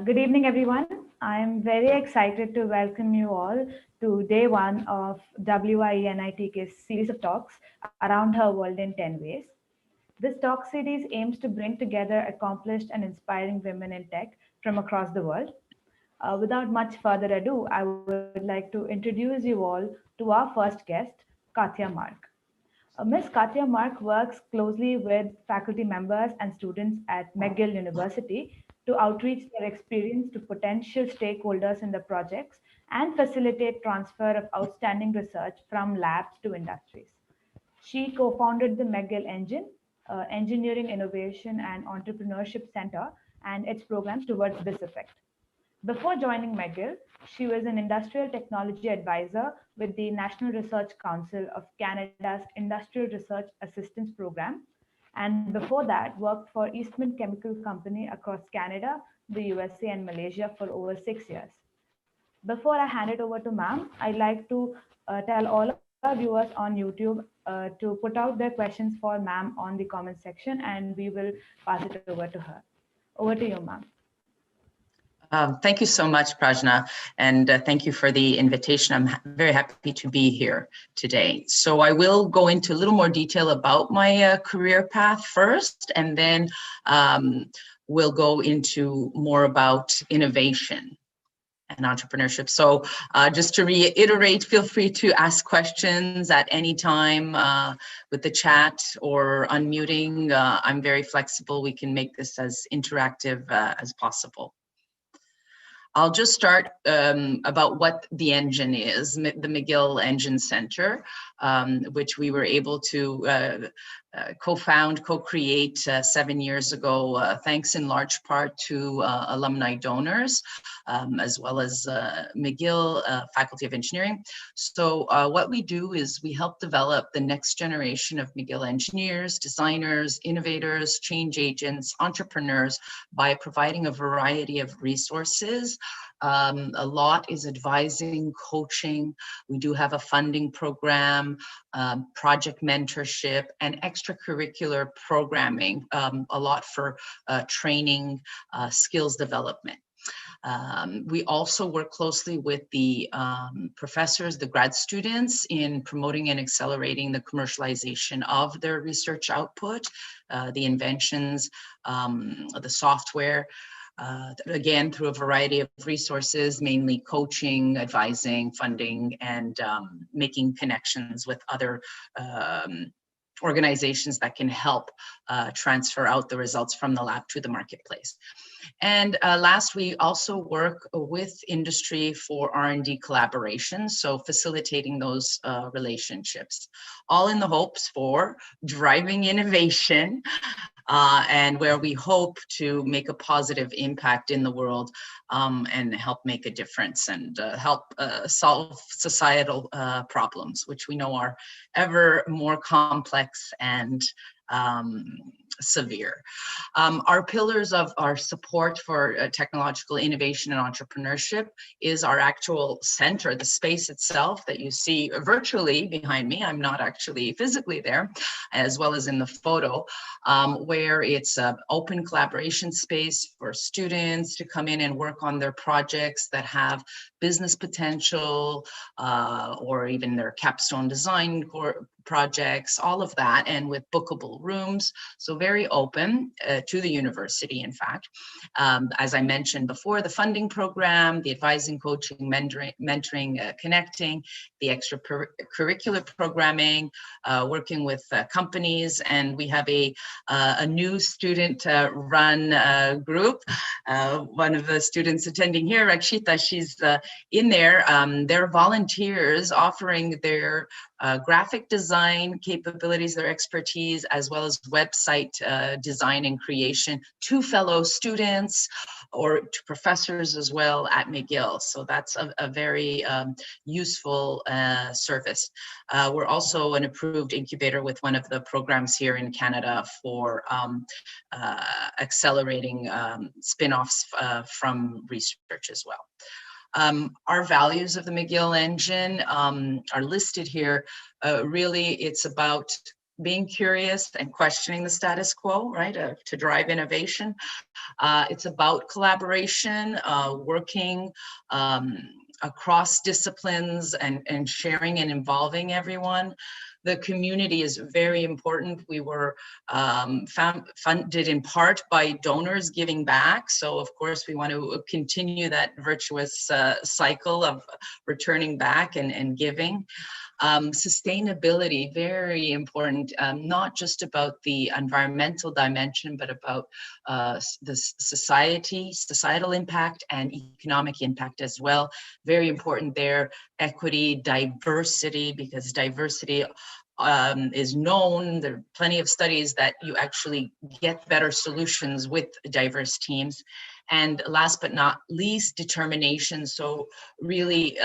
Good evening, everyone. I'm very excited to welcome you all to day one of WIE NITK's series of talks around her world in 10 ways. This talk series aims to bring together accomplished and inspiring women in tech from across the world. Without much further ado, I would like to introduce you all to our first guest, Katya Marc. Ms. Katya Marc works closely with faculty members and students at McGill University to outreach their experience to potential stakeholders in the projects and facilitate transfer of outstanding research from labs to industries. She co-founded the McGill Engine, Engineering Innovation and Entrepreneurship Center, and its programs towards this effect. Before joining McGill, she was an industrial technology advisor with the National Research Council of Canada's Industrial Research Assistance Program, and before that worked for Eastman Chemical Company across Canada, the USA, and Malaysia for over 6 years. Before I hand it over to ma'am, I'd like to tell all our viewers on YouTube to put out their questions for ma'am on the comment section, and we will pass it over to her. Over to you, ma'am. Thank you so much, Prajna, and thank you for the invitation. I'm very happy to be here today. So I will go into a little more detail about my career path first, and then we'll go into more about innovation and entrepreneurship. So just to reiterate, feel free to ask questions at any time with the chat or unmuting. I'm very flexible. We can make this as interactive as possible. I'll just start about what the engine is, the McGill Engine Center, which we were able to co-found, co-create 7 years ago, thanks in large part to alumni donors, as well as McGill Faculty of Engineering. So what we do is we help develop the next generation of McGill engineers, designers, innovators, change agents, entrepreneurs by providing a variety of resources. A lot is advising, coaching. We do have a funding program, project mentorship, and extracurricular programming, a lot for training, skills development. We also work closely with the professors, the grad students, in promoting and accelerating the commercialization of their research output, the inventions, the software. Again, through a variety of resources, mainly coaching, advising, funding, and making connections with other organizations that can help transfer out the results from the lab to the marketplace. And last, we also work with industry for R&D collaboration, so facilitating those relationships, all in the hopes for driving innovation and where we hope to make a positive impact in the world and help make a difference and help solve societal problems, which we know are ever more complex and severe. Our pillars of our support for technological innovation and entrepreneurship is our actual center, the space itself that you see virtually behind me. I'm not actually physically there, as well as in the photo, where it's an open collaboration space for students to come in and work on their projects that have business potential or even their capstone design projects, all of that, and with bookable rooms. So very open to the university, in fact. As I mentioned before, the funding program, the advising, coaching, mentoring, connecting, the extracurricular programming, working with companies, and we have a new student-run group. One of the students attending here, Rakshita, she's in there. They're volunteers offering their graphic design capabilities, their expertise, as well as website design and creation to fellow students or to professors as well at McGill. So that's a very useful service. We're also an approved incubator with one of the programs here in Canada for accelerating spin-offs from research as well. Our values of the McGill Engine are listed here. Really, it's about being curious and questioning the status quo, right, to drive innovation. It's about collaboration, working across disciplines and sharing and involving everyone. The community is very important. We were funded in part by donors giving back. So of course we want to continue that virtuous cycle of returning back and giving. Sustainability, very important, not just about the environmental dimension, but about the societal impact and economic impact as well. Very important there. Equity, diversity, because diversity is known. There are plenty of studies that you actually get better solutions with diverse teams. And last but not least, determination. So really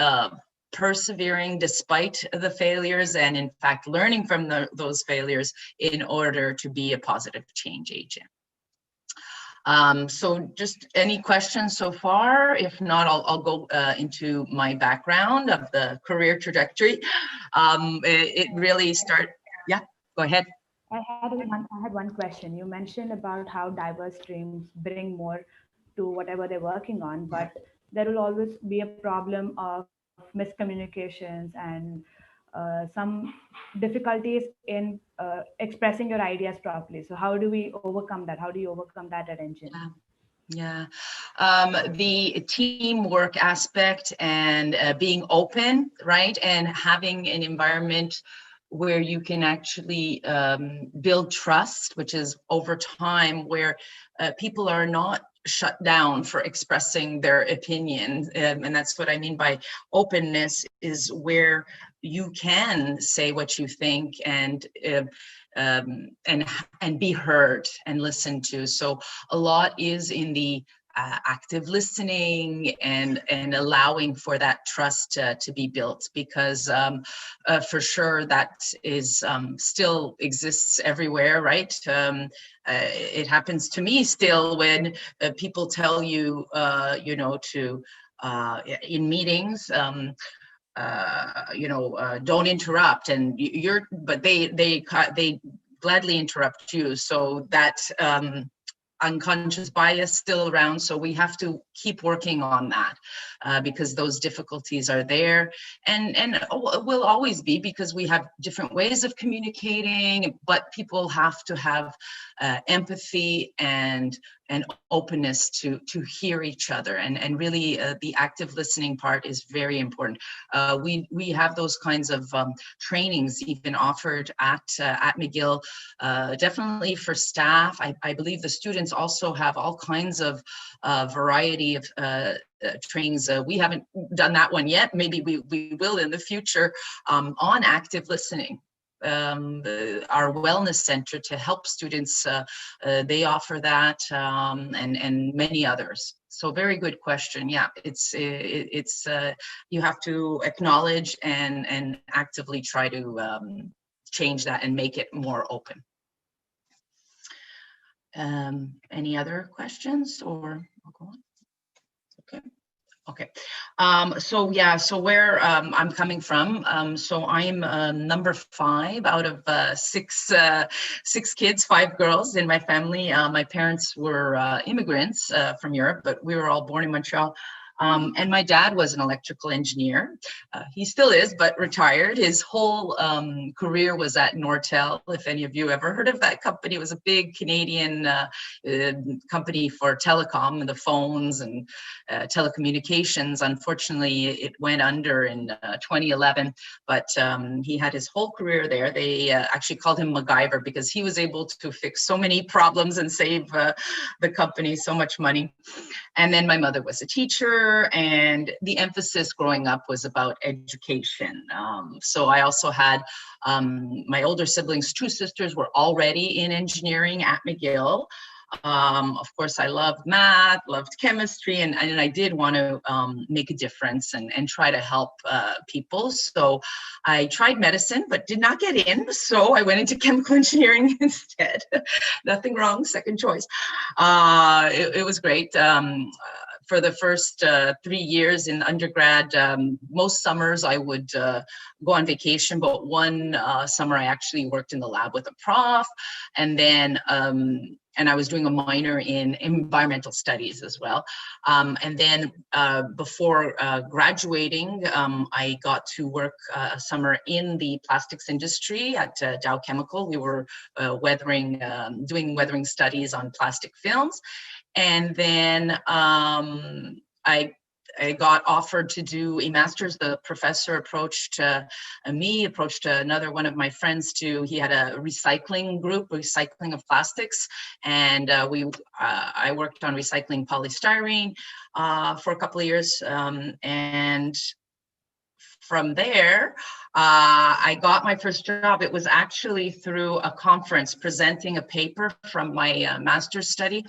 persevering despite the failures, and in fact learning from those failures in order to be a positive change agent. So just any questions so far? If not, I'll go into my background of the career trajectory. It really yeah, go ahead. I had one question. You mentioned about how diverse streams bring more to whatever they're working on, but there will always be a problem of miscommunications and some difficulties in expressing your ideas properly. So how do we overcome that? How do you overcome that at Engine? Yeah, the teamwork aspect and being open, right? And having an environment where you can actually build trust, which is over time where people are not shut down for expressing their opinion. And that's what I mean by openness, is where you can say what you think and be heard and listened to. So a lot is in the active listening and allowing for that trust to be built, because for sure that is still exists everywhere, right? It happens to me still when people tell you, you know, to in meetings, don't interrupt, and but they gladly interrupt you. So that unconscious bias still around. So we have to keep working on that because those difficulties are there and will always be, because we have different ways of communicating, but people have to have empathy and openness to hear each other, and really the active listening part is very important. We have those kinds of trainings even offered at McGill, definitely for staff. I believe the students also have all kinds of variety of trainings. We haven't done that one yet. Maybe we will in the future on active listening. Our wellness center to help students, they offer that, and many others. So very good question. Yeah, it's you have to acknowledge and actively try to change that and make it more open. Any other questions, or I'll go on? Okay. Okay, so yeah, so where I'm coming from, so I'm number 5 out of 6 kids, 5 girls in my family. My parents were immigrants from Europe, but we were all born in Montreal. And my dad was an electrical engineer. He still is, but retired. His whole career was at Nortel. If any of you ever heard of that company, it was a big Canadian company for telecom and the phones and telecommunications. Unfortunately, it went under in 2011, but he had his whole career there. They actually called him MacGyver because he was able to fix so many problems and save the company so much money. And then my mother was a teacher, and the emphasis growing up was about education. So I also had my older siblings, 2 sisters were already in engineering at McGill. Of course, I loved math, loved chemistry, and I did want to make a difference and try to help people. So I tried medicine, but did not get in. So I went into chemical engineering instead. Nothing wrong, second choice. It was great. for the first 3 years in undergrad, most summers I would go on vacation, but one summer I actually worked in the lab with a prof, and then and I was doing a minor in environmental studies as well. And then before graduating, I got to work a summer in the plastics industry at Dow Chemical. We were doing weathering studies on plastic films. And then I got offered to do a master's. The professor approached another one of my friends he had a recycling group, recycling of plastics. And I worked on recycling polystyrene for a couple of years. And from there, I got my first job. It was actually through a conference presenting a paper from my master's study,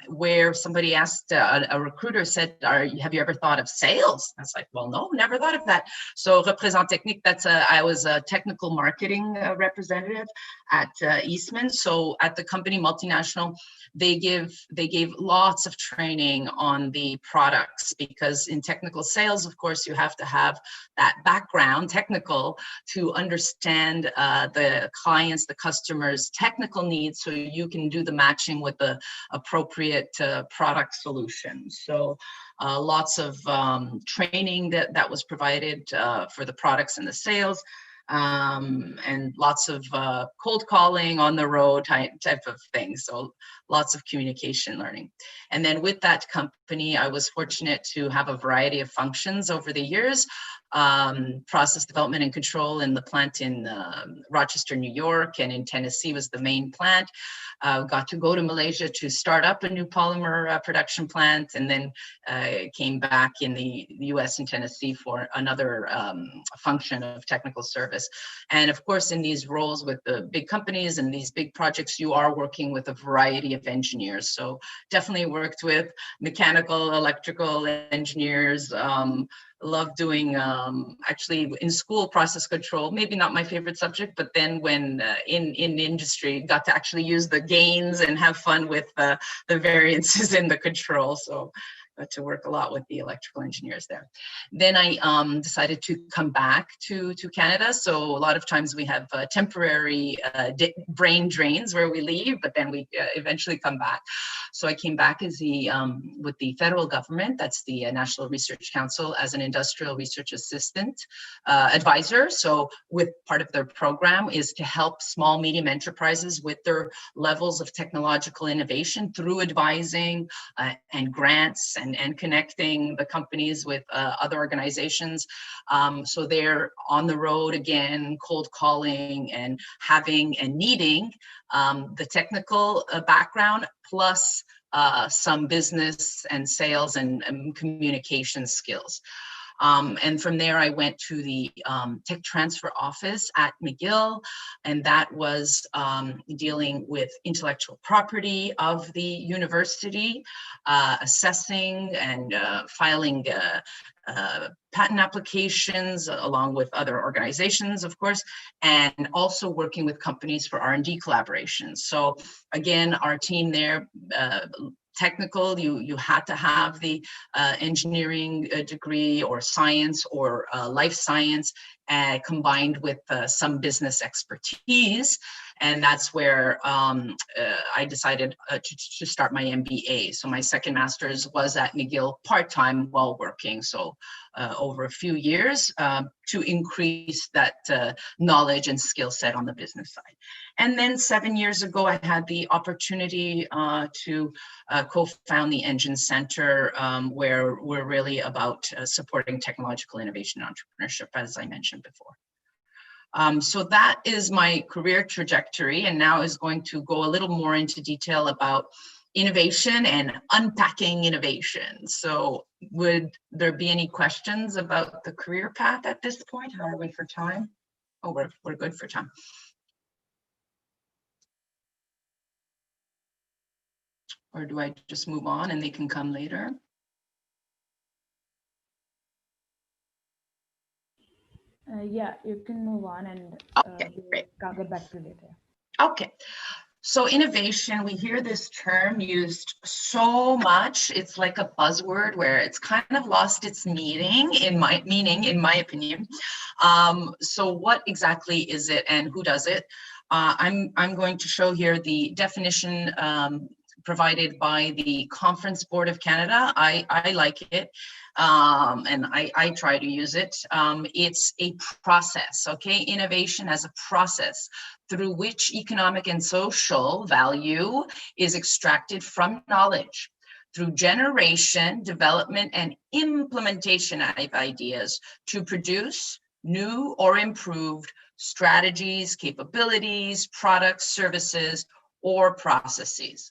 where somebody asked, a recruiter said, have you ever thought of sales? I was like, well, no, never thought of that. So represent technique, I was a technical marketing representative at Eastman. So at the company, multinational, they gave lots of training on the products, because in technical sales, of course, you have to have that background, technical, to understand the clients, the customers' technical needs, so you can do the matching with the appropriate product solution. So lots of training that was provided for the products and the sales. And lots of cold calling on the road type of things. So lots of communication learning. And then with that company, I was fortunate to have a variety of functions over the years. Process development and control in the plant in Rochester, New York, and in Tennessee was the main plant. Got to go to Malaysia to start up a new polymer production plant, and then came back in the US and Tennessee for another function of technical service. And of course, in these roles with the big companies and these big projects, you are working with a variety of engineers. So definitely worked with mechanical, electrical engineers. Love doing, actually in school, process control, maybe not my favorite subject, but then when in industry, got to actually use the gains and have fun with the variances in the control. So got to work a lot with the electrical engineers there. Then I decided to come back to Canada. So a lot of times we have temporary brain drains where we leave, but then we eventually come back. So I came back as with the federal government, that's the National Research Council, as an industrial research assistant advisor. So with part of their program is to help small, medium enterprises with their levels of technological innovation through advising and grants and connecting the companies with other organizations. So they're on the road again, cold calling and having and needing the technical background plus some business and sales and communication skills. And from there, I went to the tech transfer office at McGill, and that was dealing with intellectual property of the university, assessing and filing patent applications along with other organizations, of course, and also working with companies for R&D collaborations. So again, our team there, technical, you had to have the engineering degree or science or life science combined with some business expertise. And that's where I decided to start my MBA. So my second master's was at McGill part-time while working. So over a few years to increase that knowledge and skill set on the business side. And then 7 years ago, I had the opportunity to co-found the Engine Center, where we're really about supporting technological innovation and entrepreneurship, as I mentioned before. So that is my career trajectory, and now is going to go a little more into detail about innovation and unpacking innovation. So would there be any questions about the career path at this point? How are we for time? Oh, we're good for time. Or do I just move on and they can come later? Yeah, you can move on and Okay, great. I'll get back to you later. Okay, So innovation, we hear this term used so much. It's like a buzzword where it's kind of lost its meaning, in my opinion. So what exactly is it and who does it? I'm going to show here the definition provided by the Conference Board of Canada. I like it, and I try to use it. It's a process, okay? Innovation as a process through which economic and social value is extracted from knowledge through generation, development, and implementation of ideas to produce new or improved strategies, capabilities, products, services, or processes.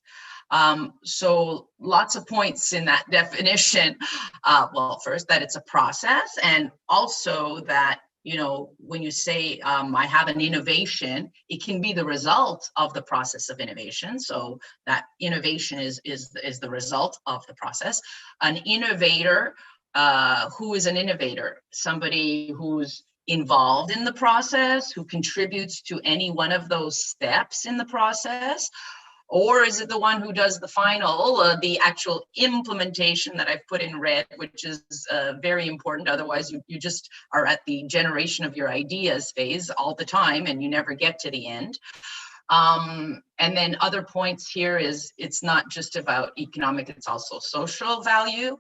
So lots of points in that definition. Well, first, that it's a process, and also that, you know, when you say I have an innovation, it can be the result of the process of innovation. So that innovation is the result of the process. An innovator, who is an innovator? Somebody who's involved in the process, who contributes to any one of those steps in the process. Or is it the one who does the final, the actual implementation that I've put in red, which is very important. Otherwise, you just are at the generation of your ideas phase all the time, and you never get to the end. And then other points here is it's not just about economic, it's also social value.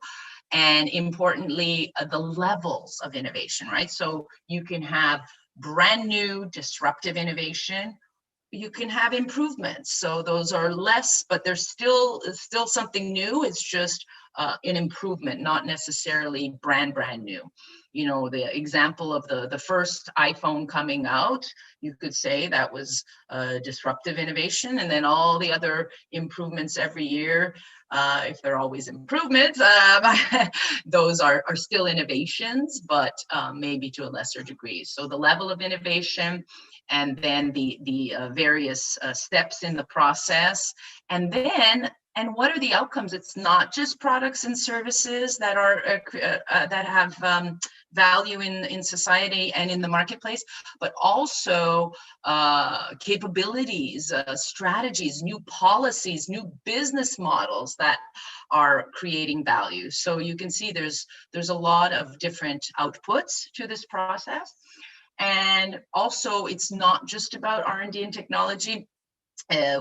And importantly, the levels of innovation, right? So you can have brand new disruptive innovation. You can have improvements. So those are less, but there's still something new. It's just an improvement, not necessarily brand new. You know, the example of the first iPhone coming out, you could say that was a disruptive innovation, and then all the other improvements every year, if they're always improvements, those are still innovations, but maybe to a lesser degree. So the level of innovation, and then the various steps in the process, and what are the outcomes? It's not just products and services that are that have value in society and in the marketplace, but also capabilities, strategies, new policies, new business models that are creating value. So you can see there's a lot of different outputs to this process. And also, it's not just about R&D and technology.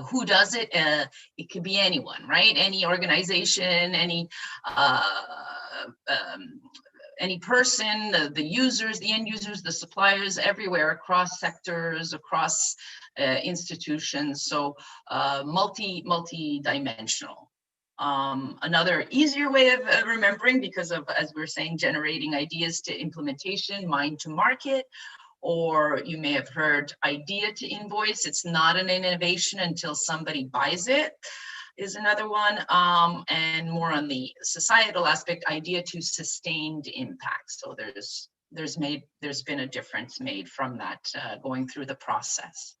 Who does it? It could be anyone, right? Any organization, any person, the users, the end users, the suppliers, everywhere, across sectors, across institutions. So multi-dimensional. Another easier way of remembering, because of, as we were saying, generating ideas to implementation, mind to market, or you may have heard idea to invoice. It's not an innovation until somebody buys it, is another one. And more on the societal aspect, idea to sustained impact. So there's been a difference made from that going through the process.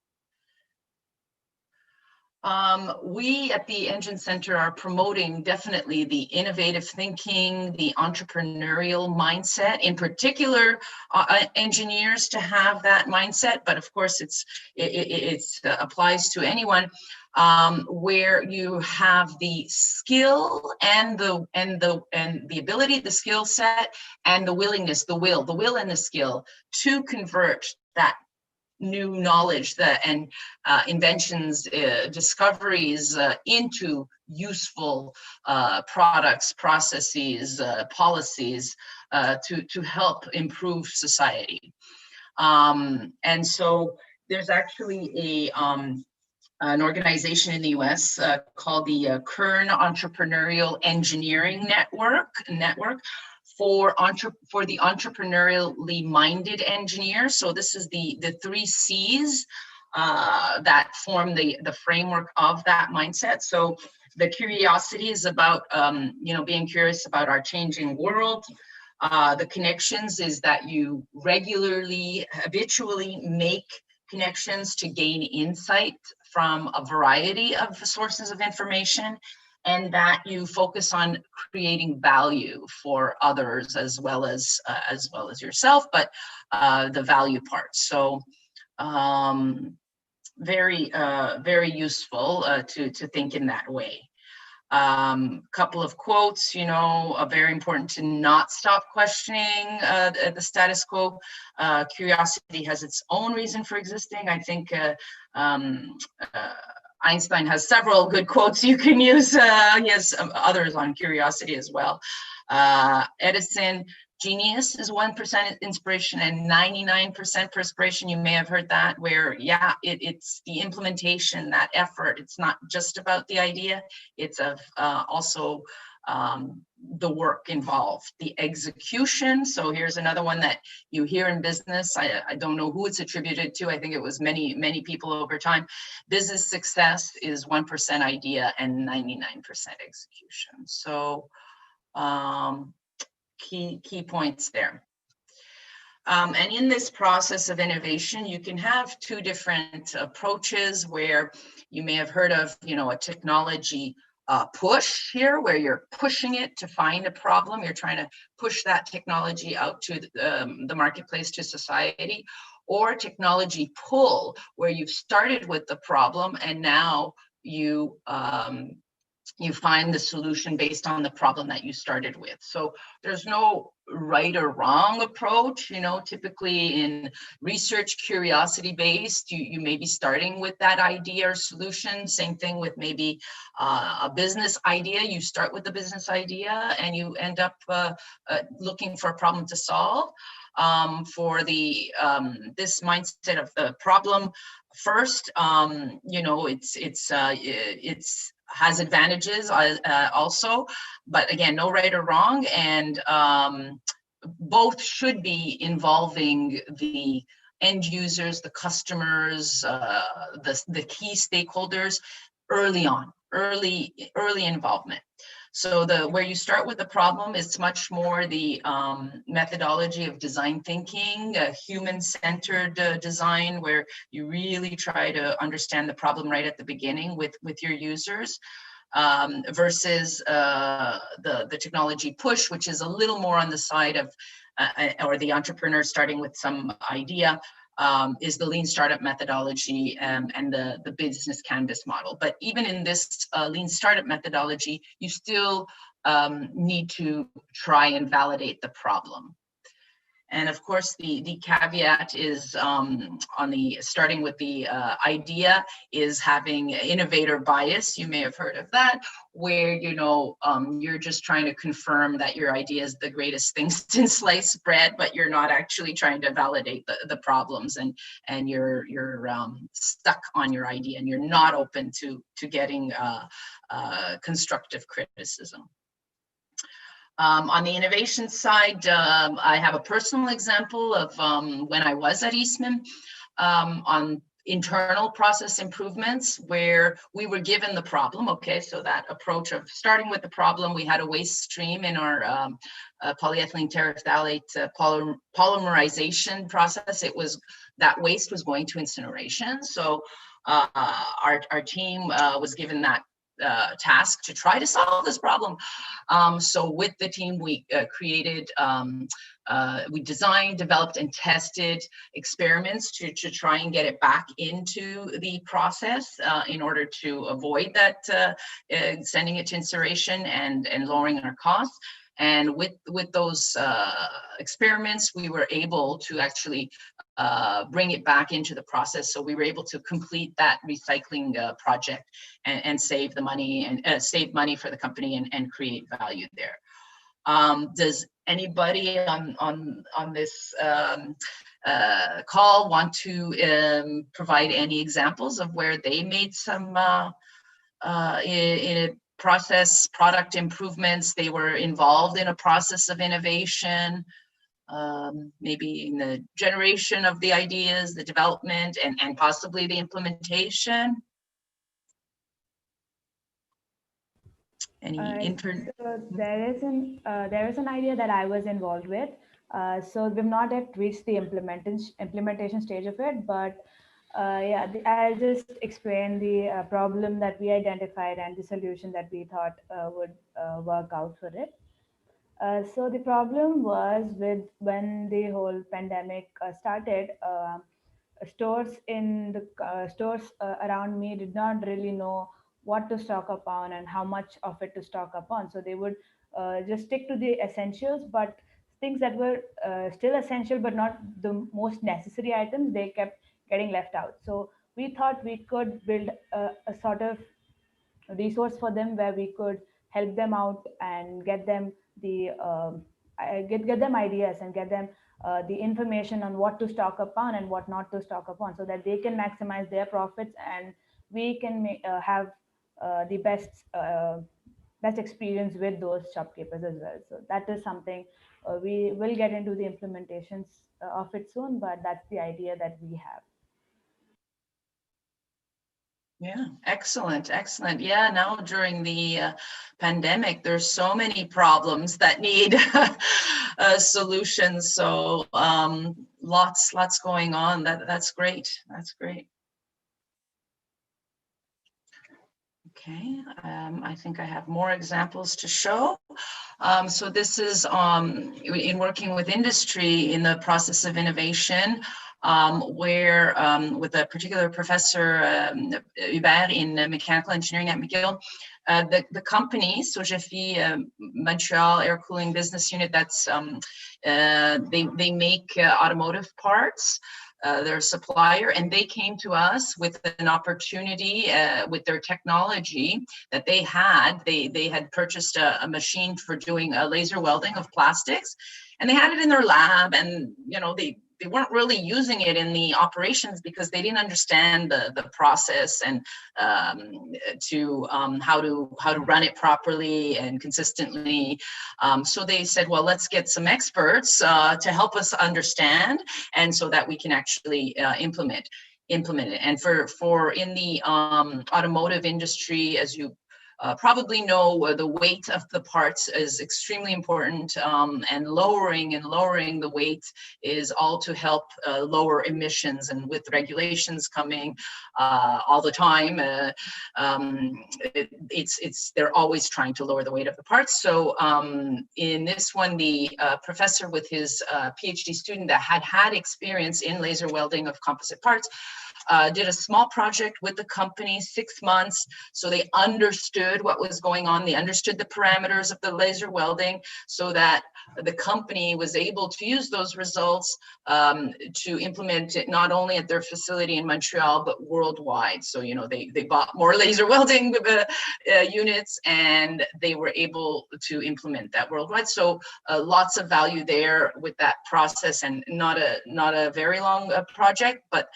We at the Engine Center are promoting definitely the innovative thinking, the entrepreneurial mindset, in particular engineers to have that mindset, but of course it applies to anyone, where you have the skill and the ability, the skill set, and the willingness, the will and the skill to convert that new knowledge and inventions, discoveries into useful products, processes, policies to help improve society. And so there's actually an organization in the US called the Kern Entrepreneurial Engineering Network for the entrepreneurially minded engineer. So this is the 3 C's that form the framework of that mindset. So the curiosity is about being curious about our changing world. The connections is that you regularly, habitually make connections to gain insight from a variety of sources of information, and that you focus on creating value for others as well as yourself, but the value part. So very useful to think in that way. Couple of quotes, very important to not stop questioning the status quo. Curiosity has its own reason for existing. I think um, uh, Einstein has several good quotes you can use. He has others on curiosity as well. Edison, genius is 1% inspiration and 99% perspiration. You may have heard that, where, yeah, it's the implementation, that effort. It's not just about the idea. It's of also the work involved, the execution. So here's another one that you hear in business. I don't know who it's attributed to. I think it was many people over time. Business success is 1% idea and 99% execution. So key points there. And in this process of innovation, you can have two different approaches where you may have heard of, a technology push here, where you're pushing it to find a problem. You're trying to push that technology out to the marketplace, to society, or technology pull, where you've started with the problem and now you find the solution based on the problem that you started with. So there's no right or wrong approach. Typically in research, curiosity based, you may be starting with that idea or solution. Same thing with maybe a business idea. You start with the business idea and you end up looking for a problem to solve. For the this mindset of the problem first, it's has advantages also, but again, no right or wrong, and both should be involving the end users, the customers, the key stakeholders early on, early involvement. So where you start with the problem is much more the methodology of design thinking, human-centered design, where you really try to understand the problem right at the beginning with your users, versus the technology push, which is a little more on the side of, or the entrepreneur starting with some idea, is the lean startup methodology and the business canvas model. But even in this lean startup methodology, you still need to try and validate the problem. And of course, the caveat is on the starting with the idea is having innovator bias. You may have heard of that, where you're just trying to confirm that your idea is the greatest thing since sliced bread, but you're not actually trying to validate the problems, and you're stuck on your idea, and you're not open to getting constructive criticism. On the innovation side, I have a personal example of when I was at Eastman on internal process improvements, where we were given the problem. Okay, so that approach of starting with the problem, we had a waste stream in our polyethylene terephthalate polymerization process. That waste was going to incineration. So our team was given that task to try to solve this problem. So with the team, we created, we designed, developed, and tested experiments to try and get it back into the process in order to avoid that sending it to incineration and lowering our costs. And with those experiments, we were able to actually bring it back into the process. So we were able to complete that recycling project and save the money and save money for the company and create value there. Does anybody on this call want to provide any examples of where they made some in a process product improvements? They were involved in a process of innovation, maybe in the generation of the ideas, the development, and possibly the implementation. Any So there is an idea that I was involved with. So we've not yet reached the implementation stage of it, but yeah, I'll just explain the problem that we identified and the solution that we thought would work out for it. So the problem was with when the whole pandemic started. stores in the stores around me did not really know what to stock upon and how much of it to stock upon. So they would just stick to the essentials, but things that were still essential but not the most necessary items, they kept getting left out. So we thought we could build a sort of resource for them where we could help them out and get them get them ideas and get them the information on what to stock upon and what not to stock upon, so that they can maximize their profits and we can have the best experience with those shopkeepers as well. So that is something we will get into the implementations of it soon, but that's the idea that we have. Yeah, excellent, excellent. Yeah, now during the pandemic, there's so many problems that need solutions. So lots going on. That's great. That's great. Okay, I think I have more examples to show. So this is in working with industry in the process of innovation, where with a particular professor, Hubert, in mechanical engineering at McGill, the company, Sogefi Montreal Air Cooling Business Unit, that's they make automotive parts. Their supplier, and they came to us with an opportunity with their technology that they had. They had purchased a machine for doing laser welding of plastics, and they had it in their lab, and they weren't really using it in the operations because they didn't understand the process and how to run it properly and consistently. So they said, well, let's get some experts to help us understand, and so that we can actually implement it. And for in the automotive industry, as you probably know, the weight of the parts is extremely important, and lowering the weight is all to help lower emissions. And with regulations coming all the time, they're always trying to lower the weight of the parts. So in this one, the professor with his PhD student that had experience in laser welding of composite parts did a small project with the company, 6 months, so they understood what was going on. They understood the parameters of the laser welding, so that the company was able to use those results to implement it not only at their facility in Montreal, but worldwide. So, they bought more laser welding units, and they were able to implement that worldwide. So lots of value there with that process, and not a very long project, but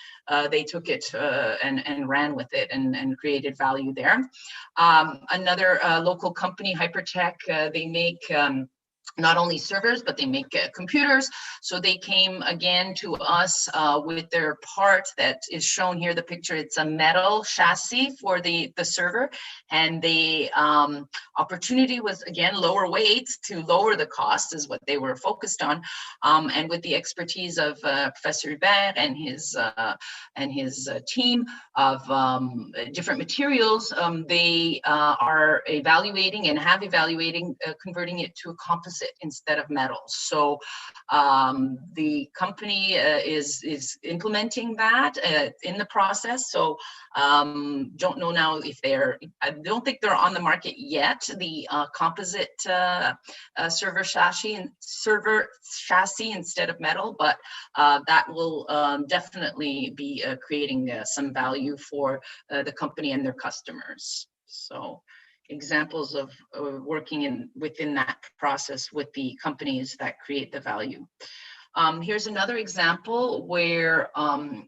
they took it and ran with it and created value there. Another local company, Hypertech, they make not only servers, but they make computers. So they came again to us with their part that is shown here, the picture. It's a metal chassis for the server. And the opportunity was, again, lower weight to lower the cost is what they were focused on. And with the expertise of Professor Hubert and his team of different materials, they are evaluating and have evaluating converting it to a composite instead of metals. So the company is implementing that in the process. So don't know now if I don't think they're on the market yet, the composite server chassis instead of metal, but that will definitely be creating some value for the company and their customers. So examples of working within that process with the companies that create the value. Here's another example where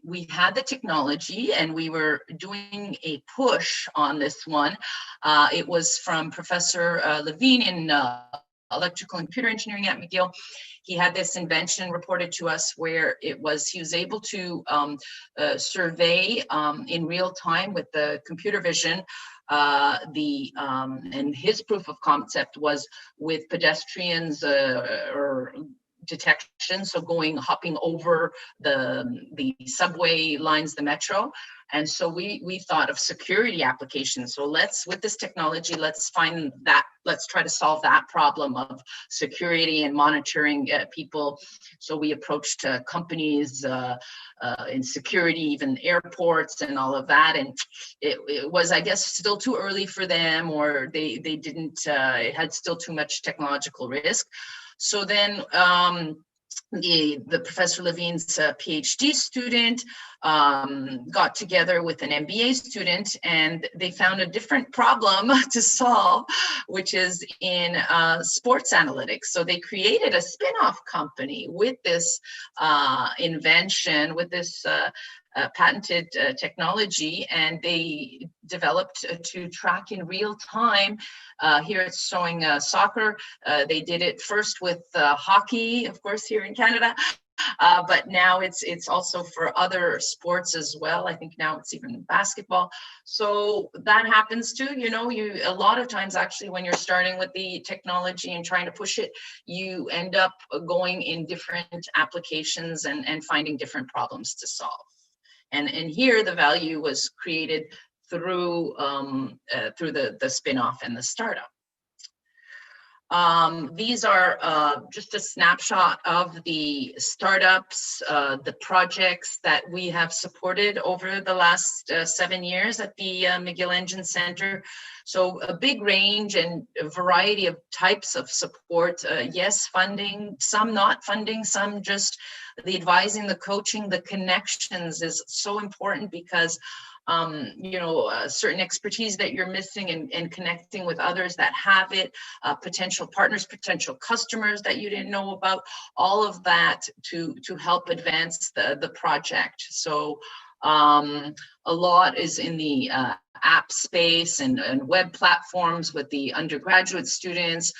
we had the technology and we were doing a push on this one. It was from Professor Levine in electrical and computer engineering at McGill. He had this invention reported to us where he was able to survey in real time with the computer vision and his proof of concept was with pedestrians or detection, so hopping over the subway lines, the metro, And so we thought of security applications. So with this technology, let's try to solve that problem of security and monitoring people. So we approached companies in security, even airports and all of that. And it was, I guess, still too early for them, or they didn't, it had still too much technological risk. So then the Professor Levine's PhD student got together with an MBA student, and they found a different problem to solve, which is in sports analytics. So they created a spin-off company with this invention, with this patented technology, and they developed to track in real time. Here it's showing soccer. They did it first with hockey, of course, here in Canada, but now it's also for other sports as well. I think now it's even basketball. So that happens too. A lot of times actually when you're starting with the technology and trying to push it, you end up going in different applications and finding different problems to solve. And here the value was created through the spin-off and the startup. These are just a snapshot of the startups, the projects that we have supported over the last 7 years at the McGill Engine Center. So a big range and a variety of types of support. Yes, funding, some not funding, some just the advising, the coaching, the connections is so important, because certain expertise that you're missing and connecting with others that have it, potential partners, potential customers that you didn't know about, all of that to help advance the project. So a lot is in the app space and web platforms with the undergraduate students,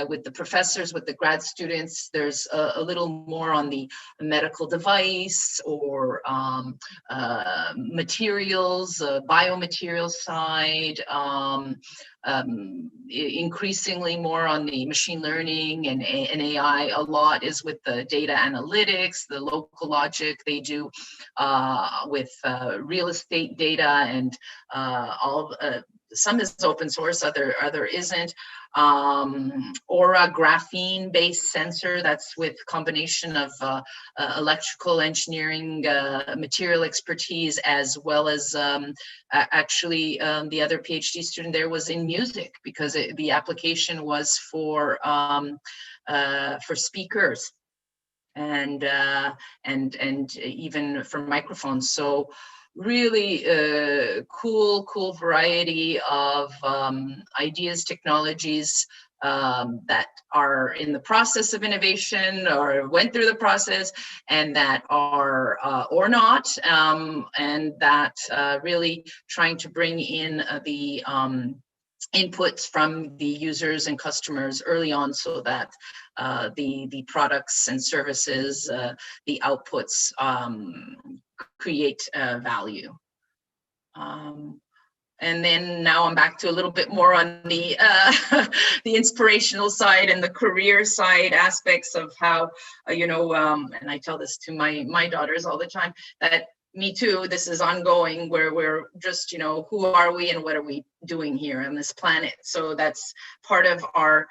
with the professors, with the grad students. There's a little more on the medical device or materials, biomaterials side, increasingly more on the machine learning and AI. A lot is with the data analytics, the local logic they do with real estate data, and some is open source, other isn't. Or a graphene based sensor that's with combination of electrical engineering, material expertise, as well as actually the other PhD student there was in music, because the application was for speakers and even for microphones. So really cool variety of ideas, technologies that are in the process of innovation or went through the process, and that are or not, and that really trying to bring in the inputs from the users and customers early on, so that the products and services, the outputs create value. And then now I'm back to a little bit more on the the inspirational side and the career side aspects of how, and I tell this to my daughters all the time, that me too, this is ongoing, where we're just, who are we and what are we doing here on this planet? So that's part of our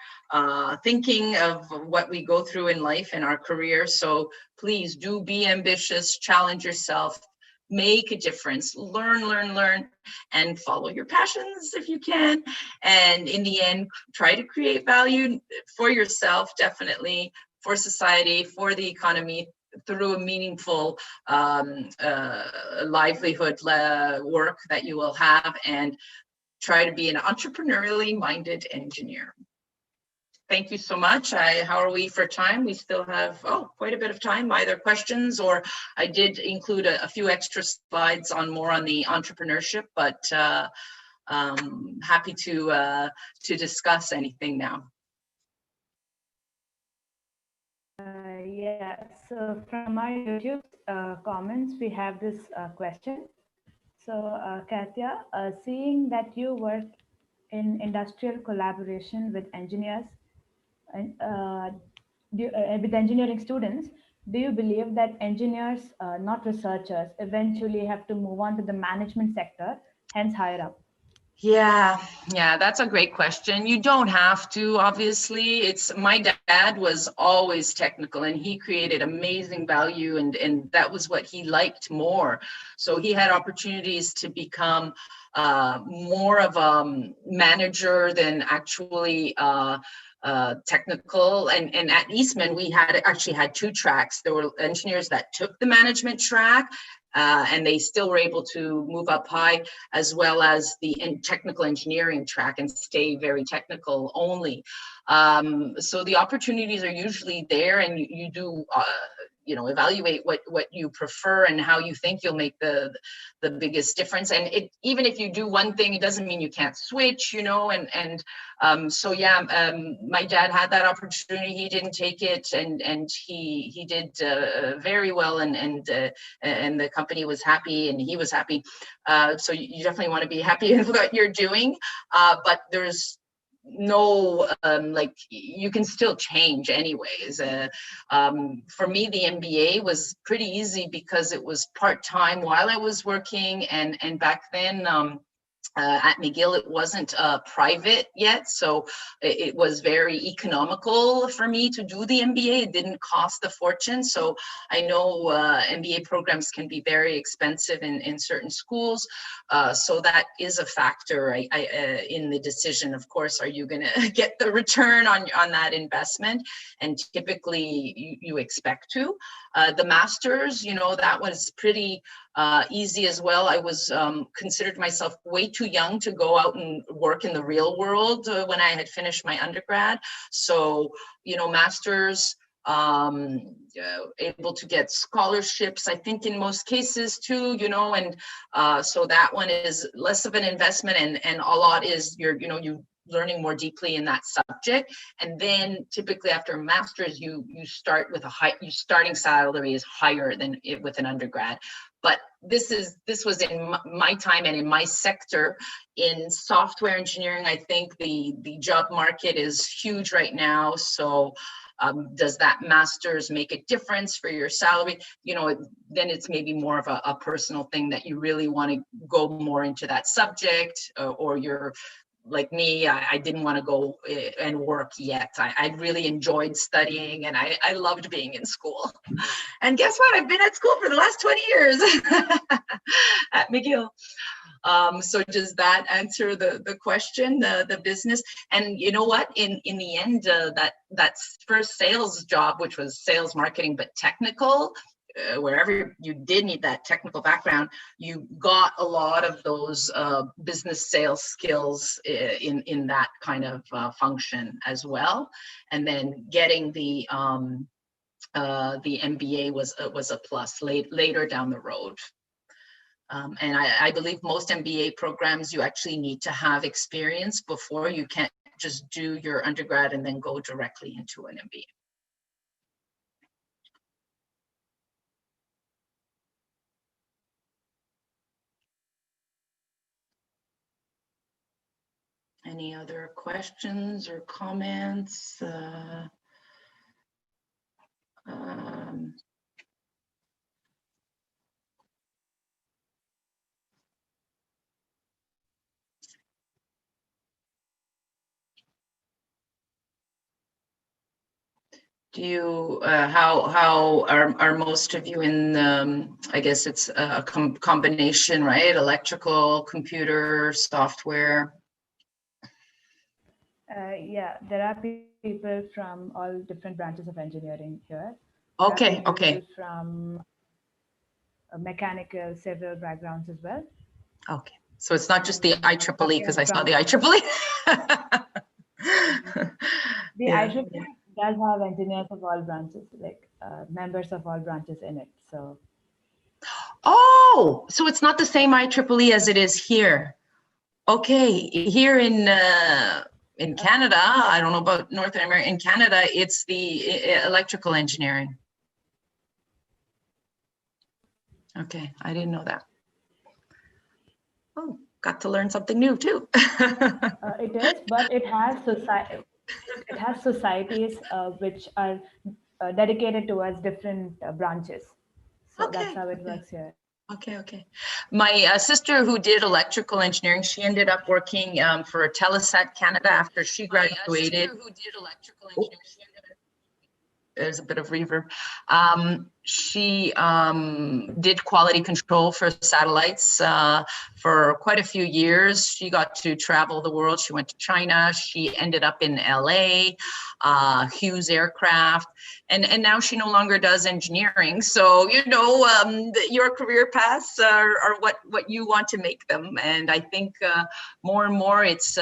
thinking of what we go through in life and our career. So please do be ambitious, challenge yourself, make a difference, learn, and follow your passions if you can. And in the end, try to create value for yourself, definitely, for society, for the economy, through a meaningful livelihood work that you will have, and try to be an entrepreneurially minded engineer. Thank you so much. How are we for time? We still have quite a bit of time, either questions, or I did include a few extra slides more on the entrepreneurship, but happy to discuss anything now. Yeah, so from our YouTube comments, we have this question. So Katya, seeing that you work in industrial collaboration with engineers and with engineering students, Do you believe that engineers, not researchers, eventually have to move on to the management sector, hence higher up? Yeah, that's a great question. You don't have to, obviously. It's my dad was always technical and he created amazing value and that was what he liked more. So he had opportunities to become more of a manager than actually technical. And at Eastman, we had actually had two tracks. There were engineers that took the management track and they still were able to move up high, as well as the technical engineering track and stay very technical only. So the opportunities are usually there, and you do evaluate what you prefer and how you think you'll make the biggest difference. And even if you do one thing, it doesn't mean you can't switch, my dad had that opportunity. He didn't take it, and he did very well, and the company was happy and he was happy. So you definitely want to be happy in what you're doing, but there's no you can still change anyways. For me, the MBA was pretty easy because it was part-time while I was working, and back then at McGill, it wasn't private yet, so it was very economical for me to do the MBA. It didn't cost a fortune. So I know MBA programs can be very expensive in certain schools. So that is a factor in the decision. Of course, are you going to get the return on that investment? And typically you expect to. The master's, that was pretty easy as well. I was considered myself way too young to go out and work in the real world when I had finished my undergrad. So, master's, able to get scholarships, I think in most cases too, and so that one is less of an investment, and a lot is you learning more deeply in that subject. And then typically after a master's, you start with your starting salary is higher than with an undergrad. But this was in my time and in my sector. In software engineering, I think the job market is huge right now. So does that master's make a difference for your salary? Then it's maybe more of a personal thing that you really want to go more into that subject, or you're like me, I didn't want to go and work yet. I really enjoyed studying, and I loved being in school. And guess what? I've been at school for the last 20 years at McGill. So does that answer the question, the business? And you know what? In the end, that first sales job, which was sales marketing, but technical, wherever you did need that technical background, you got a lot of those business sales skills in that kind of function as well. And then getting the MBA was a plus later down the road. And I believe most MBA programs, you actually need to have experience before. You can't just do your undergrad and then go directly into an MBA. Any other questions or comments? Do you, how are most of you in, I guess it's a combination, right? Electrical, computer, software? Yeah, there are people from all different branches of engineering here. Okay, okay. From mechanical, several backgrounds as well. Okay, so it's not just the IEEE, because I saw the IEEE. The IEEE does have engineers of all branches, like members of all branches in it. So. Oh, so it's not the same IEEE as it is here. Okay, here in Canada, I don't know about North America, in Canada, it's the electrical engineering. Okay, I didn't know that. Oh, got to learn something new too. It is, but it has societies which are dedicated towards different branches. So that's Okay. how it works here. Okay. My sister who did electrical engineering, she ended up working for Telesat Canada after she graduated. There's a bit of reverb. She did quality control for satellites for quite a few years. She got to travel the world. She went to China. She ended up in LA, Hughes Aircraft, and now she no longer does engineering. So, you know, your career paths are what you want to make them. And I think more and more it's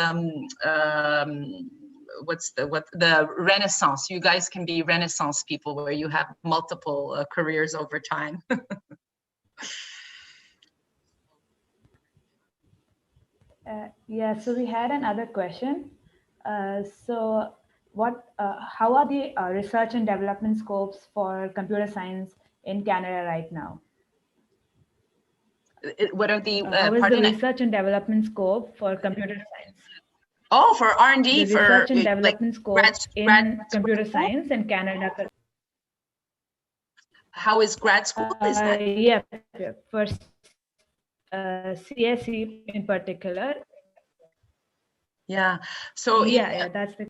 what the renaissance. You guys can be renaissance people where you have multiple careers over time. Yeah, so we had another question. So how are the research and development scopes for computer science in Canada right now? What are the, how is the pardon? research and development scope for computer science? Oh, for R&D, The for research and like development scope in computer science in Canada. How is grad school? Is that? Yeah, for CSE in particular. Yeah. So yeah, that's the.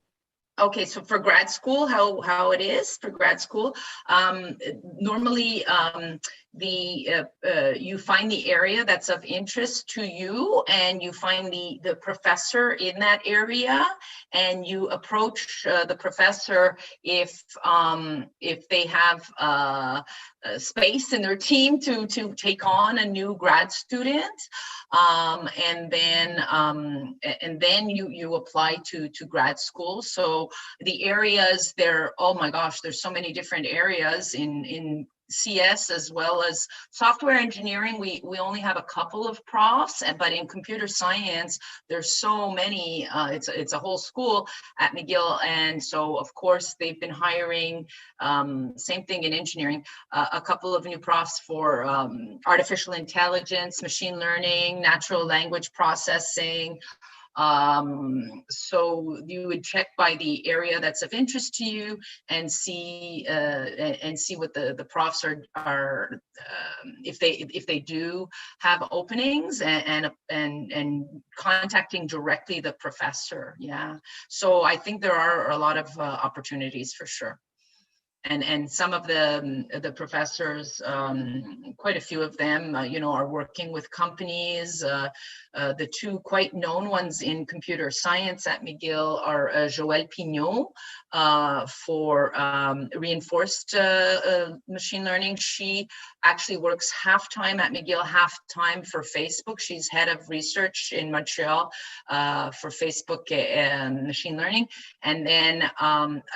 Okay, so for grad school, how it is for grad school, normally you find the area that's of interest to you, and you find the professor in that area, and you approach the professor if they have space in their team to take on a new grad student, and then you apply to grad school. So the areas there, oh my gosh, there's so many different areas in CS as well as software engineering. We only have a couple of profs, but in computer science, there's so many. It's a whole school at McGill, and so of course they've been hiring. Same thing in engineering, a couple of new profs for artificial intelligence, machine learning, natural language processing. So you would check by the area that's of interest to you and see what the profs are if they do have openings, and contacting directly the professor. Yeah, so I think there are a lot of opportunities for sure. And some of the professors, quite a few of them, are working with companies. The two quite known ones in computer science at McGill are Joëlle Pignot for reinforced machine learning. She actually works half-time at McGill, half-time for Facebook. She's head of research in Montreal for Facebook machine learning. And then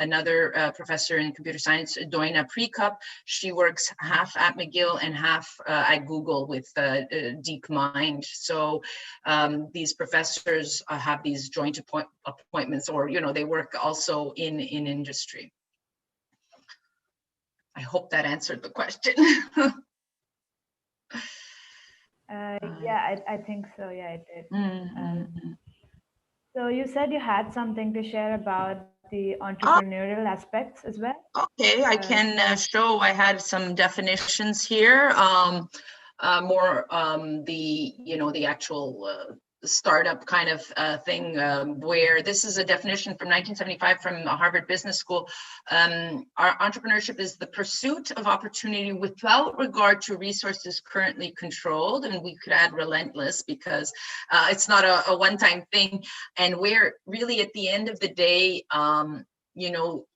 another professor in computer science, Doina Prekup, she works half at McGill and half at Google with DeepMind. So these professors have these joint appointments, or they work also in industry. I hope that answered the question. Yeah, I think so. Yeah, it did. Mm-hmm. So you said you had something to share about the entrepreneurial aspects as well? Okay, I can show. I had some definitions here. More the actual startup kind of thing, where this is a definition from 1975 from Harvard Business School. Our entrepreneurship is the pursuit of opportunity without regard to resources currently controlled, and we could add relentless, because it's not a one-time thing, and where really at the end of the day,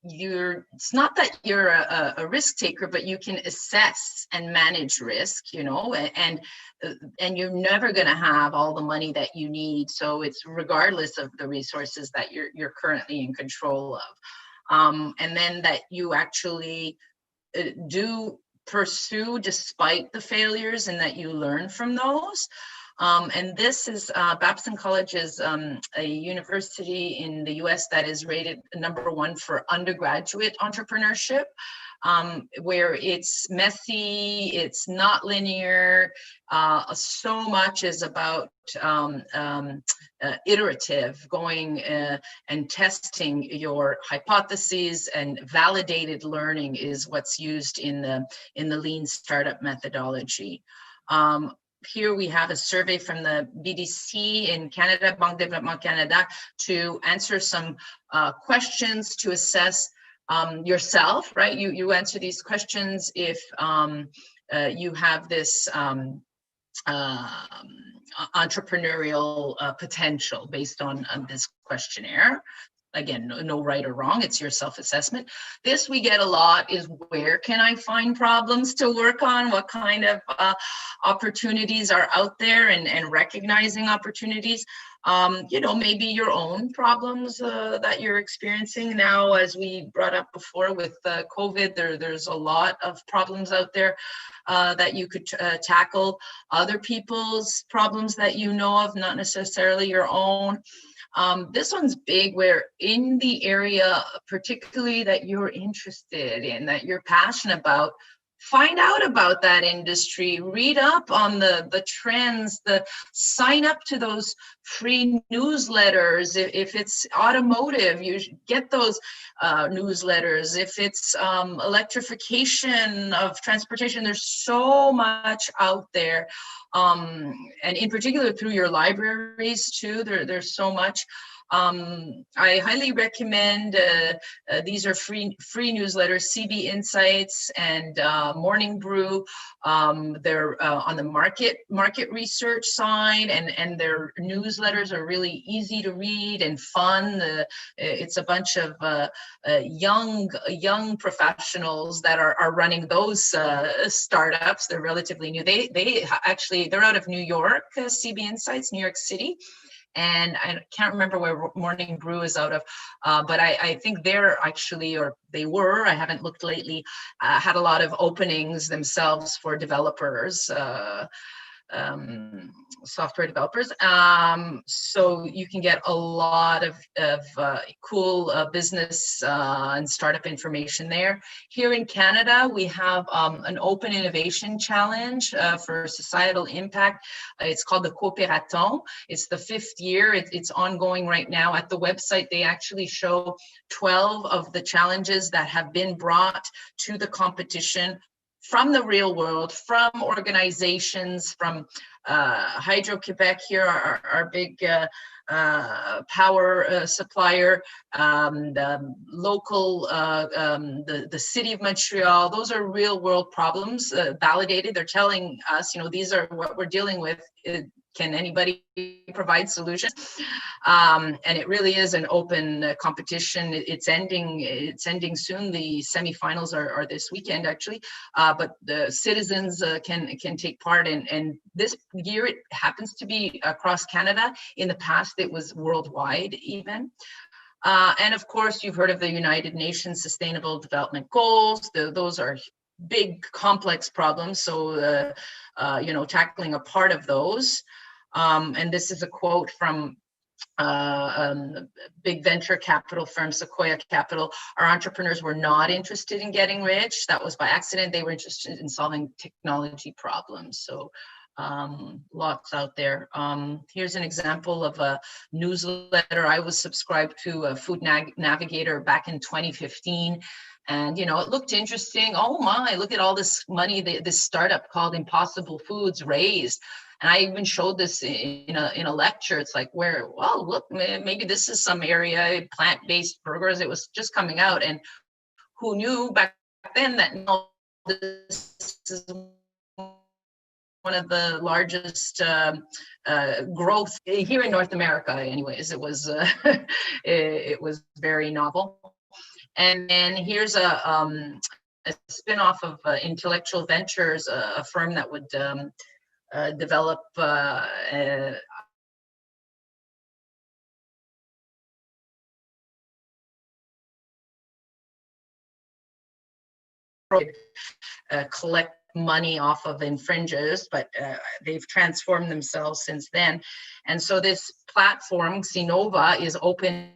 it's not that you're a risk taker, but you can assess and manage risk, and you're never going to have all the money that you need. So it's regardless of the resources that you're currently in control of. And then that you actually do pursue despite the failures, and that you learn from those. And this is Babson College is a university in the US that is rated #1 for undergraduate entrepreneurship, where it's messy, it's not linear, so much is about iterative, going and testing your hypotheses, and validated learning is what's used in the lean startup methodology. Here we have a survey from the BDC in Canada, Banque Développement Canada, to answer some questions to assess yourself, right? You answer these questions if you have this entrepreneurial potential based on this questionnaire. Again, no right or wrong, it's your self-assessment. This we get a lot is, where can I find problems to work on? What kind of opportunities are out there, and recognizing opportunities. Maybe your own problems that you're experiencing now, as we brought up before with COVID, there's a lot of problems out there that you could tackle. Other people's problems that you know of, not necessarily your own. This one's big, where in the area, particularly that you're interested in, that you're passionate about, find out about that industry, read up on the trends, sign up to those free newsletters. If it's automotive, you get those newsletters. If it's electrification of transportation, there's so much out there. And in particular through your libraries too, there's so much. I highly recommend, these are free newsletters, CB Insights and Morning Brew. They're on the market research side, and their newsletters are really easy to read and fun. It's a bunch of young professionals that are running those startups. They're relatively new. They're out of New York, CB Insights, New York City. And I can't remember where Morning Brew is out of, but I think they're actually, or they were, I haven't looked lately, had a lot of openings themselves for developers, software developers. So you can get a lot of cool business and startup information there. Here in Canada, we have an Open Innovation Challenge for societal impact. It's called the Coopératon. It's the 5th year. It's ongoing right now. At the website, they actually show 12 of the challenges that have been brought to the competition from the real world, from organizations, from Hydro-Québec here, our big power supplier, the local, the city of Montreal. Those are real world problems, validated. They're telling us, these are what we're dealing with. Can anybody provide solutions? And it really is an open competition. It's ending soon. The semifinals are this weekend, actually. But the citizens can take part. And this year it happens to be across Canada. In the past, it was worldwide even. And of course, you've heard of the United Nations Sustainable Development Goals. Those are big, complex problems. So, tackling a part of those. And this is a quote from big venture capital firm Sequoia Capital. Our entrepreneurs were not interested in getting rich. That was by accident. They were interested in solving technology problems. So lots out there. Here's an example of a newsletter I was subscribed to, Food Navigator, back in 2015. And, it looked interesting. Oh my, look at all this money this startup called Impossible Foods raised. And I even showed this in a lecture. It's like, well, look, maybe this is some area, plant-based burgers. It was just coming out. And who knew back then that this is one of the largest growth here in North America. Anyways, it was it was very novel. And then here's a spin-off of Intellectual Ventures, a firm that would develop collect money off of infringers, but they've transformed themselves since then. And so this platform, Xenova, is open.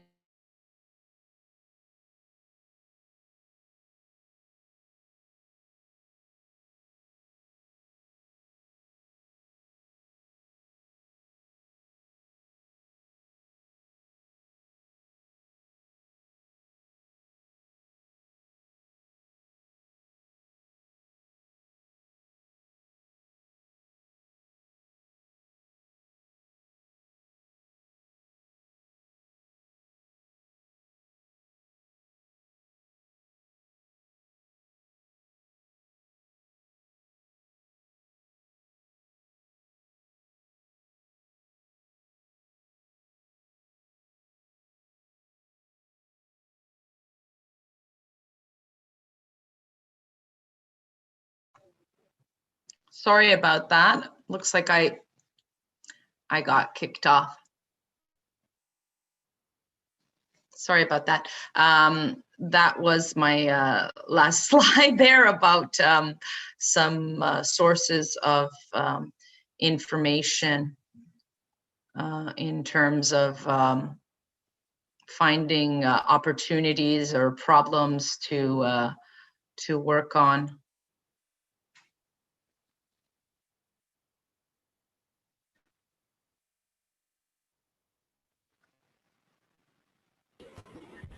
Sorry about that. Looks like I got kicked off. Sorry about that. That was my last slide there about some sources of information in terms of finding opportunities or problems to work on.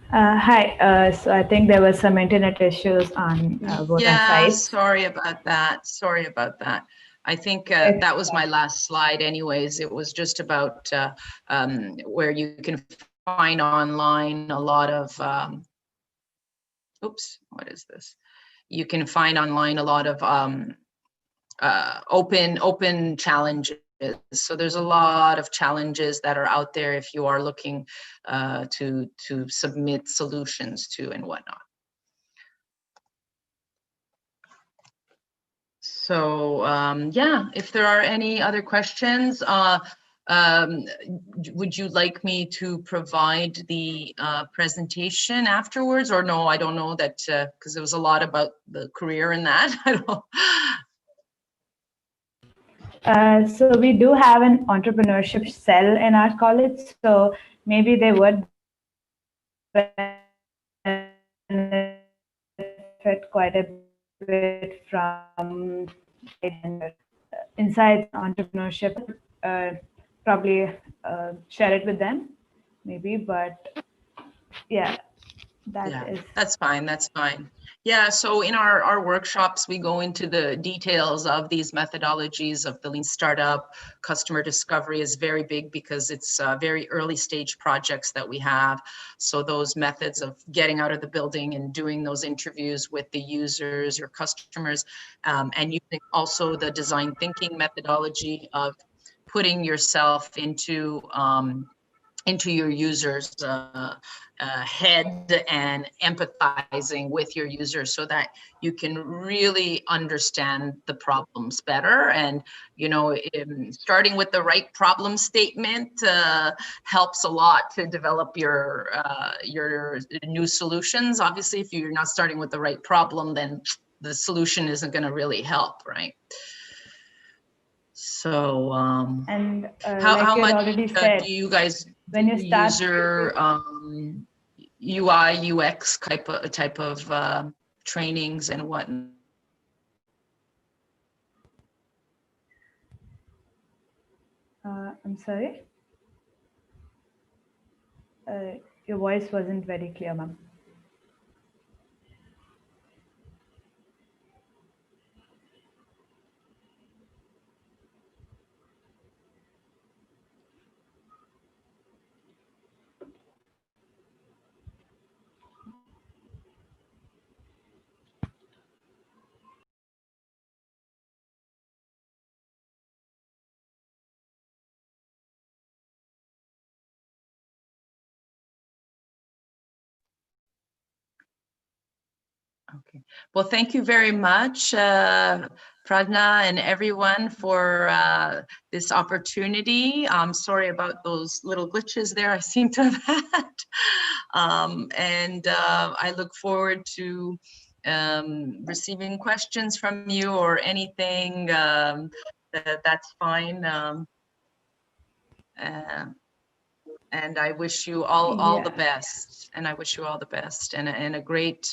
Hi, so I think there were some internet issues on both our sides. Sorry about that. Sorry about that. I think that was my last slide anyways. It was just about where you can find online a lot of, oops, what is this? You can find online a lot of open challenges. So there's a lot of challenges that are out there if you are looking to submit solutions to and whatnot. So yeah, if there are any other questions, would you like me to provide the presentation afterwards, or no? I don't know that because there was a lot about the career in that. I don't. So we do have an entrepreneurship cell in our college, so maybe they would benefit quite a bit from inside entrepreneurship. Probably share it with them, maybe, but yeah. That's fine. That's fine. Yeah, so in our workshops, we go into the details of these methodologies of the lean startup. Customer discovery is very big because it's very early stage projects that we have. So those methods of getting out of the building and doing those interviews with the users, your customers, and using also the design thinking methodology of putting yourself into your users' head and empathizing with your users so that you can really understand the problems better. And, you know, starting with the right problem statement helps a lot to develop your new solutions. Obviously, if you're not starting with the right problem, then the solution isn't going to really help, right? So, and how much already said, do you guys when you start user UI UX type of trainings and whatnot? I'm sorry, your voice wasn't very clear, ma'am. Okay. Well, thank you very much, Pragna and everyone for this opportunity. I'm sorry about those little glitches there I seem to have had. And I look forward to receiving questions from you or anything, that's fine. And I wish you all the best. And I wish you all the best and a great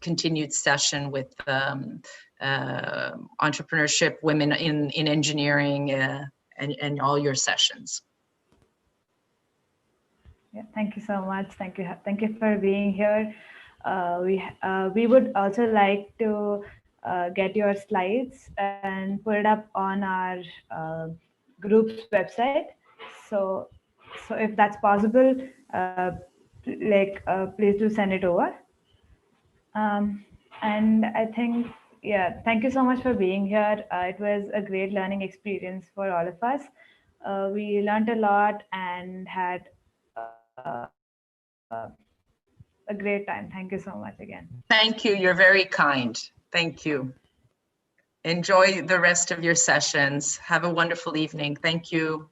continued session with entrepreneurship, women in engineering, and all your sessions. Yeah, thank you so much. Thank you for being here. We would also like to get your slides and put it up on our group's website. So if that's possible, please do send it over. And I think, yeah, thank you so much for being here. It was a great learning experience for all of us. We learned a lot and had a great time. Thank you so much again. Thank you. You're very kind. Thank you. Enjoy the rest of your sessions. Have a wonderful evening. Thank you.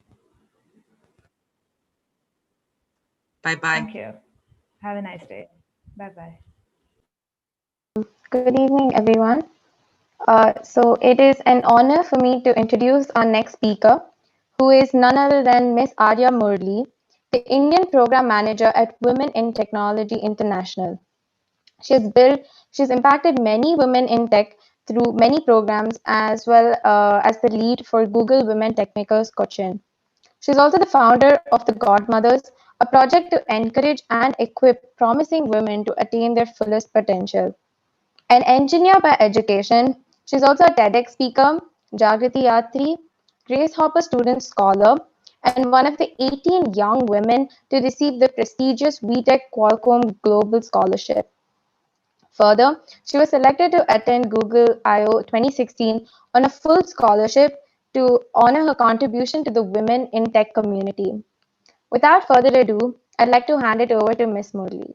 Bye-bye. Thank you. Have a nice day. Bye-bye. Good evening, everyone. So it is an honor for me to introduce our next speaker, who is none other than Miss Arya Murali, the Indian Program Manager at Women in Technology International. She's impacted many women in tech through many programs, as well as the lead for Google Women Techmakers Cochin. She's also the founder of the Godmothers, a project to encourage and equip promising women to attain their fullest potential. An engineer by education, she's also a TEDx speaker, Jagriti Yatri, Grace Hopper Student Scholar, and one of the 18 young women to receive the prestigious WeTech Qualcomm Global Scholarship. Further, she was selected to attend Google I/O 2016 on a full scholarship to honor her contribution to the women in tech community. Without further ado, I'd like to hand it over to Ms. Murali.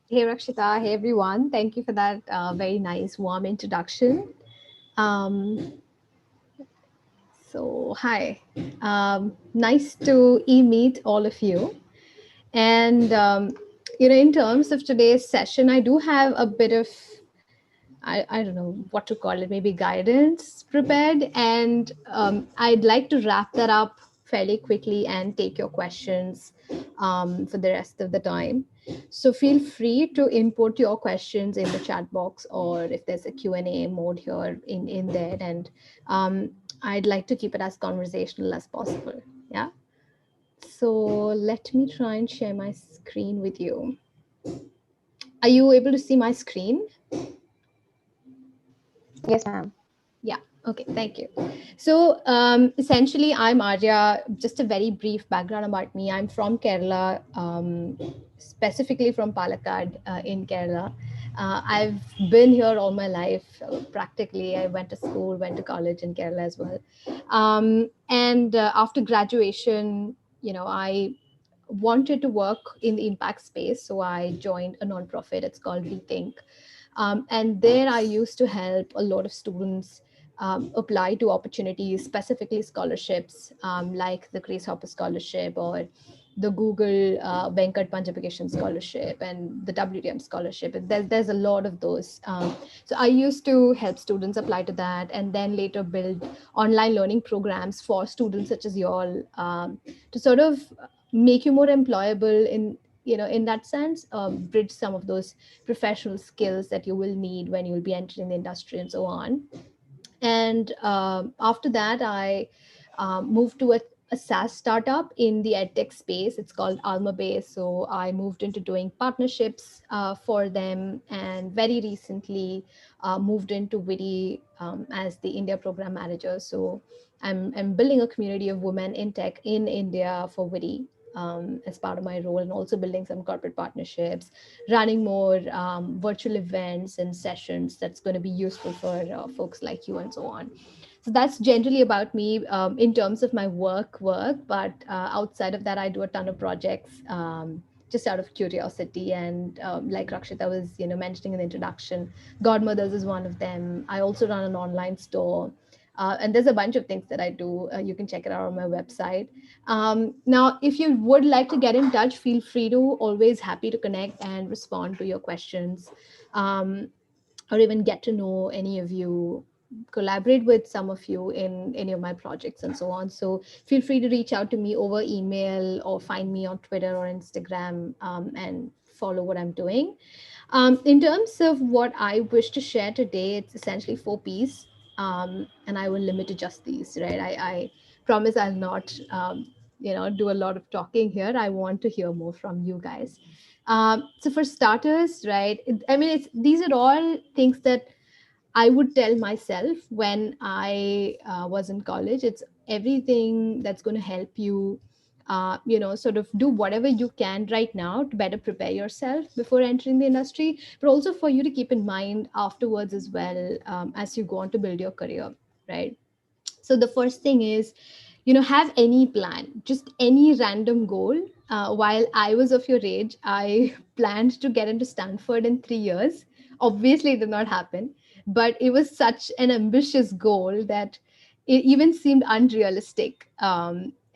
Hey Rakshita, hey everyone. Thank you for that very nice, warm introduction. Hi. Nice to meet all of you. And, in terms of today's session, I do have a bit of, I don't know what to call it, maybe guidance prepared. And I'd like to wrap that up fairly quickly and take your questions for the rest of the time. So feel free to input your questions in the chat box, or if there's a Q&A mode here in there. And I'd like to keep it as conversational as possible. Yeah. So let me try and share my screen with you. Are you able to see my screen? Yes, ma'am. Yeah. Okay. Thank you. So essentially, I'm Arya. Just a very brief background about me. I'm from Kerala, specifically from Palakkad in Kerala. I've been here all my life, practically. I went to school, went to college in Kerala as well. And after graduation, I wanted to work in the impact space. So I joined a nonprofit. It's called WeThink. And there I used to help a lot of students apply to opportunities, specifically scholarships like the Grace Hopper Scholarship or the Google Venkat Panjabhagesham Scholarship and the WTM Scholarship. There's a lot of those. So I used to help students apply to that, and then later build online learning programs for students such as you all to sort of make you more employable in that sense, bridge some of those professional skills that you will need when you'll be entering the industry and so on. And after that, I moved to a SaaS startup in the edtech space. It's called Alma Base. So I moved into doing partnerships for them, and very recently moved into WITI as the India program manager. So I'm building a community of women in tech in India for WITI. As part of my role, and also building some corporate partnerships, running more virtual events and sessions that's going to be useful for folks like you and so on. So that's generally about me in terms of my work, but outside of that, I do a ton of projects just out of curiosity. And like Rakshita was mentioning in the introduction, Godmothers is one of them. I also run an online store. And there's a bunch of things that I do. You can check it out on my website. Now, if you would like to get in touch, feel free to, always happy to connect and respond to your questions, or even get to know any of you, collaborate with some of you in any of my projects and so on. So feel free to reach out to me over email or find me on Twitter or Instagram, and follow what I'm doing. In terms of what I wish to share today, it's essentially 4 Ps, and I will limit to just these, right? I promise I'll not, do a lot of talking here. I want to hear more from you guys. So for starters, right? These are all things that I would tell myself when I was in college. It's everything that's going to help you, sort of do whatever you can right now to better prepare yourself before entering the industry, but also for you to keep in mind afterwards as well, as you go on to build your career, right? So the first thing is, have any plan, just any random goal. While I was of your age, I planned to get into Stanford in 3 years. Obviously it did not happen, but it was such an ambitious goal that it even seemed unrealistic,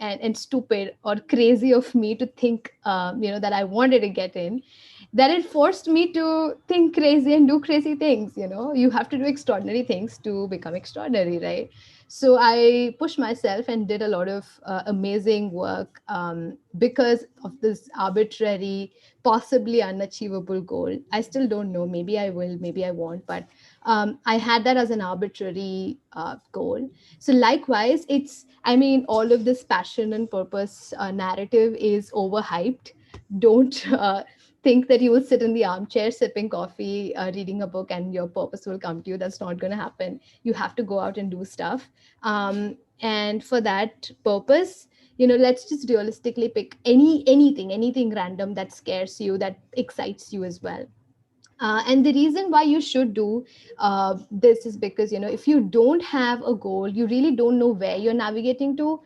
and stupid or crazy of me to think, that I wanted to get in, that it forced me to think crazy and do crazy things. You have to do extraordinary things to become extraordinary, right? So I pushed myself and did a lot of amazing work, because of this arbitrary, possibly unachievable goal. I still don't know, maybe I will, maybe I won't, but I had that as an arbitrary goal. So likewise, all of this passion and purpose narrative is overhyped. Don't think that you will sit in the armchair sipping coffee, reading a book, and your purpose will come to you. That's not going to happen. You have to go out and do stuff. And for that purpose, let's just realistically pick anything random that scares you, that excites you as well. And the reason why you should do this is because, if you don't have a goal, you really don't know where you're navigating to.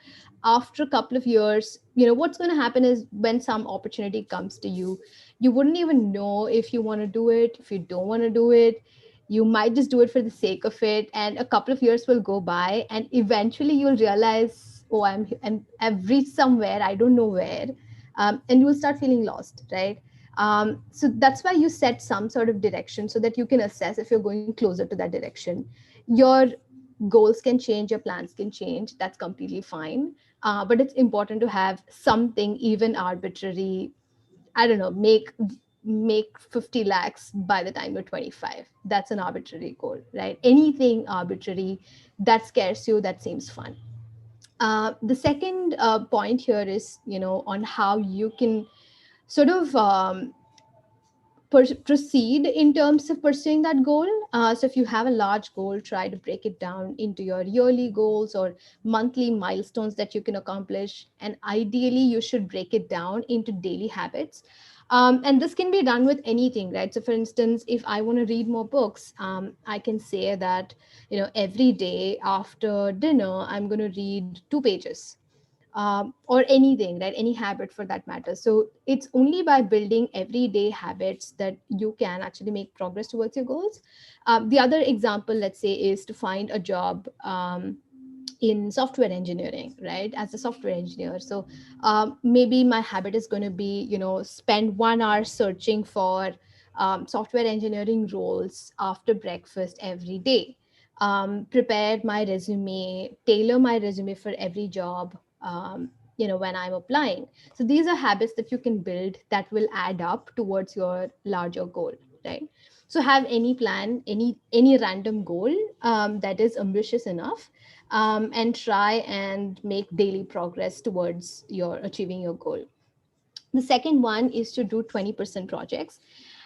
After a couple of years, what's going to happen is, when some opportunity comes to you, you wouldn't even know if you want to do it, if you don't want to do it. You might just do it for the sake of it, and a couple of years will go by, and eventually you'll realize, oh, I've reached somewhere, I don't know where, and you will start feeling lost, right? So that's why you set some sort of direction, so that you can assess if you're going closer to that direction. Your goals can change, your plans can change, that's completely fine. But it's important to have something, even arbitrary. I don't know, make 50 lakhs by the time you're 25. That's an arbitrary goal, right? Anything arbitrary that scares you, that seems fun. The second point here is, on how you can sort of proceed in terms of pursuing that goal. So if you have a large goal, try to break it down into your yearly goals or monthly milestones that you can accomplish. And ideally, you should break it down into daily habits. And this can be done with anything, right? So for instance, if I want to read more books, I can say that, every day after dinner, I'm going to read 2 pages, or anything, right? Any habit for that matter. So it's only by building everyday habits that you can actually make progress towards your goals. The other example, let's say, is to find a job in software engineering, right? As a software engineer. So maybe my habit is going to be, spend 1 hour searching for software engineering roles after breakfast every day. Prepare my resume, tailor my resume for every job, when I'm applying. So these are habits that you can build that will add up towards your larger goal, right? So have any plan, any random goal that is ambitious enough, and try and make daily progress towards your achieving your goal. The second one is to do 20% projects.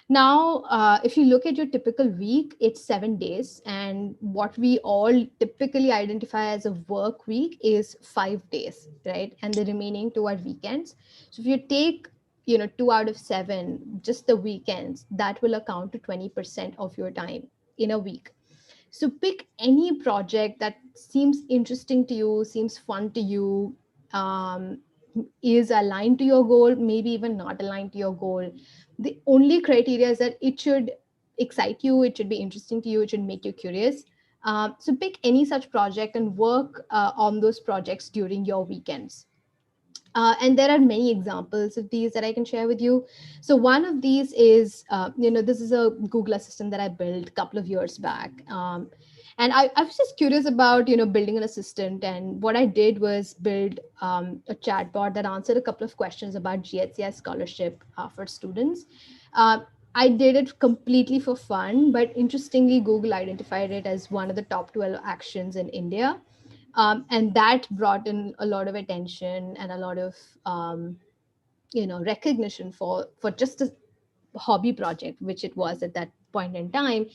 Now, if you look at your typical week, it's 7 days. And what we all typically identify as a work week is 5 days, right? And the remaining 2 are weekends. So if you take, 2 out of 7, just the weekends, that will account to 20% of your time in a week. So pick any project that seems interesting to you, seems fun to you, is aligned to your goal, maybe even not aligned to your goal. The only criteria is that it should excite you, it should be interesting to you, it should make you curious. So pick any such project and work on those projects during your weekends. And there are many examples of these that I can share with you. So one of these is, this is a Google Assistant that I built a couple of years back. And I was just curious about, building an assistant. And what I did was build a chatbot that answered a couple of questions about GHCI scholarship for students. Uh, I did it completely for fun, but interestingly, Google identified it as one of the top 12 actions in India. And that brought in a lot of attention and a lot of recognition for just a hobby project, which it was at that point in time.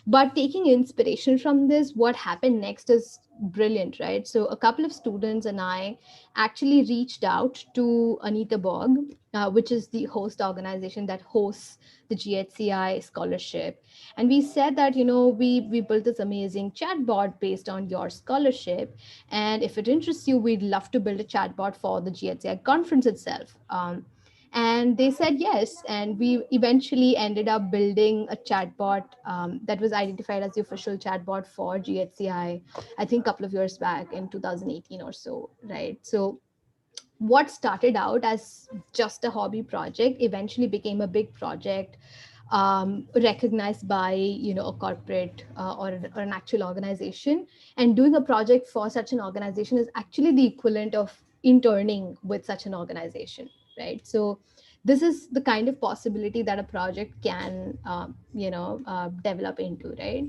But taking inspiration from this, what happened next is brilliant, right? So a couple of students and I actually reached out to Anita Borg, which is the host organization that hosts the GHCI scholarship. And we said that, we built this amazing chatbot based on your scholarship. And if it interests you, we'd love to build a chatbot for the GHCI conference itself. And they said yes. And we eventually ended up building a chatbot that was identified as the official chatbot for GHCI, I think a couple of years back in 2018 or so, right? So what started out as just a hobby project eventually became a big project, recognized by a corporate or an actual organization. And doing a project for such an organization is actually the equivalent of interning with such an organization, right? So this is the kind of possibility that a project can develop into, right?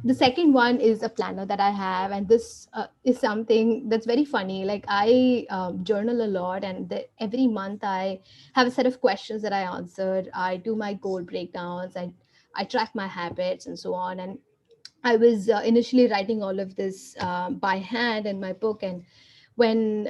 The second one is a planner that I have, and this is something that's very funny. Like I journal a lot, and every month I have a set of questions that I answered. I do my goal breakdowns. I track my habits and so on. And I was initially writing all of this by hand in my book. And when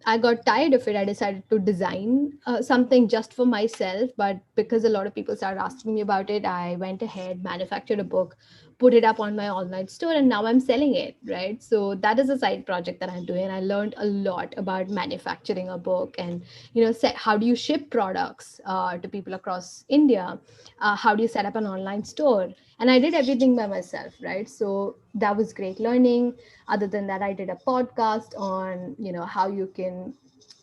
I got tired of it, I decided to design something just for myself. But because a lot of people started asking me about it, I went ahead, manufactured a book, put it up on my online store, and now I'm selling it, right? So that is a side project that I'm doing. I learned a lot about manufacturing a book and, how do you ship products to people across India? How do you set up an online store? And I did everything by myself, right? So that was great learning. Other than that, I did a podcast on, how you can,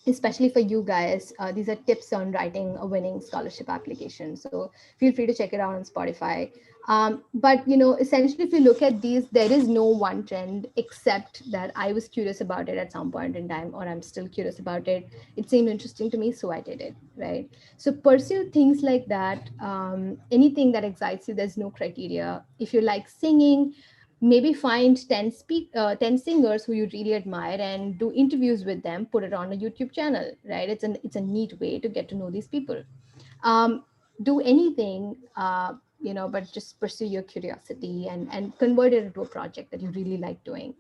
especially for you guys, these are tips on writing a winning scholarship application. So feel free to check it out on Spotify. But essentially, if you look at these, there is no one trend, except that I was curious about it at some point in time, or I'm still curious about it. It seemed interesting to me, so I did it, right? So pursue things like that. Anything that excites you, there's no criteria. If you like singing, maybe find 10 singers who you really admire and do interviews with them, put it on a YouTube channel, right? It's a neat way to get to know these people. Do anything, but just pursue your curiosity and convert it into a project that you really like doing.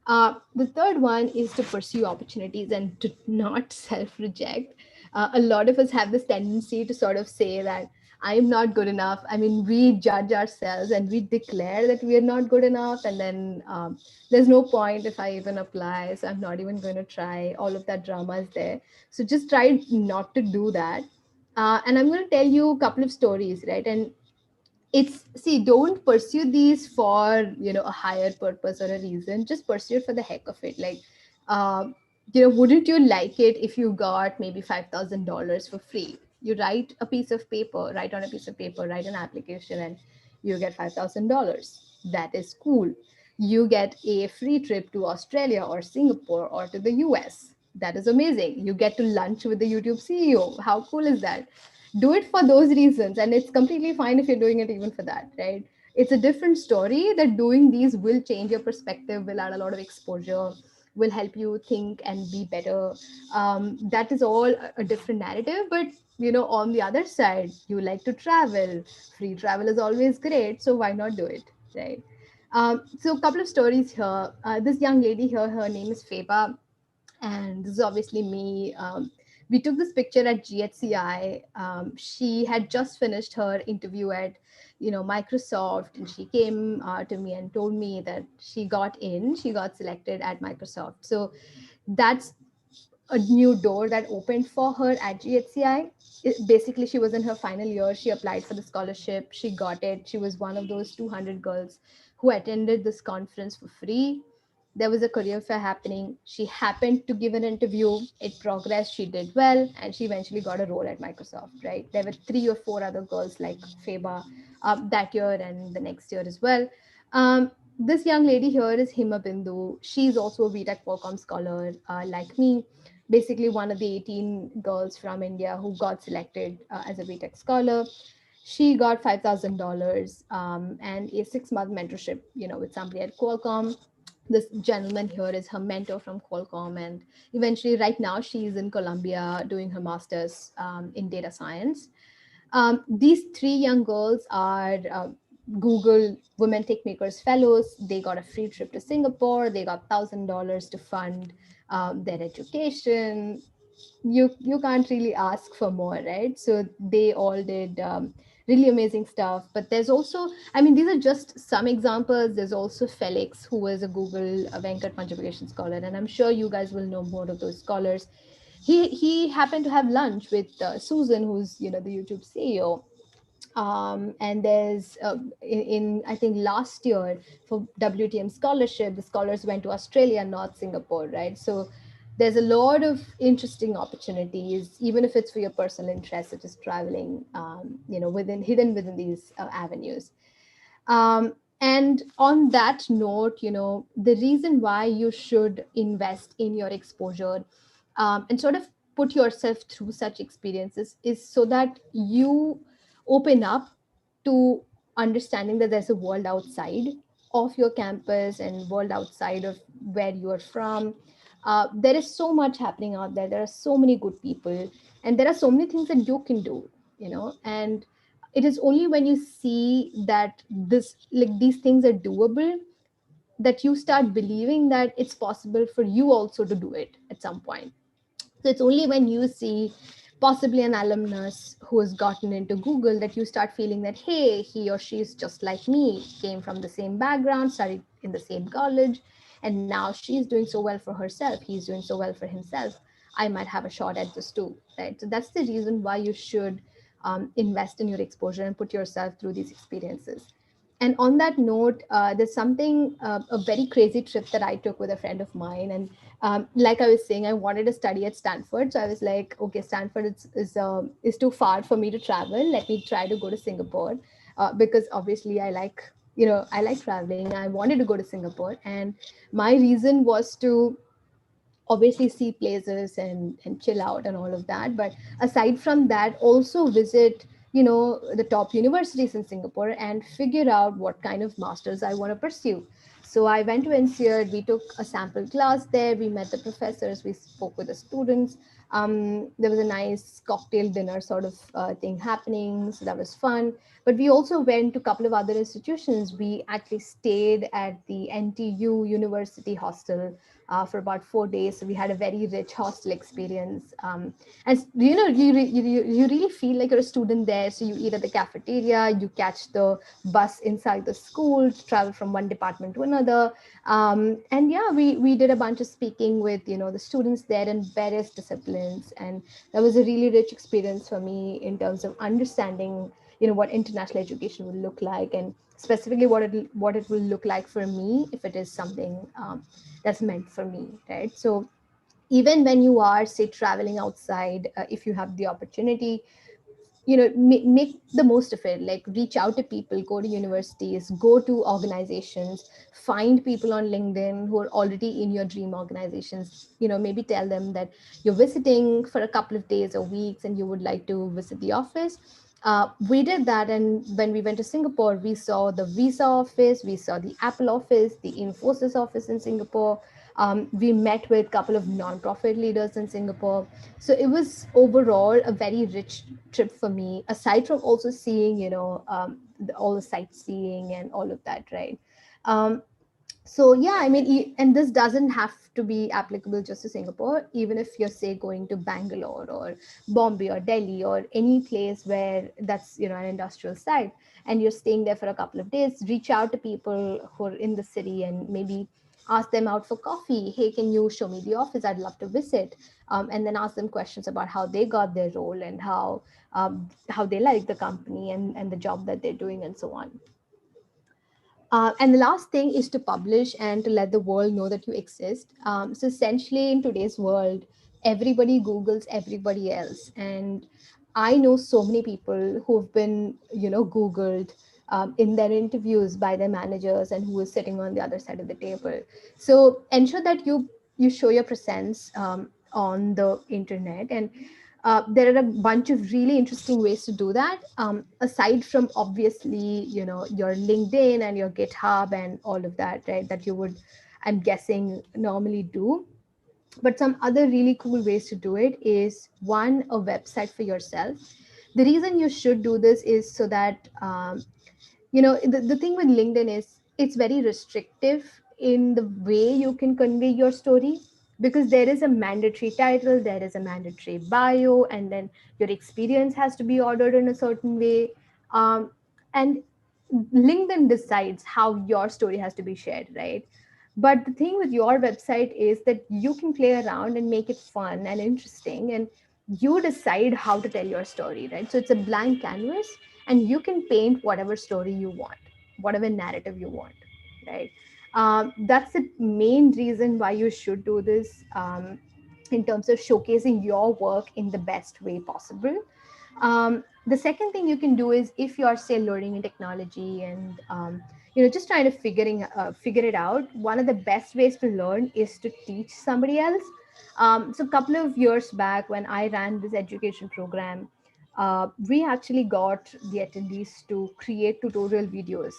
The third one is to pursue opportunities and to not self-reject. A lot of us have this tendency to sort of say that I am not good enough. I mean, we judge ourselves and we declare that we are not good enough. And then there's no point if I even apply. So I'm not even going to try. All of that drama is there. So just try not to do that. And I'm going to tell you a couple of stories, right? And don't pursue these for a higher purpose or a reason. Just pursue it for the heck of it. Like wouldn't you like it if you got maybe $5,000 for free? You write on a piece of paper, write an application, and you get $5,000. That is cool. You get a free trip to Australia or Singapore or to the US. That is amazing. You get to lunch with the YouTube CEO. How cool is that? Do it for those reasons, and it's completely fine if you're doing it even for that, right? It's a different story that doing these will change your perspective, will add a lot of exposure, will help you think and be better. That is all a different narrative. But on the other side, you like to travel. Free travel is always great, so why not do it, right? So a couple of stories here. This young lady here, her name is Feba, and this is obviously me. We took this picture at GHCI. She had just finished her interview at Microsoft, and she came to me and told me that she got selected at Microsoft. So that's a new door that opened for her at GHCI. Basically, she was in her final year. She applied for the scholarship. She got it. She was one of those 200 girls who attended this conference for free. There was a career fair happening. She happened to give an interview. It progressed. She did well, and she eventually got a role at Microsoft. Right? There were 3 or 4 other girls like Feba that year and the next year as well. This young lady here is Hima Bindu. She's also a WeTech Qualcomm scholar, like me. Basically, one of the 18 girls from India who got selected as a WeTech scholar. She got $5,000 and a 6-month mentorship, with somebody at Qualcomm. This gentleman here is her mentor from Qualcomm, and eventually, right now, she's in Columbia doing her master's in data science. These 3 young girls are Google Women Tech Makers Fellows. They got a free trip to Singapore. They got $1,000 to fund their education. You can't really ask for more, right? So they all did really amazing stuff. But there's also, I mean, these are just some examples. There's also Felix, who is a Google Venkat Panchapagashan scholar, and I'm sure you guys will know more of those scholars. He happened to have lunch with Susan, who's the YouTube CEO. And there's in I think last year for WTM scholarship, the scholars went to Australia, not Singapore, right? So there's a lot of interesting opportunities, even if it's for your personal interest, such as traveling, hidden within these avenues. And on that note, the reason why you should invest in your exposure and sort of put yourself through such experiences is so that you open up to understanding that there's a world outside of your campus and world outside of where you are from. There is so much happening out there. There are so many good people, and there are so many things that you can do, and it is only when you see that these things are doable that you start believing that it's possible for you also to do it at some point. So it's only when you see possibly an alumnus who has gotten into Google that you start feeling that, hey, he or she is just like me, came from the same background, studied in the same college, and now she's doing so well for herself. He's doing so well for himself. I might have a shot at this too, right? So that's the reason why you should invest in your exposure and put yourself through these experiences. And on that note, there's something, a very crazy trip that I took with a friend of mine. And like I was saying, I wanted to study at Stanford. So I was like, okay, Stanford is too far for me to travel. Let me try to go to Singapore because obviously I like traveling. I wanted to go to Singapore. And my reason was to obviously see places and chill out and all of that. But aside from that, also visit the top universities in Singapore and figure out what kind of masters I want to pursue. So I went to NCERT. We took a sample class there. We met the professors. We spoke with the students. There was a nice cocktail dinner sort of thing happening, so that was fun. But we also went to a couple of other institutions. We actually stayed at the NTU University hostel for about 4 days. So we had a very rich hostel experience. And you really feel like you're a student there. So you eat at the cafeteria, you catch the bus inside the school to travel from one department to another. And yeah, we did a bunch of speaking with the students there in various disciplines, and that was a really rich experience for me in terms of understanding what international education will look like, and specifically what it will look like for me if it is something that's meant for me, right? So even when you are, say, traveling outside, if you have the opportunity, make the most of it. Like, reach out to people, go to universities, go to organizations, find people on LinkedIn who are already in your dream organizations. Maybe tell them that you're visiting for a couple of days or weeks and you would like to visit the office. We did that, and when we went to Singapore, we saw the Visa office, we saw the Apple office, the Infosys office in Singapore. We met with a couple of nonprofit leaders in Singapore. So it was overall a very rich trip for me, aside from also seeing, all the sightseeing and all of that, right? So yeah, I mean, and this doesn't have to be applicable just to Singapore. Even if you're, say, going to Bangalore or Bombay or Delhi or any place where that's an industrial site, and you're staying there for a couple of days, reach out to people who are in the city and maybe ask them out for coffee. Hey, can you show me the office? I'd love to visit. And then ask them questions about how they got their role and how they like the company and the job that they're doing and so on. And the last thing is to publish and to let the world know that you exist. So essentially, in today's world, everybody Googles everybody else, and I know so many people who've been, Googled in their interviews by their managers and who is sitting on the other side of the table. So ensure that you show your presence on the internet, and there are a bunch of really interesting ways to do that. Aside from obviously, your LinkedIn and your GitHub and all of that, right? That you would, I'm guessing, normally do. But some other really cool ways to do it is, one, a website for yourself. The reason you should do this is so that the thing with LinkedIn is it's very restrictive in the way you can convey your story, because there is a mandatory title, there is a mandatory bio, and then your experience has to be ordered in a certain way. And LinkedIn decides how your story has to be shared, right? But the thing with your website is that you can play around and make it fun and interesting, and you decide how to tell your story, right? So it's a blank canvas, and you can paint whatever story you want, whatever narrative you want, right? That's the main reason why you should do this, in terms of showcasing your work in the best way possible. The second thing you can do is, if you're still learning in technology and just trying to figure it out, one of the best ways to learn is to teach somebody else. So a couple of years back, when I ran this education program, we actually got the attendees to create tutorial videos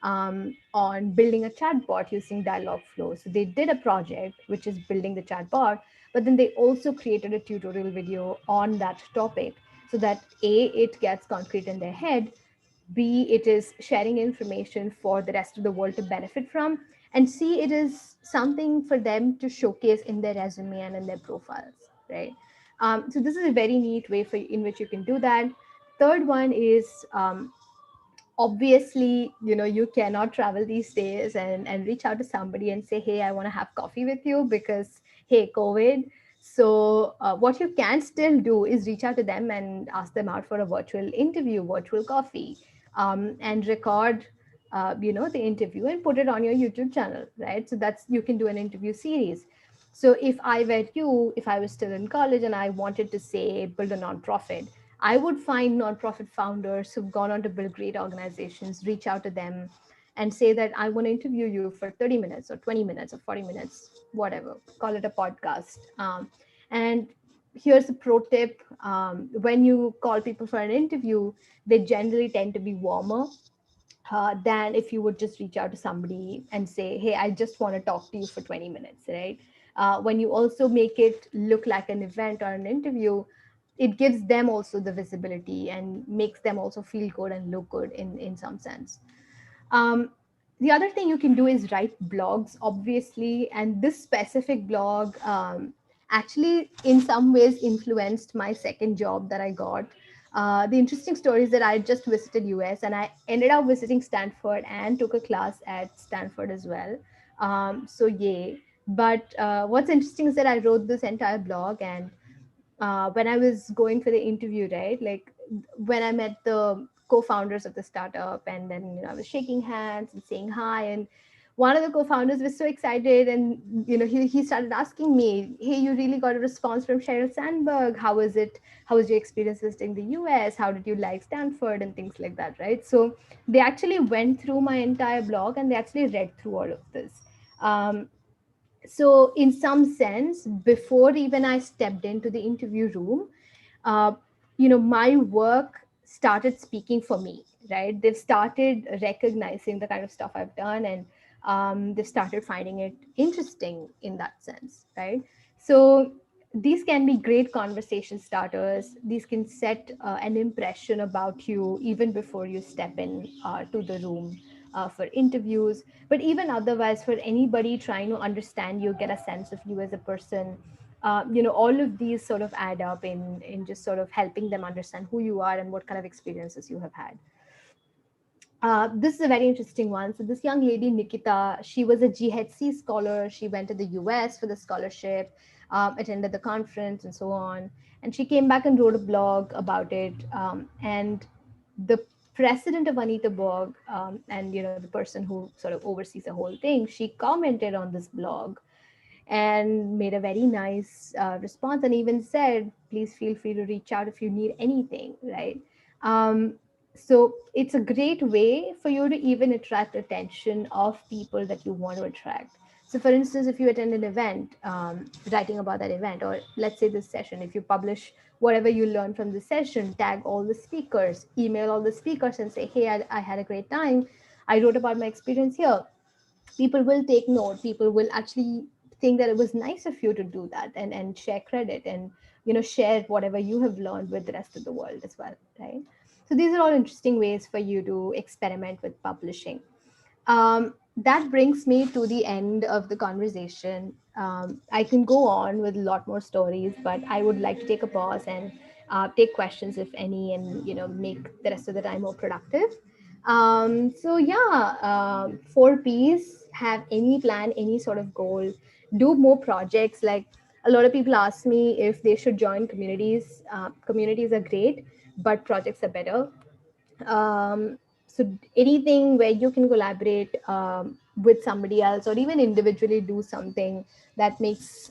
on building a chatbot using Dialogflow. So they did a project which is building the chatbot, but then they also created a tutorial video on that topic, so that A, it gets concrete in their head, B, it is sharing information for the rest of the world to benefit from, and C, it is something for them to showcase in their resume and in their profiles, right? So this is a very neat way in which you can do that. Third one is, obviously, you cannot travel these days and reach out to somebody and say, hey, I want to have coffee with you because, hey, COVID. So what you can still do is reach out to them and ask them out for a virtual interview, virtual coffee, and record the interview and put it on your YouTube channel, right? So that's, you can do an interview series. So if I were you, if I was still in college and I wanted to, say, build a nonprofit, I would find nonprofit founders who've gone on to build great organizations, reach out to them and say that I want to interview you for 30 minutes or 20 minutes or 40 minutes, whatever, call it a podcast. And here's a pro tip. When you call people for an interview, they generally tend to be warmer than if you would just reach out to somebody and say, hey, I just want to talk to you for 20 minutes, right? When you also make it look like an event or an interview, it gives them also the visibility and makes them also feel good and look good in some sense. Um, the other thing you can do is write blogs, obviously, and this specific blog actually in some ways influenced my second job that I got. The interesting story is that I just visited US and I ended up visiting Stanford and took a class at Stanford as well. So yay. But what's interesting is that I wrote this entire blog, and when I was going for the interview, right? Like when I met the co-founders of the startup, and then I was shaking hands and saying hi, and one of the co-founders was so excited, and he started asking me, "Hey, you really got a response from Sheryl Sandberg. How was it? How was your experience visiting the US? How did you like Stanford and things like that?" Right? So they actually went through my entire blog and they actually read through all of this. So in some sense, before even I stepped into the interview room, uh, my work started speaking for me, right? They've started recognizing the kind of stuff I've done, and they've started finding it interesting in that sense, right? So these can be great conversation starters. These can set an impression about you even before you step in to the room for interviews. But even otherwise, for anybody trying to understand you, get a sense of you as a person, all of these sort of add up in just sort of helping them understand who you are and what kind of experiences you have had. This is a very interesting one. So this young lady, Nikita, she was a GHC scholar. She went to the US for the scholarship, attended the conference and so on. And she came back and wrote a blog about it. And the president of Anita Borg, and the person who sort of oversees the whole thing, she commented on this blog and made a very nice response, and even said, please feel free to reach out if you need anything, right? So it's a great way for you to even attract attention of people that you want to attract. So for instance, if you attend an event, writing about that event, or let's say this session, if you publish whatever you learn from the session, tag all the speakers, email all the speakers and say, hey, I had a great time. I wrote about my experience here. People will take note. People will actually think that it was nice of you to do that, and share credit, and share whatever you have learned with the rest of the world as well, right? So these are all interesting ways for you to experiment with publishing. That brings me to the end of the conversation. I can go on with a lot more stories, but I would like to take a pause and take questions if any, and make the rest of the time more productive. So yeah, 4Ps: have any plan, any sort of goal, do more projects. Like, a lot of people ask me if they should join communities. Communities are great, but projects are better. So anything where you can collaborate with somebody else, or even individually do something that makes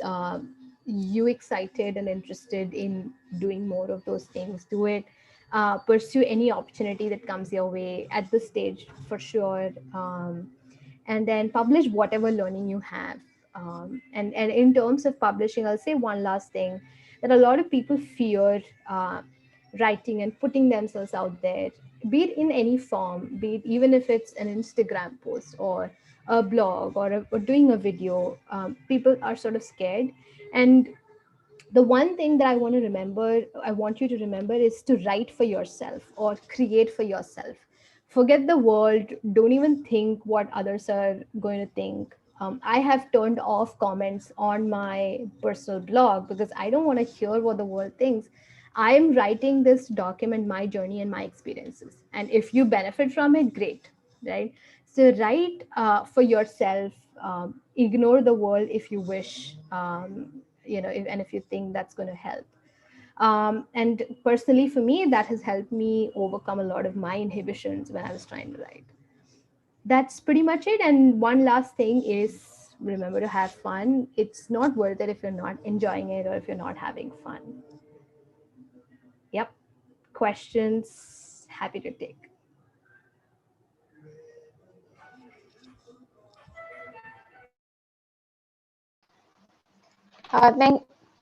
you excited and interested in doing more of those things, do it. Pursue any opportunity that comes your way at this stage, for sure. And then publish whatever learning you have. And in terms of publishing, I'll say one last thing, that a lot of people fear writing and putting themselves out there, be it in any form, be it even if it's an Instagram post or a blog, or doing a video. People are sort of scared. And the one thing that I want you to remember, is to write for yourself or create for yourself. Forget the world. Don't even think what others are going to think. I have turned off comments on my personal blog because I don't want to hear what the world thinks. I'm writing this to document my journey and my experiences. And if you benefit from it, great, right? So write for yourself. Ignore the world if you wish. If you think that's going to help. And personally, for me, that has helped me overcome a lot of my inhibitions when I was trying to write. That's pretty much it. And one last thing is, remember to have fun. It's not worth it if you're not enjoying it, or if you're not having fun. Yep. Questions? Happy to take.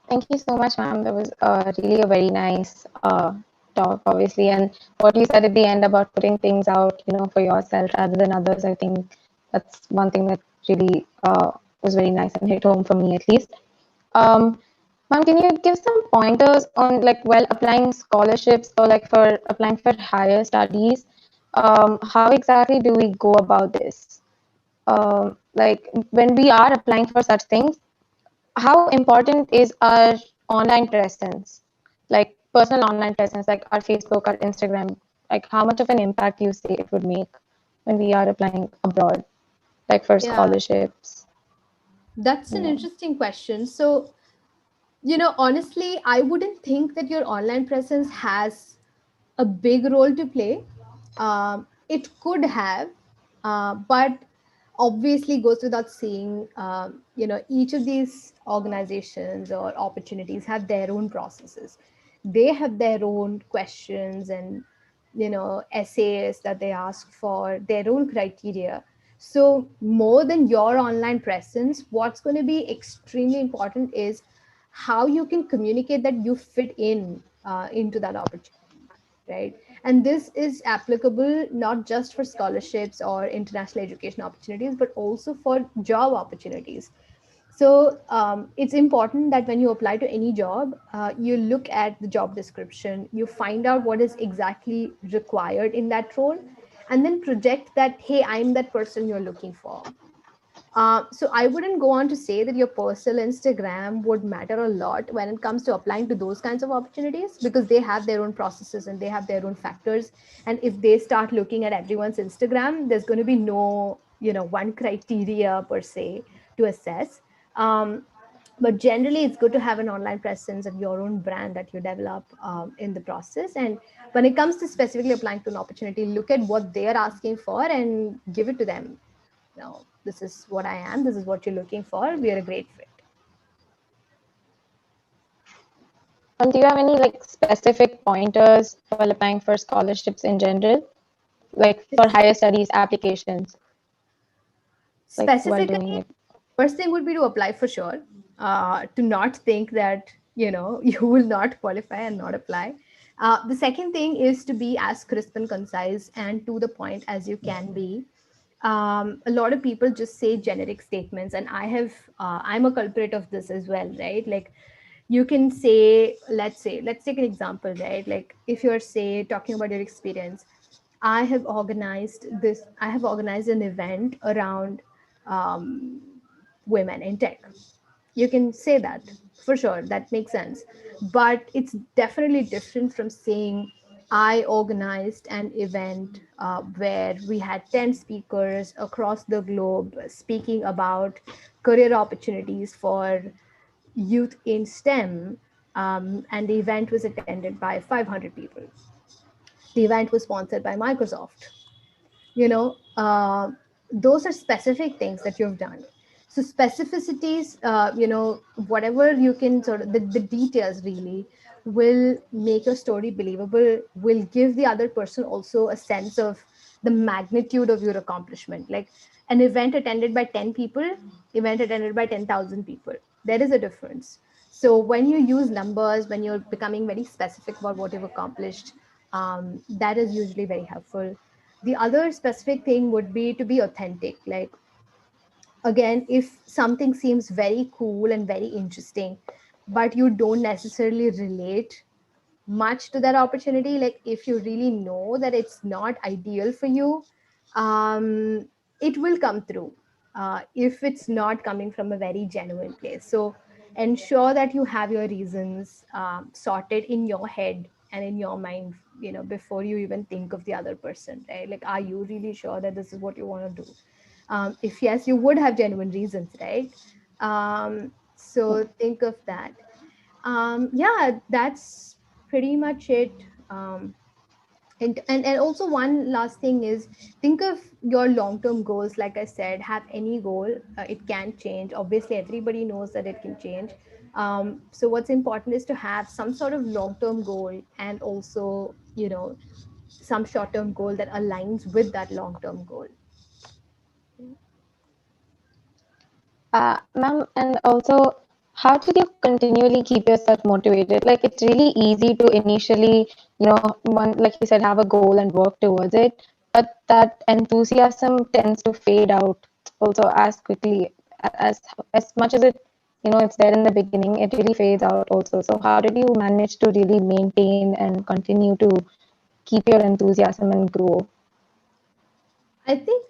Thank you so much, ma'am. That was really a very nice talk, obviously. And what you said at the end about putting things out, for yourself rather than others, I think that's one thing that really was very nice and hit home for me, at least. Ma'am, can you give some pointers on, like, applying scholarships, or like for applying for higher studies? How exactly do we go about this? Like, when we are applying for such things, how important is our online presence, like personal online presence, like our Facebook, our Instagram? Like, how much of an impact you say it would make when we are applying abroad, like for Yeah, scholarships? that's an interesting question. So, honestly, I wouldn't think that your online presence has a big role to play. It could have, but obviously goes without saying. Each of these organizations or opportunities have their own processes. They have their own questions and essays that they ask for, their own criteria. So more than your online presence, what's going to be extremely important is how you can communicate that you fit in into that opportunity, right? And this is applicable not just for scholarships or international education opportunities, but also for job opportunities. So it's important that when you apply to any job, you look at the job description, you find out what is exactly required in that role, and then project that, hey, I'm that person you're looking for. So I wouldn't go on to say that your personal Instagram would matter a lot when it comes to applying to those kinds of opportunities, because they have their own processes and they have their own factors. And if they start looking at everyone's Instagram, there's going to be no, one criteria per se to assess. But generally, it's good to have an online presence and your own brand that you develop in the process. And when it comes to specifically applying to an opportunity, look at what they are asking for and give it to them. No, this is what I am. This is what you're looking for. We are a great fit. And do you have any like specific pointers while applying for scholarships in general, like for higher studies applications, like while doing Specifically, it? first thing would be to apply for sure. To not think that you will not qualify and not apply. The second thing is to be as crisp and concise and to the point as you can be. A lot of people just say generic statements, and I'm a culprit of this as well, right? Like, you can say, let's take an example, right? Like, if you're say talking about your experience, I have organized an event around um, women in tech. You can say that for sure, that makes sense. But it's definitely different from saying I organized an event where we had 10 speakers across the globe speaking about career opportunities for youth in STEM, and the event was attended by 500 people. The event was sponsored by Microsoft. you know uh, those are specific things that you've done. So specificities, whatever you can sort of, the details really will make your story believable, will give the other person also a sense of the magnitude of your accomplishment. Like, an event attended by 10 people, event attended by 10,000 people, there is a difference. So when you use numbers, when you're becoming very specific about what you've accomplished, that is usually very helpful. The other specific thing would be to be authentic. Like, again, if something seems very cool and very interesting, but you don't necessarily relate much to that opportunity, like if you really know that it's not ideal for you, um, it will come through if it's not coming from a very genuine place. So ensure that you have your reasons sorted in your head and in your mind, before you even think of the other person, right? Like, are you really sure that this is what you want to do? If yes, you would have genuine reasons, right? So think of that. Yeah, that's pretty much it. And also, one last thing is, think of your long term goals. Like I said, have any goal, it can change. Obviously, everybody knows that it can change. So what's important is to have some sort of long term goal, and also, some short term goal that aligns with that long term goal. Ma'am, and also, how did you continually keep yourself motivated? Like, it's really easy to initially, like you said, have a goal and work towards it, but that enthusiasm tends to fade out also as quickly as much as it's there in the beginning, it really fades out also. So, how did you manage to really maintain and continue to keep your enthusiasm and grow? I think,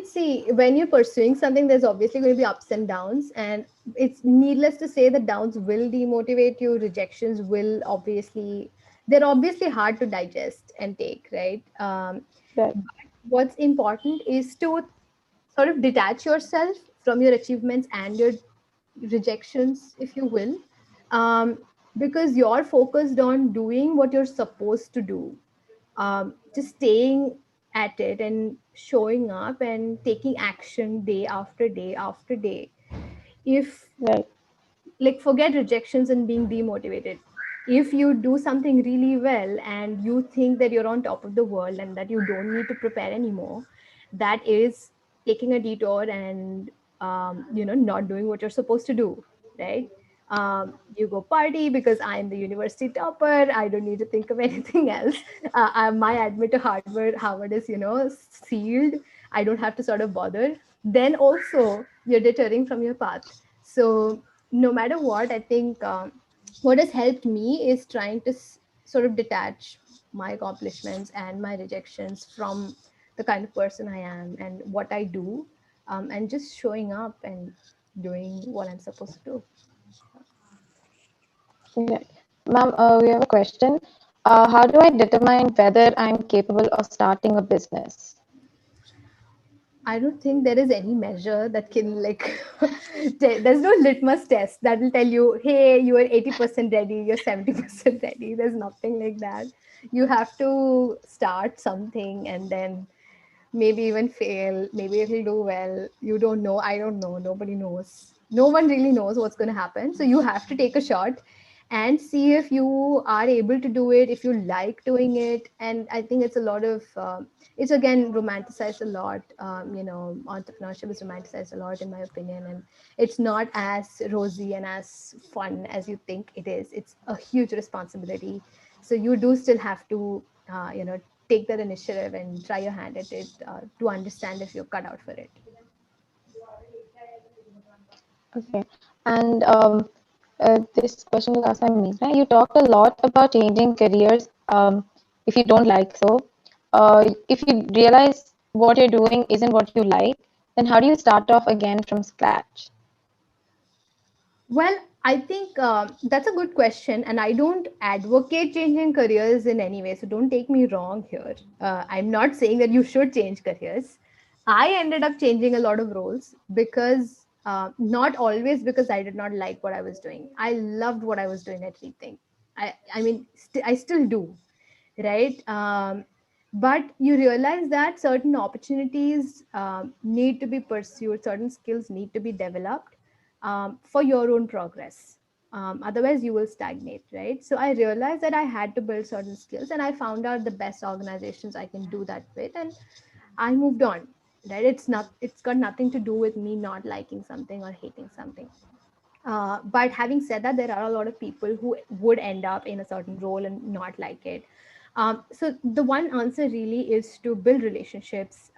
see, when you're pursuing something, there's obviously going to be ups and downs, and it's needless to say that downs will demotivate you. Rejections will they're obviously hard to digest and take, right? Right. But what's important is to sort of detach yourself from your achievements and your rejections, if you will, um, because you're focused on doing what you're supposed to do, just staying at it and showing up and taking action day after day after day. If, Right. like, forget rejections and being demotivated, if you do something really well and you think that you're on top of the world and that you don't need to prepare anymore, that is taking a detour and not doing what you're supposed to do, right? You go party because I'm the university topper, I don't need to think of anything else. My admit to Harvard is sealed, I don't have to sort of bother. Then also you're deterring from your path. So no matter what, I think what has helped me is trying to sort of detach my accomplishments and my rejections from the kind of person I am and what I do, and just showing up and doing what I'm supposed to do. Right. Ma'am, we have a question. How do I determine whether I'm capable of starting a business? I don't think there is any measure that can like, there's no litmus test that will tell you, hey, you are 80% ready, you're 70% ready. There's nothing like that. You have to start something and then maybe even fail, maybe it'll do well. You don't know. I don't know. Nobody knows. No one really knows what's going to happen. So you have to take a shot and see if you are able to do it, if you like doing it. And I think it's a lot of, it's again romanticized a lot. Entrepreneurship is romanticized a lot, in my opinion. And it's not as rosy and as fun as you think it is. It's a huge responsibility. So you do still have to, take that initiative and try your hand at it to understand if you're cut out for it. Okay. And this question was asked by Meera. You talked a lot about changing careers if you don't like so. If you realize what you're doing isn't what you like, then how do you start off again from scratch? Well, I think that's a good question, and I don't advocate changing careers in any way. So don't take me wrong here. I'm not saying that you should change careers. I ended up changing a lot of roles because not always because I did not like what I was doing. I loved what I was doing at Rethink. I still do, right? But you realize that certain opportunities need to be pursued, certain skills need to be developed for your own progress. Otherwise, you will stagnate, right? So I realized that I had to build certain skills, and I found out the best organizations I can do that with, and I moved on. Right? It's got nothing to do with me not liking something or hating something. But having said that, there are a lot of people who would end up in a certain role and not like it. So the one answer really is to build relationships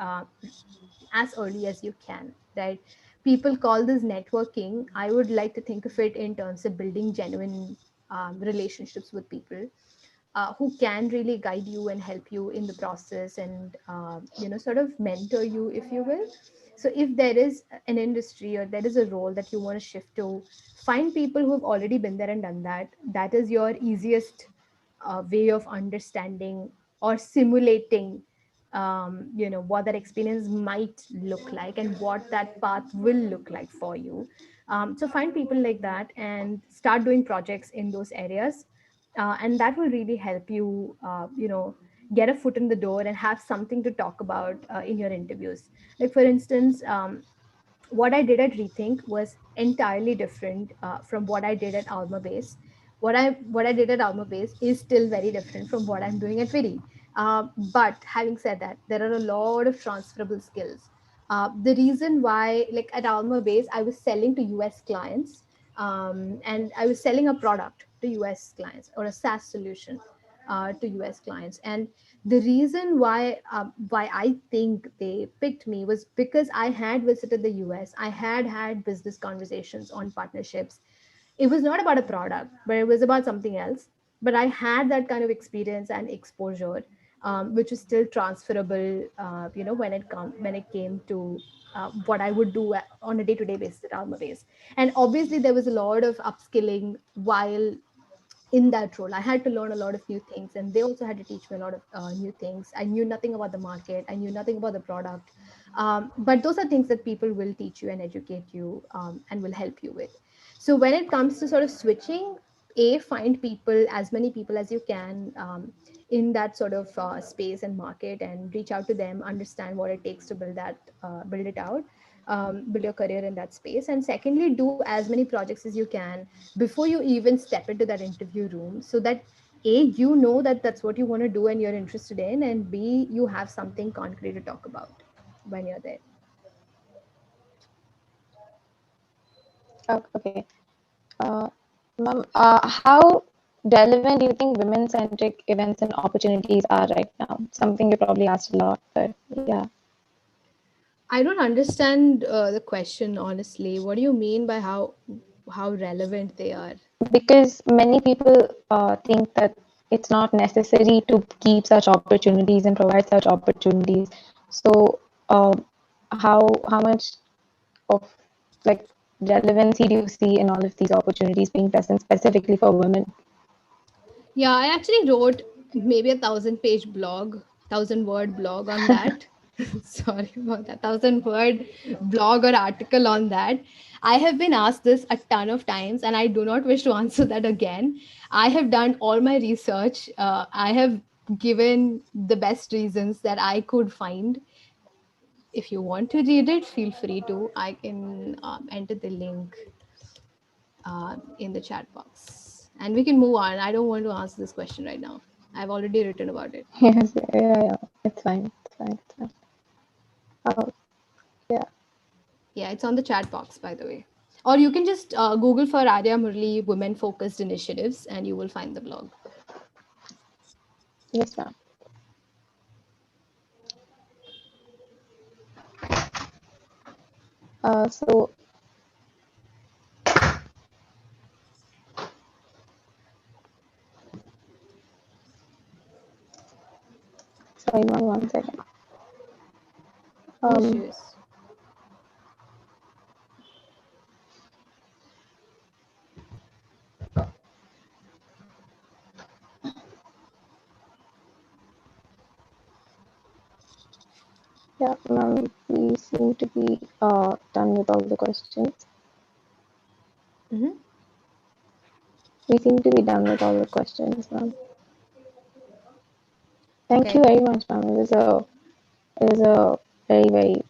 as early as you can, right? People call this networking. I would like to think of it in terms of building genuine relationships with people who can really guide you and help you in the process, and sort of mentor you, if you will. So if there is an industry or there is a role that you want to shift to, find people who have already been there and done that. That is your easiest way of understanding or simulating what that experience might look like and what that path will look like for you. So find people like that and start doing projects in those areas, and that will really help you get a foot in the door and have something to talk about in your interviews. Like for instance, what I did at Rethink was entirely different from what I did at Alma Base. What I did at Alma Base is still very different from what I'm doing at Viri. But having said that, there are a lot of transferable skills. The reason why, like at Alma Base, I was selling to US clients, and I was selling a product to US clients, or a SaaS solution to US clients. And the reason why I think they picked me was because I had visited the US. I had had business conversations on partnerships. It was not about a product, but it was about something else. But I had that kind of experience and exposure, which is still transferable. When it came to what I would do on a day-to-day basis at Alma Base. And obviously, there was a lot of upskilling while in that role. I had to learn a lot of new things, and they also had to teach me a lot of new things. I knew nothing about the market, I knew nothing about the product, but those are things that people will teach you and educate you, and will help you with. So when it comes to sort of switching, find people, as many people as you can, in that sort of space and market, and reach out to them, understand what it takes to build it out, build your career in that space. And secondly, do as many projects as you can before you even step into that interview room, so that that that's what you want to do and you're interested in, and B, you have something concrete to talk about when you're there. Okay. Uh, Ma'am, how relevant do you think women-centric events and opportunities are right now? Something you probably asked a lot, but yeah. I don't understand the question, honestly. What do you mean by how relevant they are? Because many people think that it's not necessary to keep such opportunities and provide such opportunities. So, how much of like relevancy do you see in all of these opportunities being present specifically for women? Yeah, I actually wrote maybe a 1,000-page blog, 1,000-word blog on that. Sorry about that. 1,000-word blog or article on that. I have been asked this a ton of times, and I do not wish to answer that again. I have done all my research. I have given the best reasons that I could find. If you want to read it, feel free to. I can enter the link in the chat box, and we can move on. I don't want to answer this question right now. I've already written about it. Yes, yeah. It's fine. It's fine. It's fine. Oh, yeah. Yeah, it's on the chat box, by the way. Or you can just Google for Arya Murali Women Focused Initiatives and you will find the blog. Yes, ma'am. So sorry, ma'am, 1 second. No issues. Yeah, ma'am, we seem to be done with all the questions. Mm-hmm. We seem to be done with all the questions, ma'am. Thank Okay. you very much, ma'am. It was a very, very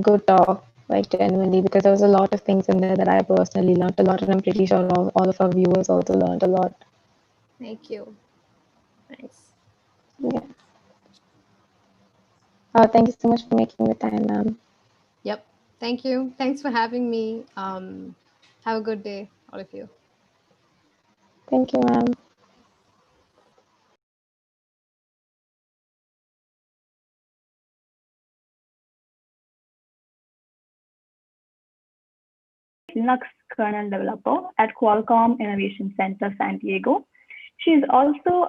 good talk, like genuinely, because there was a lot of things in there that I personally learned a lot, and I'm pretty sure all of our viewers also learned a lot. Thank you. Thanks. Yeah. Thank you so much for making the time, ma'am. Yep. Thank you. Thanks for having me. Have a good day, all of you. Thank you, ma'am. Linux Kernel Developer at Qualcomm Innovation Center, San Diego. She is also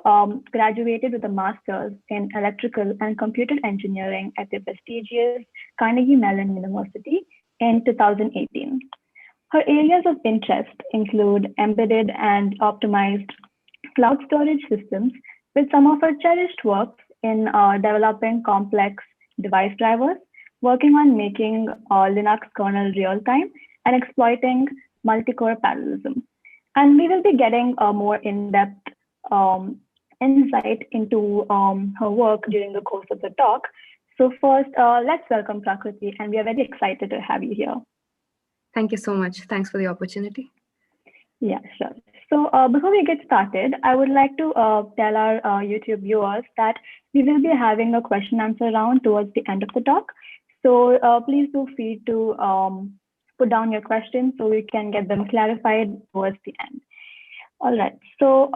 graduated with a master's in electrical and computer engineering at the prestigious Carnegie Mellon University in 2018. Her areas of interest include embedded and optimized cloud storage systems, with some of her cherished work in developing complex device drivers, working on making Linux kernel real-time, and exploiting multi-core parallelism. And we will be getting a more in-depth insight into her work during the course of the talk. So first, let's welcome Prakruthi, and we are very excited to have you here. Thank you so much. Thanks for the opportunity. Yeah, sure. So before we get started, I would like to tell our YouTube viewers that we will be having a question answer round towards the end of the talk. So please do feel to put down your questions so we can get them clarified towards the end. All right. So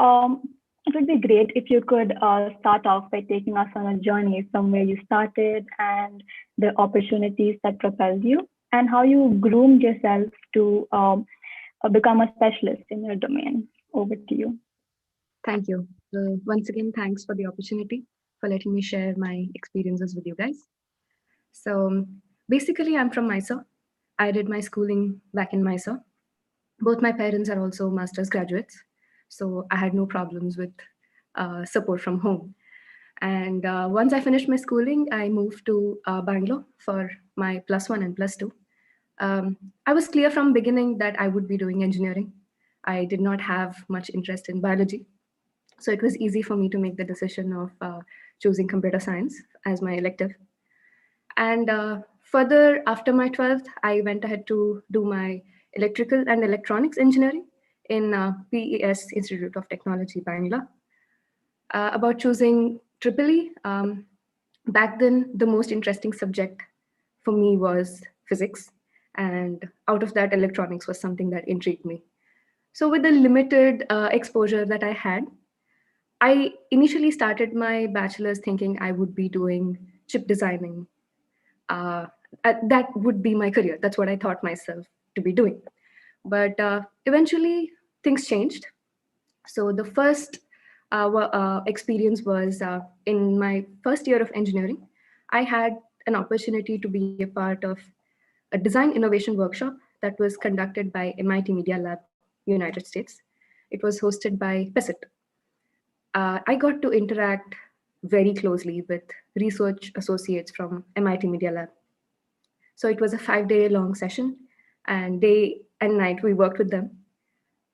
it would be great if you could start off by taking us on a journey from where you started and the opportunities that propelled you and how you groomed yourself to become a specialist in your domain. Over to you. Thank you. Once again, thanks for the opportunity for letting me share my experiences with you guys. So basically, I'm from Mysore. I did my schooling back in Mysore. Both my parents are also master's graduates, so I had no problems with support from home. And once I finished my schooling, I moved to Bangalore for my +1 and +2. I was clear from beginning that I would be doing engineering. I did not have much interest in biology. So it was easy for me to make the decision of choosing computer science as my elective. And further, after my 12th, I went ahead to do my electrical and electronics engineering in PES, Institute of Technology, Bangalore. About choosing IEEE, back then, the most interesting subject for me was physics. And out of that, electronics was something that intrigued me. So with the limited exposure that I had, I initially started my bachelor's thinking I would be doing chip designing. That would be my career. That's what I thought myself to be doing. But eventually, things changed. So the first experience was in my first year of engineering. I had an opportunity to be a part of a design innovation workshop that was conducted by MIT Media Lab, United States. It was hosted by PESIT. I got to interact very closely with research associates from MIT Media Lab. So it was a 5-day long session, and day and night we worked with them.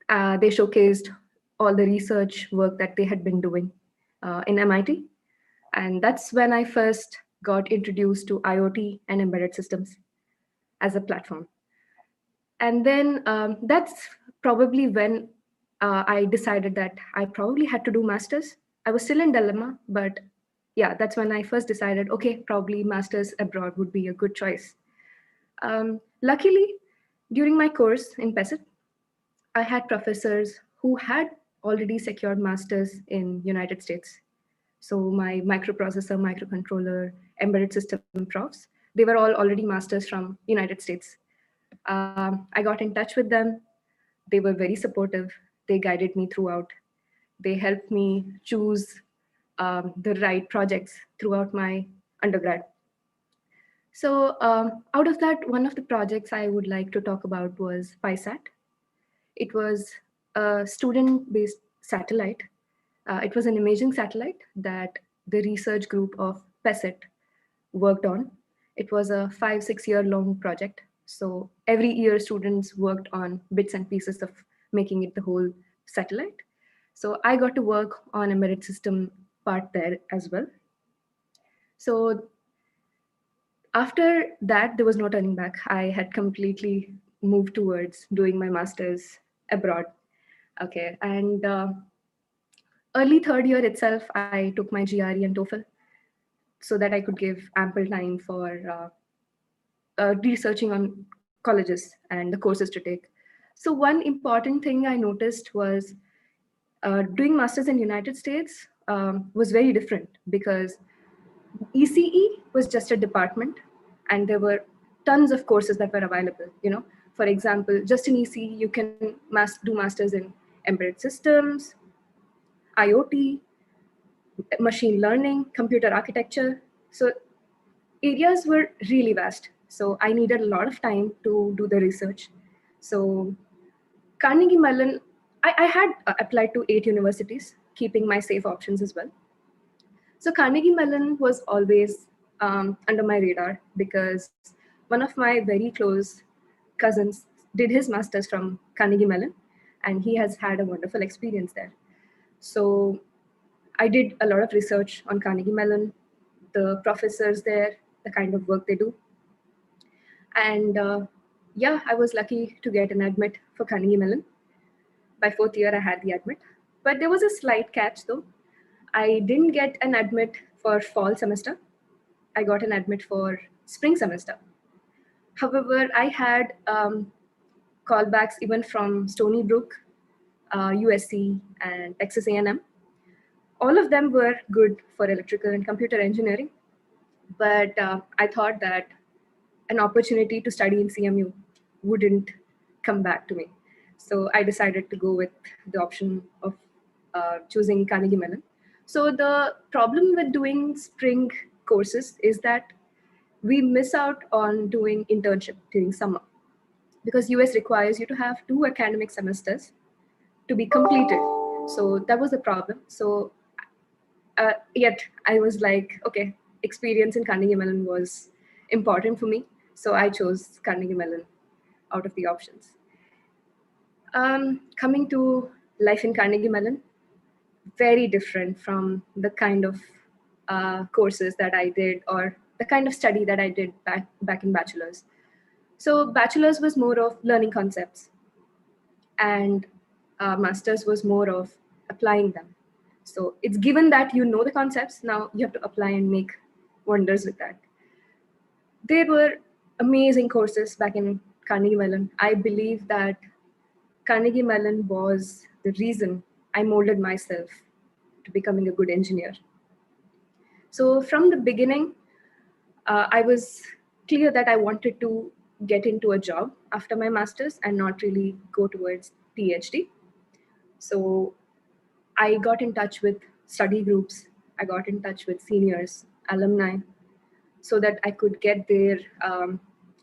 They showcased all the research work that they had been doing in MIT. And that's when I first got introduced to IoT and embedded systems as a platform. And then that's probably when I decided that I probably had to do masters. I was still in dilemma, but yeah, that's when I first decided, okay, probably masters abroad would be a good choice. Luckily, during my course in PESIT, I had professors who had already secured masters in United States. So my microprocessor, microcontroller, embedded system profs, they were all already masters from United States. I got in touch with them. They were very supportive. They guided me throughout. They helped me choose the right projects throughout my undergrad. So out of that, one of the projects I would like to talk about was PISAT. It was a student-based satellite. It was an imaging satellite that the research group of PESIT worked on. It was a 5-6 year long project. So every year students worked on bits and pieces of making it the whole satellite. So I got to work on embedded system part there as well. So after that, there was no turning back. I had completely moved towards doing my master's abroad. Okay, and early third year itself, I took my GRE and TOEFL so that I could give ample time for researching on colleges and the courses to take. So one important thing I noticed was doing masters in United States was very different because ECE was just a department and there were tons of courses that were available. For example, just in ECE, you can do masters in embedded systems, IoT, machine learning, computer architecture. So areas were really vast. So I needed a lot of time to do the research. So Carnegie Mellon, I had applied to 8 universities, keeping my safe options as well. So Carnegie Mellon was always under my radar because one of my very close cousins did his master's from Carnegie Mellon, and he has had a wonderful experience there. So I did a lot of research on Carnegie Mellon, the professors there, the kind of work they do. And yeah, I was lucky to get an admit for Carnegie Mellon. By 4th year, I had the admit. But there was a slight catch though. I didn't get an admit for fall semester. I got an admit for spring semester. However, I had callbacks even from Stony Brook, USC, and Texas A&M. All of them were good for electrical and computer engineering. But I thought that an opportunity to study in CMU wouldn't come back to me. So I decided to go with the option of choosing Carnegie Mellon. So the problem with doing spring courses is that we miss out on doing internship during summer because US requires you to have 2 academic semesters to be completed. So that was the problem. So yet I was like, okay, experience in Carnegie Mellon was important for me. So I chose Carnegie Mellon out of the options. Coming to life in Carnegie Mellon, very different from the kind of courses that I did or the kind of study that I did back in bachelor's. So bachelor's was more of learning concepts and master's was more of applying them. So it's given that you know the concepts, now you have to apply and make wonders with that. There were amazing courses back in Carnegie Mellon. I believe that Carnegie Mellon was the reason I molded myself to becoming a good engineer. So from the beginning, I was clear that I wanted to get into a job after my master's and not really go towards PhD. So I got in touch with study groups. I got in touch with seniors, alumni, so that I could get their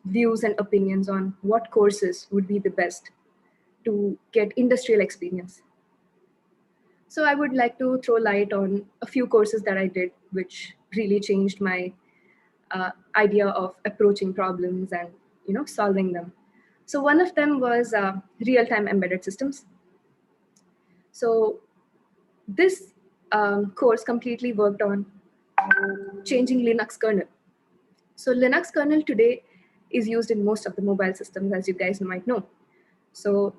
views and opinions on what courses would be the best to get industrial experience. So I would like to throw light on a few courses that I did, which really changed my idea of approaching problems and solving them. So one of them was real-time embedded systems. So this course completely worked on changing Linux kernel. So Linux kernel today is used in most of the mobile systems, as you guys might know. So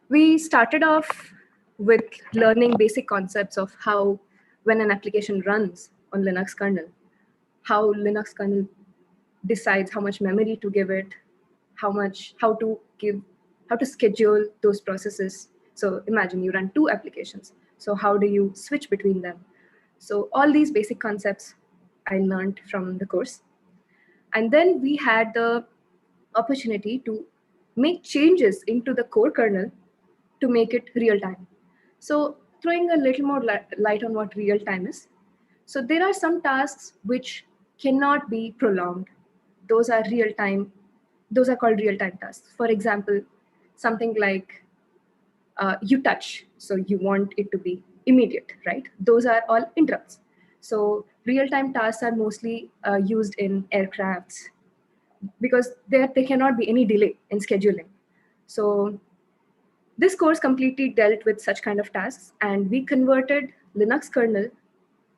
we started off with learning basic concepts of how, when an application runs on Linux kernel, how Linux kernel decides how much memory to give it, how to schedule those processes. So imagine you run two applications. So how do you switch between them? So all these basic concepts I learned from the course. And then we had the opportunity to make changes into the core kernel to make it real time. So throwing a little more light on what real time is. So there are some tasks which cannot be prolonged. Those are real time. Those are called real time tasks. For example, something like you touch, so you want it to be immediate, right? Those are all interrupts. So real time tasks are mostly used in aircrafts because there cannot be any delay in scheduling. So this course completely dealt with such kind of tasks, and we converted Linux kernel,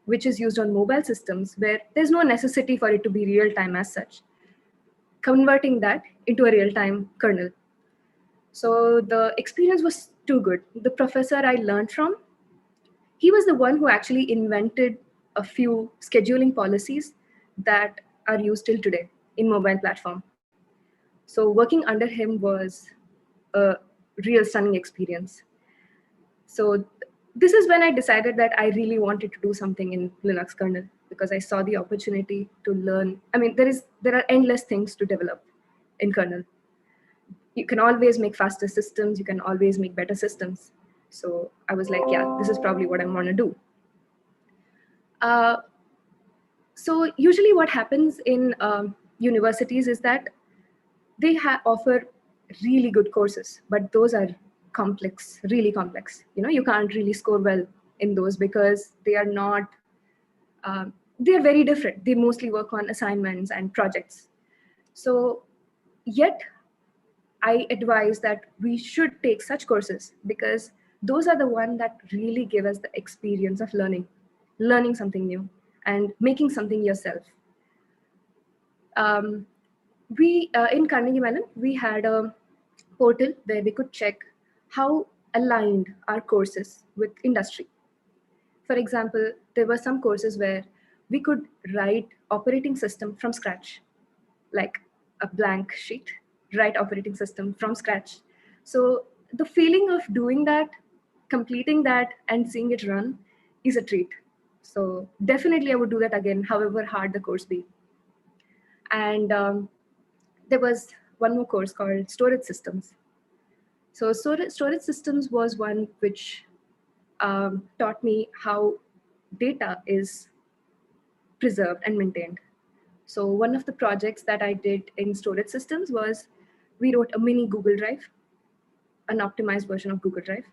which is used on mobile systems where there's no necessity for it to be real time as such, converting that into a real time kernel. So the experience was too good. The professor I learned from, he was the one who actually invented a few scheduling policies that are used till today in mobile platform. So working under him was a real stunning experience. So this is when I decided that I really wanted to do something in Linux kernel, because I saw the opportunity to learn. I mean, there are endless things to develop in kernel. You can always make faster systems. You can always make better systems. So I was like, yeah, this is probably what I want to do. So usually what happens in universities is that they offer really good courses, but those are complex, really complex. You can't really score well in those because they are not, they are very different. They mostly work on assignments and projects. So yet I advise that we should take such courses because those are the ones that really give us the experience of learning something new and making something yourself. We in Carnegie Mellon, we had a portal where we could check how aligned our courses with industry. For example, there were some courses where we could write operating system from scratch, like a blank sheet, write operating system from scratch. So the feeling of doing that, completing that, and seeing it run is a treat. So definitely I would do that again, however hard the course be. And there was one more course called storage systems. So storage systems was one which taught me how data is preserved and maintained. So one of the projects that I did in storage systems was we wrote a mini Google Drive, an optimized version of Google Drive.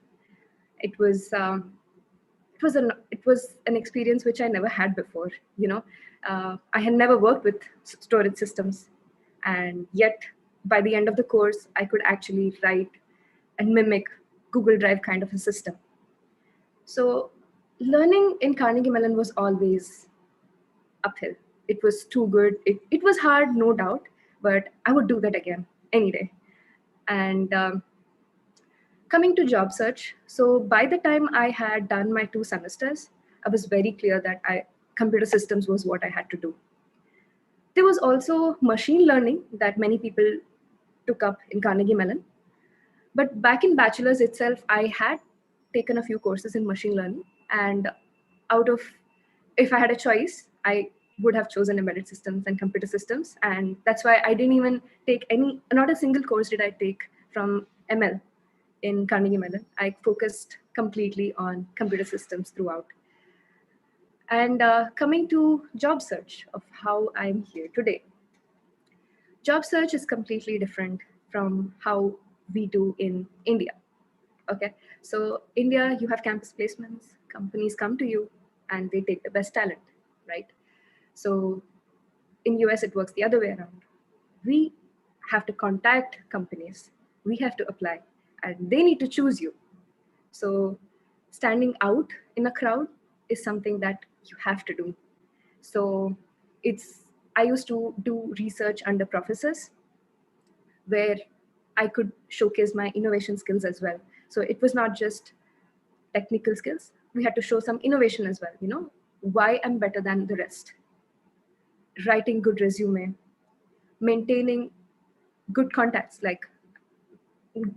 It was an experience which I never had before. I had never worked with storage systems, and yet by the end of the course, I could actually write and mimic Google Drive kind of a system. So learning in Carnegie Mellon was always uphill. It was too good. It was hard, no doubt, but I would do that again any day. And coming to job search, so by the time I had done my 2 semesters, I was very clear that computer systems was what I had to do. There was also machine learning that many people took up in Carnegie Mellon. But back in bachelor's itself, I had taken a few courses in machine learning. And if I had a choice, I would have chosen embedded systems and computer systems. And that's why I didn't even take not a single course did I take from ML in Carnegie Mellon. I focused completely on computer systems throughout. And coming to job search of how I'm here today. Job search is completely different from how we do in India. Okay, so India, you have campus placements, companies come to you and they take the best talent, right? So in US, it works the other way around. We have to contact companies, we have to apply, and they need to choose you. So standing out in a crowd is something that you have to do. So I used to do research under professors where I could showcase my innovation skills as well. So it was not just technical skills. We had to show some innovation as well, why I'm better than the rest. Writing good resume, maintaining good contacts, like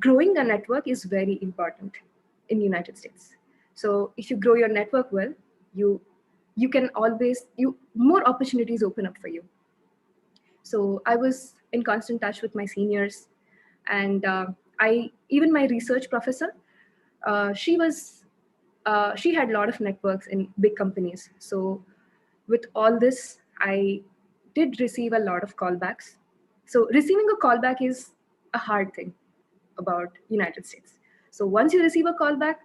growing a network is very important in the United States. So if you grow your network well, you can always, more opportunities open up for you. So I was in constant touch with my seniors, and even my research professor, she had a lot of networks in big companies. So with all this, I did receive a lot of callbacks. So receiving a callback is a hard thing about United States. So once you receive a callback,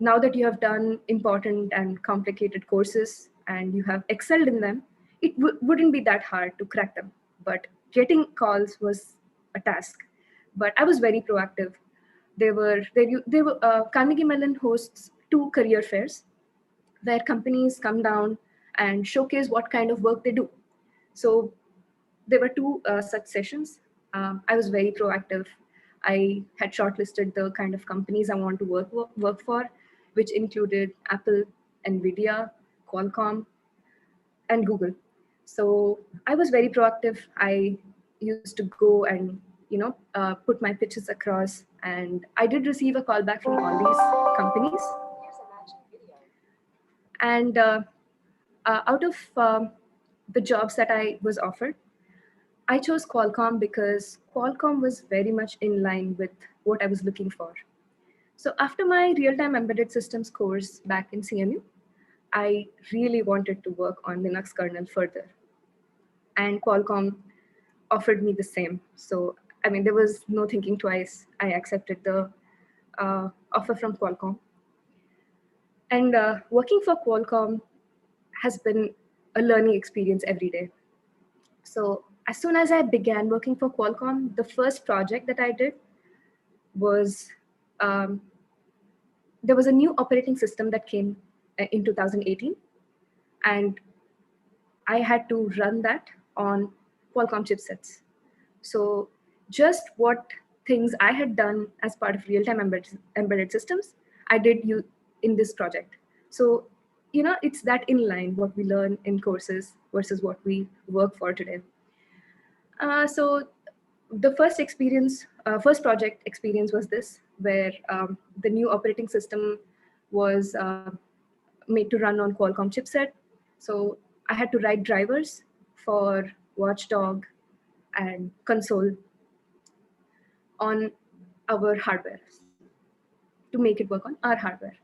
now that you have done important and complicated courses and you have excelled in them, it wouldn't be that hard to crack them. But getting calls was a task. But I was very proactive. Carnegie Mellon hosts 2 career fairs where companies come down and showcase what kind of work they do. So there were 2 such sessions. I was very proactive. I had shortlisted the kind of companies I want to work for, which included Apple, NVIDIA, Qualcomm, and Google. So I was very proactive. I used to go and put my pitches across, and I did receive a call back from all these companies. And out of the jobs that I was offered, I chose Qualcomm because Qualcomm was very much in line with what I was looking for. So after my real-time embedded systems course back in CMU, I really wanted to work on Linux kernel further. And Qualcomm offered me the same. So, I mean, there was no thinking twice. I accepted the offer from Qualcomm. And working for Qualcomm has been a learning experience every day. So as soon as I began working for Qualcomm, the first project that I did was, there was a new operating system that came in 2018. And I had to run that on Qualcomm chipsets. So just what things I had done as part of real-time embedded systems, I did in this project. So, it's that in line what we learn in courses versus what we work for today. So the first project experience was this, where the new operating system was made to run on Qualcomm chipset. So I had to write drivers for Watchdog and Console on our hardware to make it work on our hardware.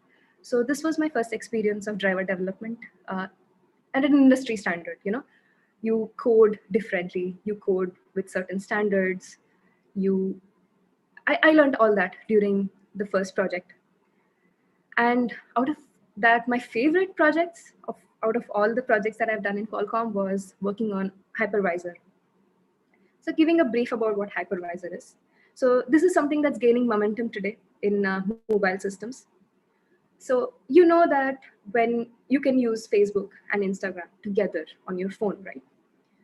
So this was my first experience of driver development at an industry standard. You code differently, you code with certain standards. I learned all that during the first project. And out of that, my favorite projects out of all the projects that I've done in Qualcomm was working on hypervisor. So giving a brief about what hypervisor is. So this is something that's gaining momentum today in mobile systems. So you know that when you can use Facebook and Instagram together on your phone, right?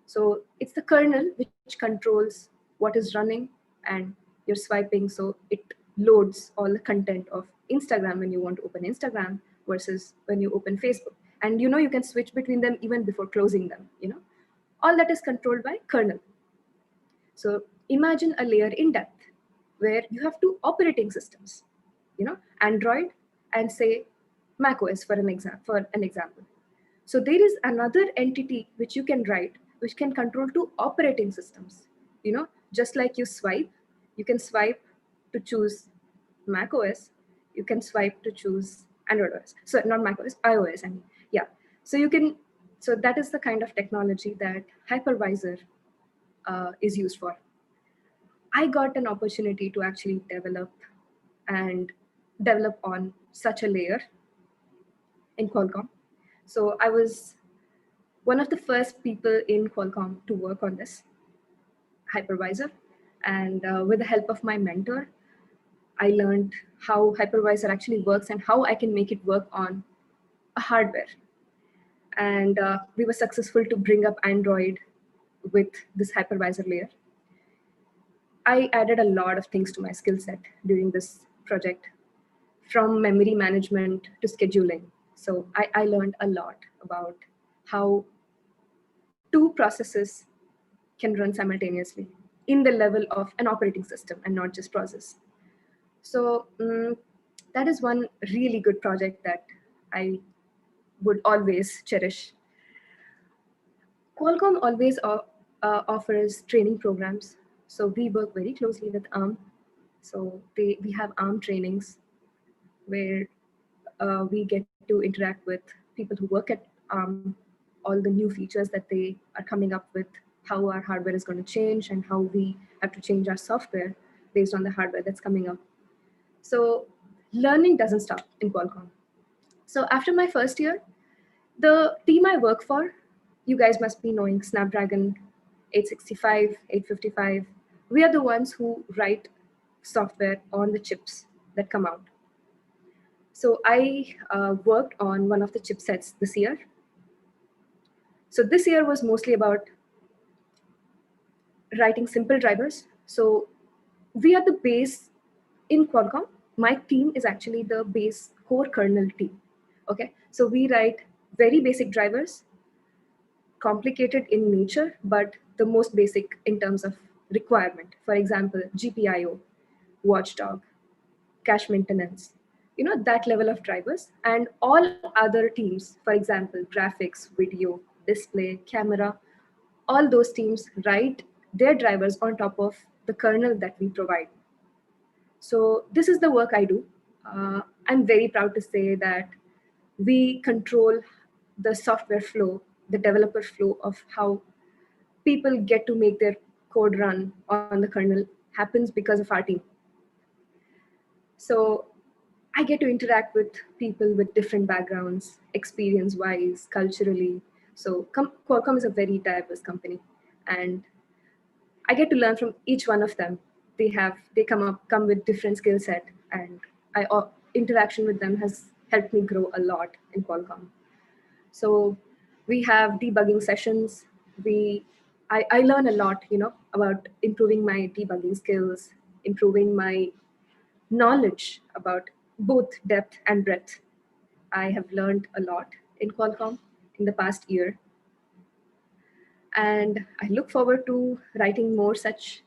So it's the kernel which controls what is running, and you're swiping, so it loads all the content of Instagram when you want to open Instagram versus when you open Facebook. And you can switch between them even before closing them. All that is controlled by kernel. So imagine a layer in depth where you have 2 operating systems, Android and say macOS for an example. So there is another entity which you can write, which can control 2 operating systems. Just like you can swipe to choose macOS, you can swipe to choose Android OS. So not macOS, iOS. I mean, yeah. So that is the kind of technology that hypervisor is used for. I got an opportunity to actually develop and develop on such a layer in Qualcomm. So I was one of the first people in Qualcomm to work on this hypervisor. And with the help of my mentor, I learned how hypervisor actually works and how I can make it work on a hardware. And we were successful to bring up Android with this hypervisor layer. I added a lot of things to my skill set during this project, from memory management to scheduling. So I learned a lot about how two processes can run simultaneously in the level of an operating system and not just process. So that is one really good project that I would always cherish. Qualcomm always offers training programs. So we work very closely with ARM. So we have ARM trainings where we get to interact with people who work at ARM, all the new features that they are coming up with, how our hardware is going to change, and how we have to change our software based on the hardware that's coming up. So learning doesn't stop in Qualcomm. So after my first year, the team I work for, you guys must be knowing Snapdragon 865, 855. We are the ones who write software on the chips that come out. So I worked on one of the chipsets this year. So this year was mostly about writing simple drivers. So we are the base in Qualcomm. My team is actually the base core kernel team. Okay, so we write very basic drivers, complicated in nature, but the most basic in terms of requirement. For example, GPIO, watchdog, cache maintenance, that level of drivers. And all other teams, for example, graphics, video, display, camera, all those teams write their drivers on top of the kernel that we provide. So this is the work I do. I'm very proud to say that we control the software flow, the developer flow of how people get to make their code run on the kernel happens because of our team. So I get to interact with people with different backgrounds, experience-wise, culturally. So Qualcomm is a very diverse company, and I get to learn from each one of them. They come with different skill set, and interaction with them has helped me grow a lot in Qualcomm. So we have debugging sessions. I learn a lot, about improving my debugging skills, improving my knowledge about both depth and breadth. I have learned a lot in Qualcomm in the past year. And I look forward to writing more such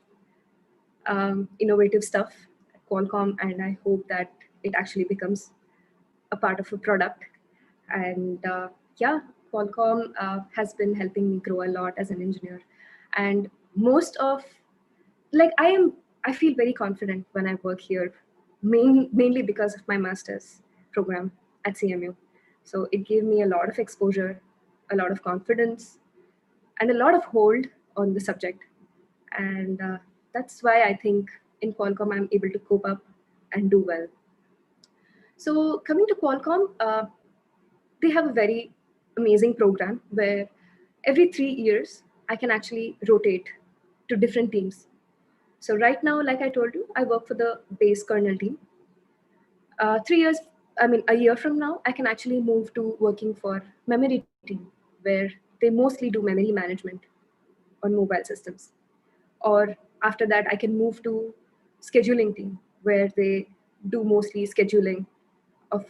innovative stuff at Qualcomm, and I hope that it actually becomes a part of a product. And yeah, Qualcomm has been helping me grow a lot as an engineer. And most of, I feel very confident when I work here, mainly because of my master's program at CMU. So it gave me a lot of exposure, a lot of confidence, and a lot of hold on the subject. And that's why I think in Qualcomm, I'm able to cope up and do well. So coming to Qualcomm, they have a very amazing program where every 3 years, I can actually rotate to different teams. So right now, like I told you, I work for the base kernel team. 3 years, a year from now, I can actually move to working for memory team, where they mostly do memory management on mobile systems. Or after that, I can move to scheduling team, where they do mostly scheduling of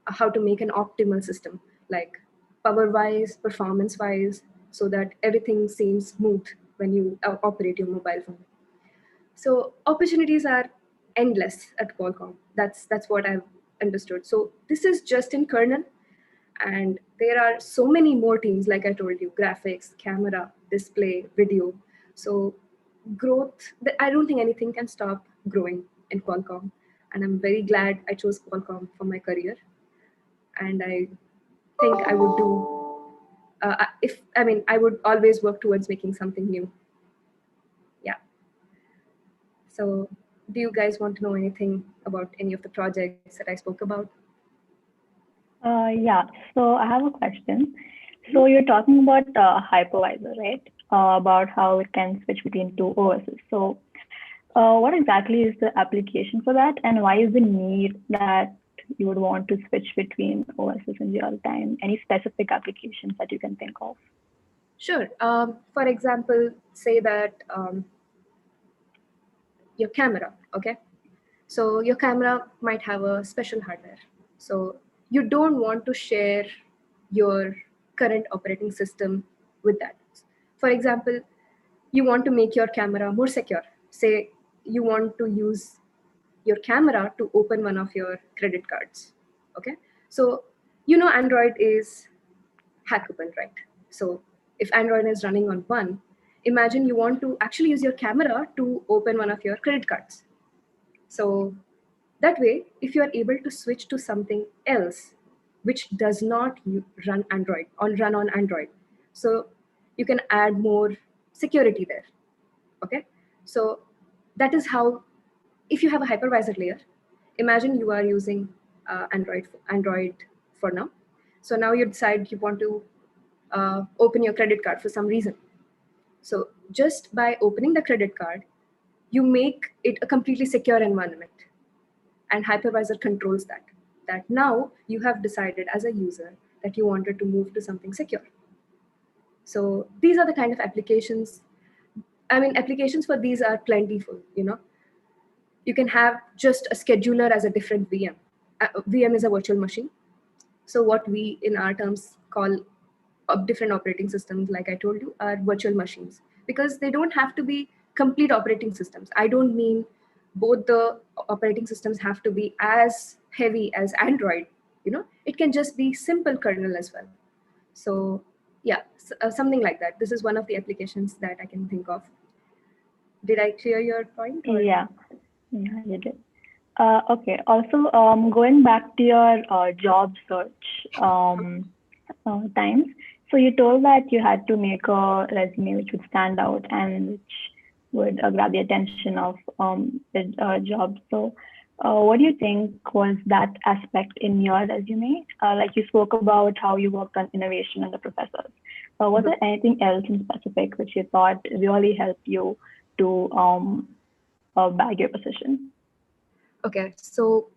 how to make an optimal system, like power wise, performance wise, so that everything seems smooth when you operate your mobile phone. So opportunities are endless at Qualcomm. That's what I've understood. So this is just in kernel, and there are so many more teams, like I told you, graphics, camera, display, video. So growth, I don't think anything can stop growing in Qualcomm. And I'm very glad I chose Qualcomm for my career. And I think I would I would always work towards making something new. Yeah. So do you guys want to know anything about any of the projects that I spoke about? Yeah, so I have a question. So you're talking about hypervisor, right? About how it can switch between two OSs. So what exactly is the application for that, and why is the need that you would want to switch between OSs in real time? Any specific applications that you can think of? Sure. For example, say that your camera, okay? So your camera might have a special hardware. So you don't want to share your current operating system with that. For example, you want to make your camera more secure. Say you want to use your camera to open one of your credit cards, okay? So you know Android is hackable, right? So if Android is running on one, imagine you want to actually use your camera to open one of your credit cards. So that way, if you are able to switch to something else which does not run on Android, so you can add more security there. Okay, so that is how. If you have a hypervisor layer, imagine you are using Android for now. So now you decide you want to open your credit card for some reason. So just by opening the credit card, you make it a completely secure environment, and hypervisor controls that now you have decided as a user that you wanted to move to something secure. So these are the kind of applications. I mean, applications for these are plentiful. You can have just a scheduler as a different VM. VM is a virtual machine. So what we in our terms call different operating systems, like I told you, are virtual machines, because they don't have to be complete operating systems. I don't mean both the operating systems have to be as heavy as Android. It can just be simple kernel as well. So yeah, something like that. This is one of the applications that I can think of. Did I clear your point? Or? Yeah, you did. Okay. Also, going back to your job search times. So you told that you had to make a resume which would stand out and which would grab the attention of the job. So what do you think was that aspect in your resume? Like you spoke about how you worked on innovation under professors. Was there anything else in specific which you thought really helped you to bag your position? Okay, so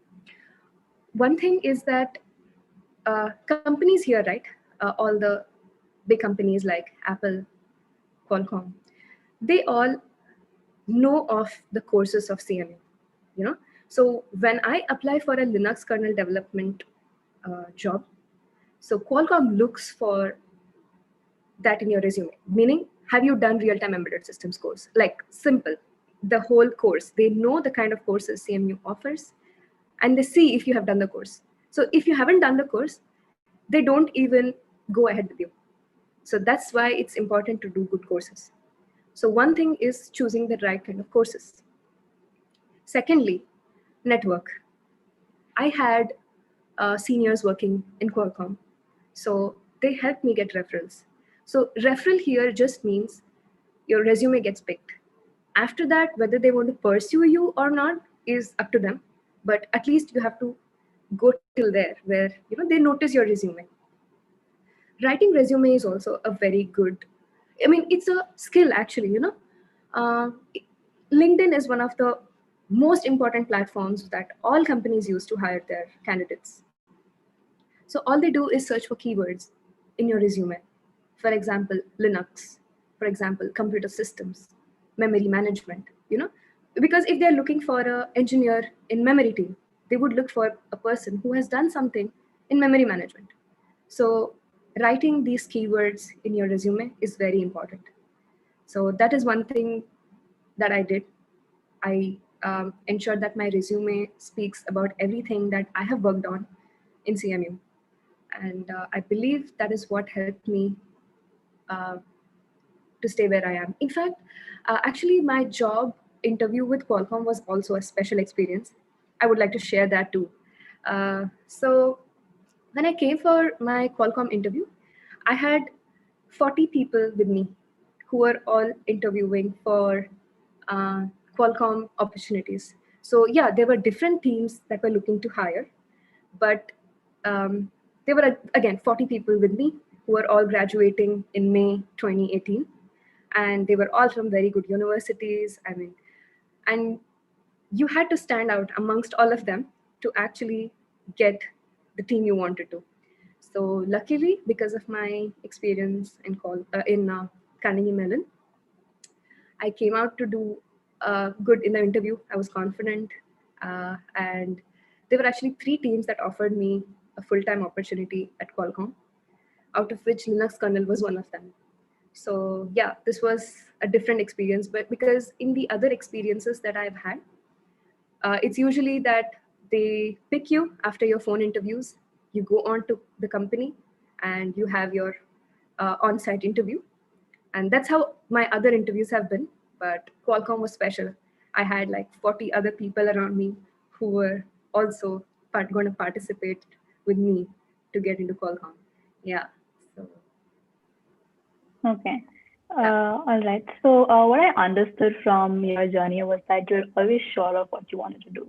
one thing is that companies here, right? All the big companies like Apple, Qualcomm, they all know of the courses of CMU. So when I apply for a Linux kernel development job, so Qualcomm looks for that in your resume. Meaning, have you done real-time embedded systems course? Like simple, the whole course. They know the kind of courses CMU offers, and they see if you have done the course. So if you haven't done the course, they don't even go ahead with you. So that's why it's important to do good courses. So one thing is choosing the right kind of courses. Secondly, network. I had seniors working in Qualcomm, so they helped me get referrals. So referral here just means your resume gets picked. After that, whether they want to pursue you or not is up to them. But at least you have to go till there where they notice your resume. Writing resume is also a very good, it's a skill actually. LinkedIn is one of the most important platforms that all companies use to hire their candidates. So all they do is search for keywords in your resume. For example, Linux, for example, computer systems, memory management, because if they're looking for an engineer in memory team, they would look for a person who has done something in memory management. So writing these keywords in your resume is very important. So that is one thing that I did. I ensured that my resume speaks about everything that I have worked on in CMU. And I believe that is what helped me to stay where I am. In fact, actually, my job interview with Qualcomm was also a special experience. I would like to share that too. So when I came for my Qualcomm interview, I had 40 people with me who were all interviewing for Qualcomm opportunities. So yeah, there were different teams that were looking to hire, but there were again 40 people with me who were all graduating in May 2018, and they were all from very good universities. I mean, and you had to stand out amongst all of them to actually get the team you wanted to. So luckily, because of my experience in Carnegie Mellon, I came out to do good in the interview. I was confident, and there were actually 3 teams that offered me a full-time opportunity at Qualcomm, out of which Linux Kernel was one of them. So yeah, this was a different experience, but because in the other experiences that I've had, it's usually that they pick you after your phone interviews, you go on to the company, and you have your on-site interview. And that's how my other interviews have been. But Qualcomm was special. I had like 40 other people around me who were also going to participate with me to get into Qualcomm. Yeah. So. Okay. All right. So what I understood from your journey was that you're always sure of what you wanted to do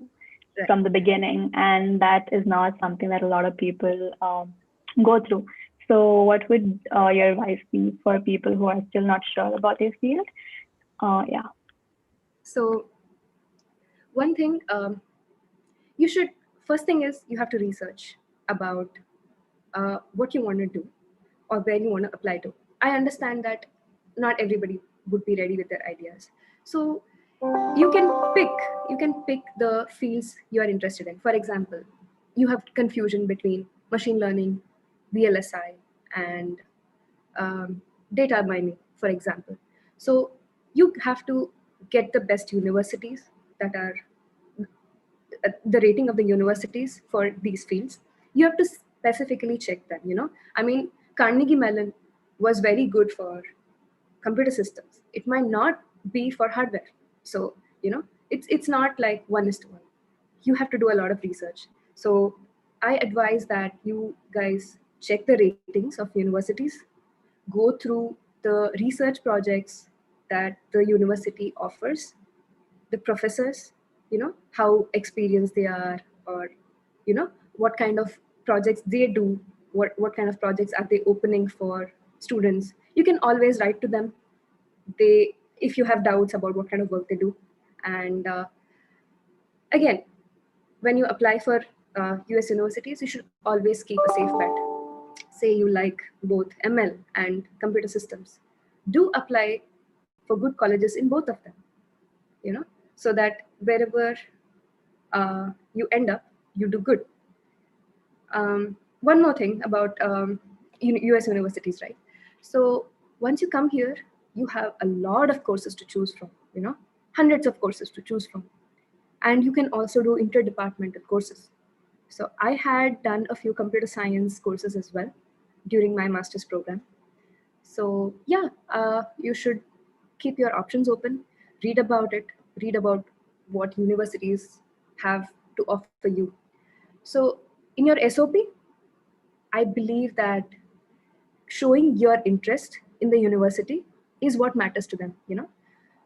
from the beginning, and that is not something that a lot of people go through. So what would your advice be for people who are still not sure about their field? Yeah. So one thing, first thing is you have to research about what you want to do or where you want to apply to. I understand that not everybody would be ready with their ideas. So you can pick the fields you are interested in. For example, you have confusion between machine learning, VLSI, and data mining, for example. So you have to get the best universities that are the rating of the universities for these fields. You have to specifically check them. I mean, Carnegie Mellon was very good for computer systems. It might not be for hardware. So it's not like 1:1. You have to do a lot of research. So I advise that you guys check the ratings of universities, go through the research projects that the university offers, the professors, how experienced they are, or what kind of projects they do, what kind of projects are they opening for students. You can always write to them, if you have doubts about what kind of work they do. And again, when you apply for US universities, you should always keep a safe bet. Say you like both ML and computer systems, do apply for good colleges in both of them, so that wherever you end up, you do good. One more thing about US universities, right? So once you come here, you have a lot of courses to choose from, hundreds of courses to choose from. And you can also do interdepartmental courses. So I had done a few computer science courses as well during my master's program. So yeah, you should keep your options open, read about it, read about what universities have to offer you. So in your SOP, I believe that showing your interest in the university is what matters to them.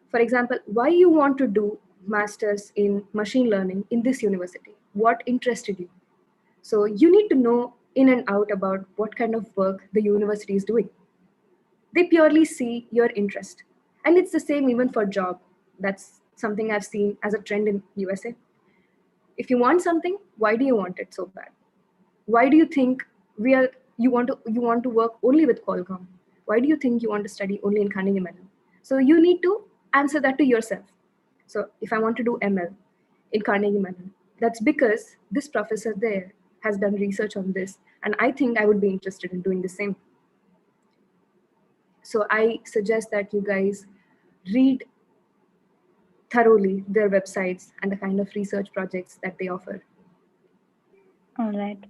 For example, why you want to do masters in machine learning in this university, what interested you. So you need to know in and out about what kind of work the university is doing. They purely see your interest. And it's the same even for job. That's something I've seen as a trend in USA. If you want something, why do you want it so bad? Why do you think you want to work only with Qualcomm? Why do you think you want to study only in Carnegie Mellon? So you need to answer that to yourself. So if I want to do ML in Carnegie Mellon, that's because this professor there has done research on this, and I think I would be interested in doing the same. So I suggest that you guys read thoroughly their websites and the kind of research projects that they offer. All right.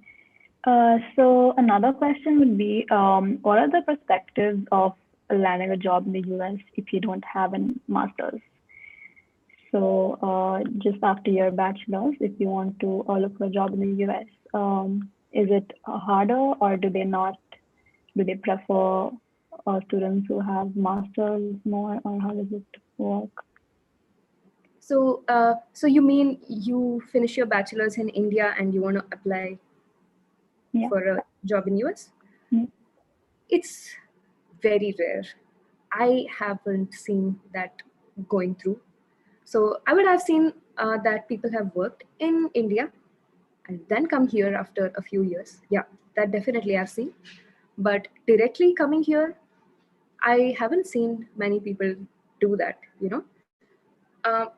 So another question would be, what are the perspectives of landing a job in the US if you don't have a master's? So just after your bachelor's, if you want to look for a job in the US, is it harder, or do they prefer students who have masters more, or how does it work? So you mean you finish your bachelor's in India and you want to apply for a job in US? It's very rare. I haven't seen that going through. So I would have seen that people have worked in India and then come here after a few years. Yeah, that definitely I've seen. But directly coming here, I haven't seen many people do that, you know.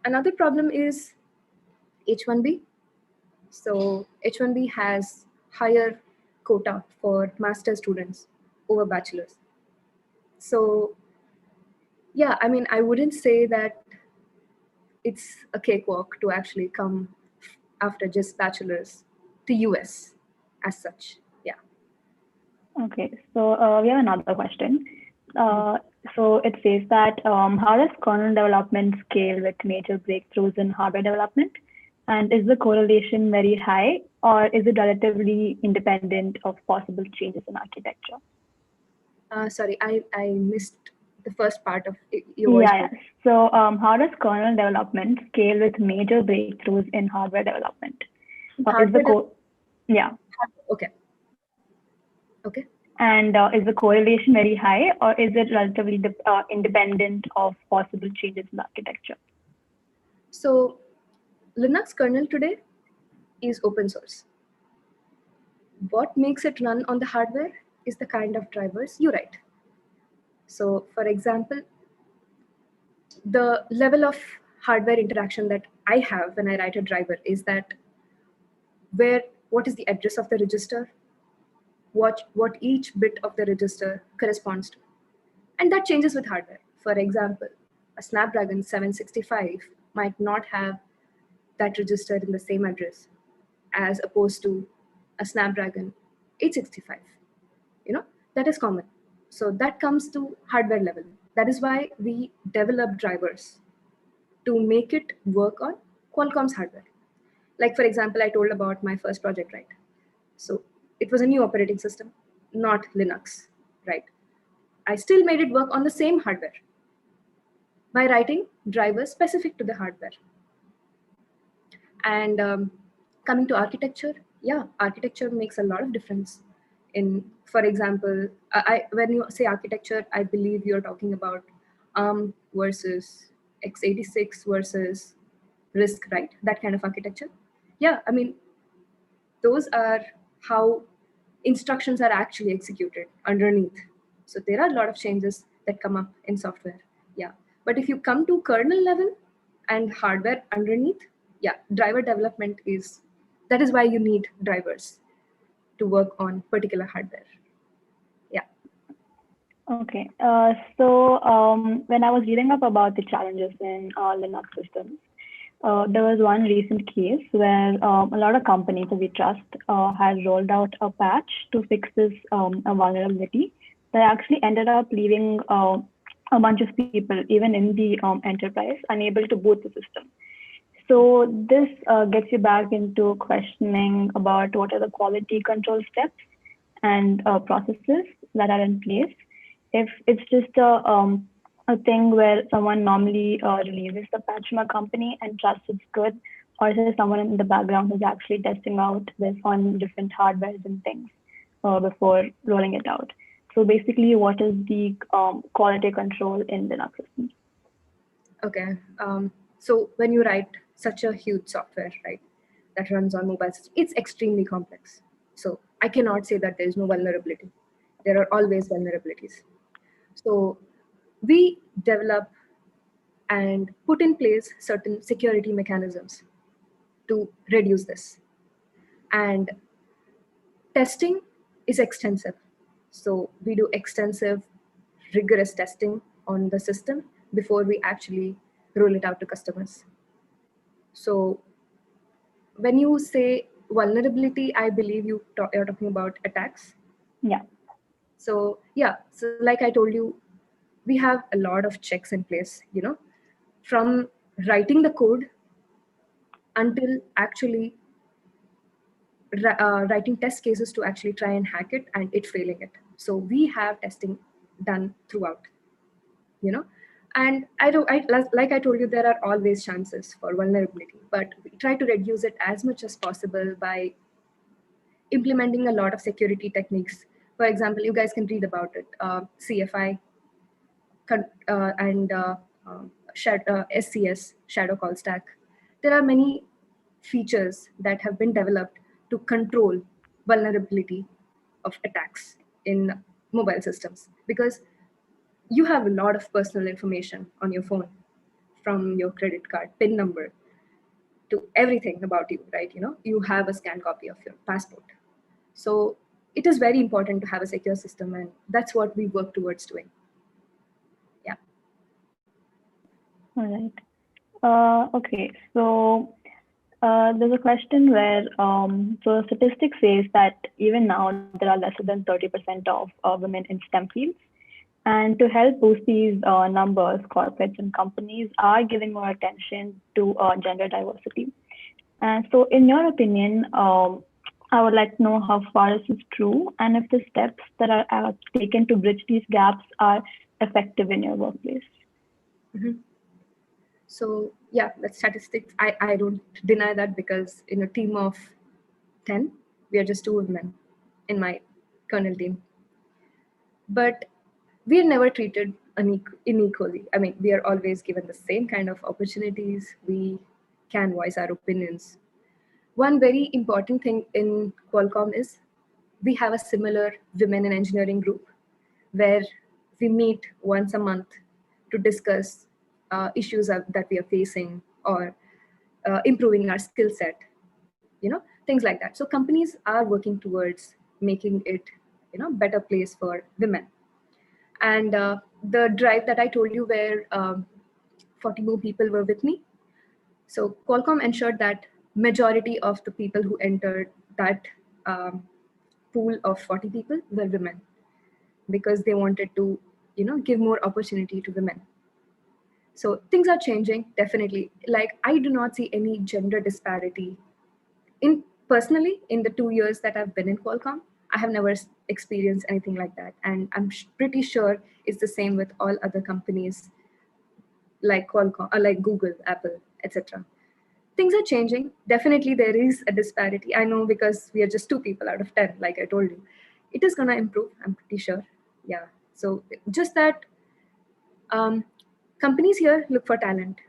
Another problem is H1B. So H1B has higher quota for master students over bachelors. So yeah, I mean, I wouldn't say that it's a cakewalk to actually come after just bachelor's to US as such. Yeah. Okay, so we have another question. So it says that how does kernel development scale with major breakthroughs in hardware development? And is the correlation very high, or is it relatively independent of possible changes in architecture? Sorry, I missed the first part of your voice. Yeah. So how does kernel development scale with major breakthroughs in hardware development? Yeah. Okay. Okay. And is the correlation very high, or is it relatively independent of possible changes in the architecture? So Linux kernel today is open source. What makes it run on the hardware is the kind of drivers you write. So for example, the level of hardware interaction that I have when I write a driver is that what is the address of the register, what each bit of the register corresponds to. And that changes with hardware. For example, a Snapdragon 765 might not have that register in the same address as opposed to a Snapdragon 865. You know, that is common. So that comes to hardware level. That is why we develop drivers to make it work on Qualcomm's hardware. Like, for example, I told about my first project, right? So it was a new operating system, not Linux, right? I still made it work on the same hardware by writing drivers specific to the hardware. And coming to architecture, yeah, architecture makes a lot of difference. For example, when you say architecture, I believe you're talking about ARM versus x86 versus RISC, right? That kind of architecture. Yeah, I mean, those are how instructions are actually executed underneath. So there are a lot of changes that come up in software. Yeah. But if you come to kernel level and hardware underneath, yeah, driver development that is why you need drivers to work on particular hardware. Yeah. Okay. So when I was reading up about the challenges in Linux systems, there was one recent case where a lot of companies that we trust had rolled out a patch to fix this a vulnerability that actually ended up leaving a bunch of people, even in the enterprise, unable to boot the system. So this gets you back into questioning about what are the quality control steps and processes that are in place. If it's just a thing where someone normally releases the patch from a company and trusts it's good, or is there someone in the background who's actually testing out this on different hardwares and things before rolling it out? So basically, what is the quality control in Linux systems? Okay. So when you write such a huge software, right, that runs on mobile systems, it's extremely complex. So I cannot say that there is no vulnerability. There are always vulnerabilities. So we develop and put in place certain security mechanisms to reduce this. And testing is extensive. So we do extensive, rigorous testing on the system before we actually roll it out to customers. So when you say vulnerability, I believe you're talking about attacks. Yeah. So yeah, so like I told you, we have a lot of checks in place, you know, from writing the code until actually writing test cases to actually try and hack it and it failing it. So we have testing done throughout, you know. And like I told you, there are always chances for vulnerability, but we try to reduce it as much as possible by implementing a lot of security techniques. For example, you guys can read about it, CFI and SCS, Shadow Call Stack. There are many features that have been developed to control vulnerability of attacks in mobile systems, because you have a lot of personal information on your phone, from your credit card PIN number to everything about you, right? You have a scanned copy of your passport. So it is very important to have a secure system, and that's what we work towards doing. Yeah. All right. Okay, so there's a question where so statistics says that even now there are less than 30% of women in STEM fields. And to help boost these numbers, corporates and companies are giving more attention to gender diversity. And so in your opinion, I would like to know how far this is true, and if the steps that are taken to bridge these gaps are effective in your workplace. Mm-hmm. So yeah, that's statistics. I don't deny that, because in a team of 10, we are just 2 women in my kernel team. But we are never treated unequally. I mean, we are always given the same kind of opportunities. We can voice our opinions. One very important thing in Qualcomm is we have a similar women in engineering group, where we meet once a month to discuss issues that we are facing, or improving our skill set, things like that. So companies are working towards making it, better place for women. And the drive that I told you, where 40 more people were with me. So Qualcomm ensured that majority of the people who entered that pool of 40 people were women, because they wanted to, give more opportunity to women. So things are changing, definitely. Like, I do not see any gender disparity personally in the 2 years that I've been in Qualcomm. I have never experienced anything like that. And I'm pretty sure it's the same with all other companies like Qualcomm, or like Google, Apple, etc. Things are changing. Definitely there is a disparity. I know, because we are just 2 people out of 10, like I told you. It is going to improve, I'm pretty sure. Yeah. So just that companies here look for talent.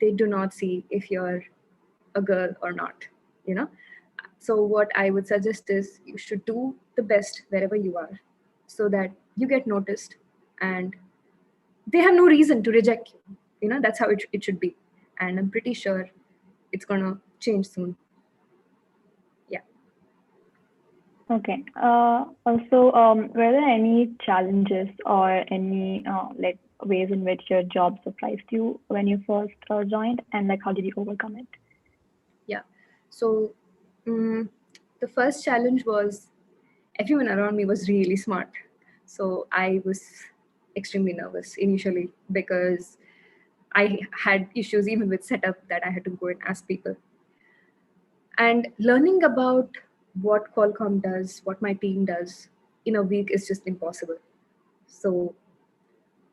They do not see if you're a girl or not, So what I would suggest is you should do the best wherever you are, so that you get noticed, and they have no reason to reject you. That's how it should be. And I'm pretty sure it's going to change soon. Yeah. Okay. Also, were there any challenges or any like ways in which your job surprised you when you first joined, and like how did you overcome it? Yeah. So the first challenge was everyone around me was really smart. So I was extremely nervous initially, because I had issues even with setup that I had to go and ask people. And learning about what Qualcomm does, what my team does in a week is just impossible. So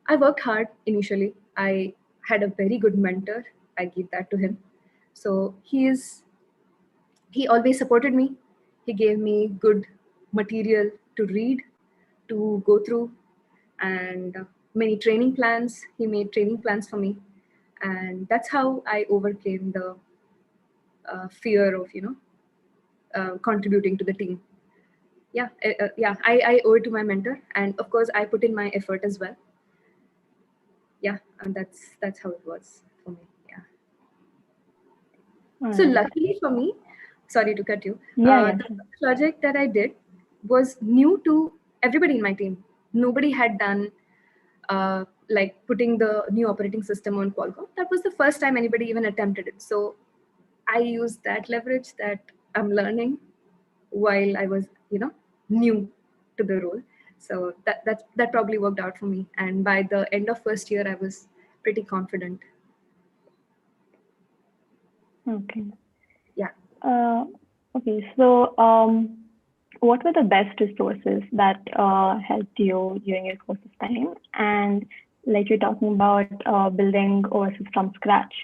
I worked hard initially. I had a very good mentor. I give that to him. So he always supported me. He gave me good material to read, to go through, and many training plans. He made training plans for me. And that's how I overcame the fear of, contributing to the team. Yeah, I owe it to my mentor, and of course I put in my effort as well. Yeah, and that's how it was for me. Yeah. So luckily for me, sorry to cut you. The project that I did was new to everybody in my team. Nobody had done like putting the new operating system on Qualcomm. That was the first time anybody even attempted it. So I used that leverage that I'm learning while I was, new to the role. So that probably worked out for me. And by the end of first year, I was pretty confident. Okay. Yeah. Okay. So, what were the best resources that helped you during your course of time? And like you're talking about building OSs from scratch.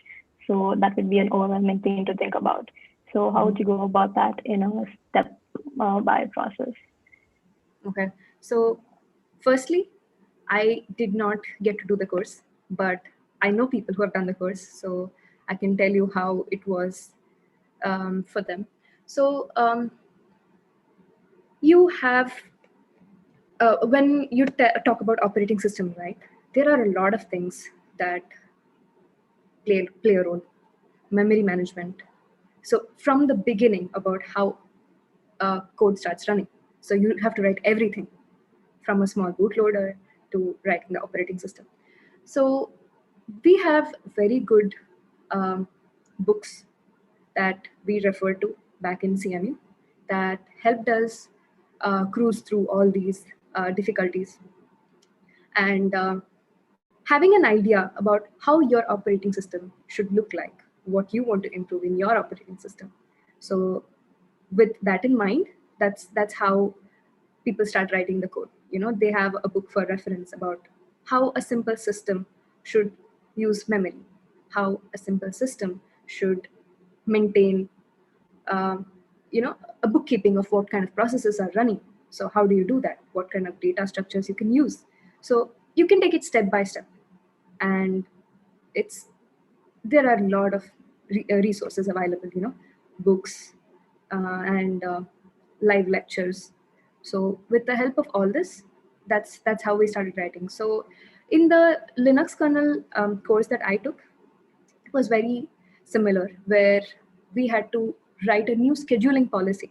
So that would be an overwhelming thing to think about. So how would you go about that in a step by process? Okay. So firstly, I did not get to do the course, but I know people who have done the course, so I can tell you how it was for them. So you have, when you talk about operating system, right? There are a lot of things that play a role. Memory management. So from the beginning about how code starts running. So you have to write everything from a small bootloader to writing the operating system. So we have very good books that we refer to back in CMU that helped us cruise through all these difficulties. And having an idea about how your operating system should look like, what you want to improve in your operating system. So with that in mind, that's how people start writing the code. You know, they have a book for reference about how a simple system should use memory, how a simple system should maintain you know, a bookkeeping of what kind of processes are running. So how do you do that? What kind of data structures you can use? So you can take it step by step, and it's there are a lot of resources available, you know, books and live lectures. So with the help of all this, that's how we started writing. So in the Linux kernel course that I took, it was very similar, where we had to write a new scheduling policy.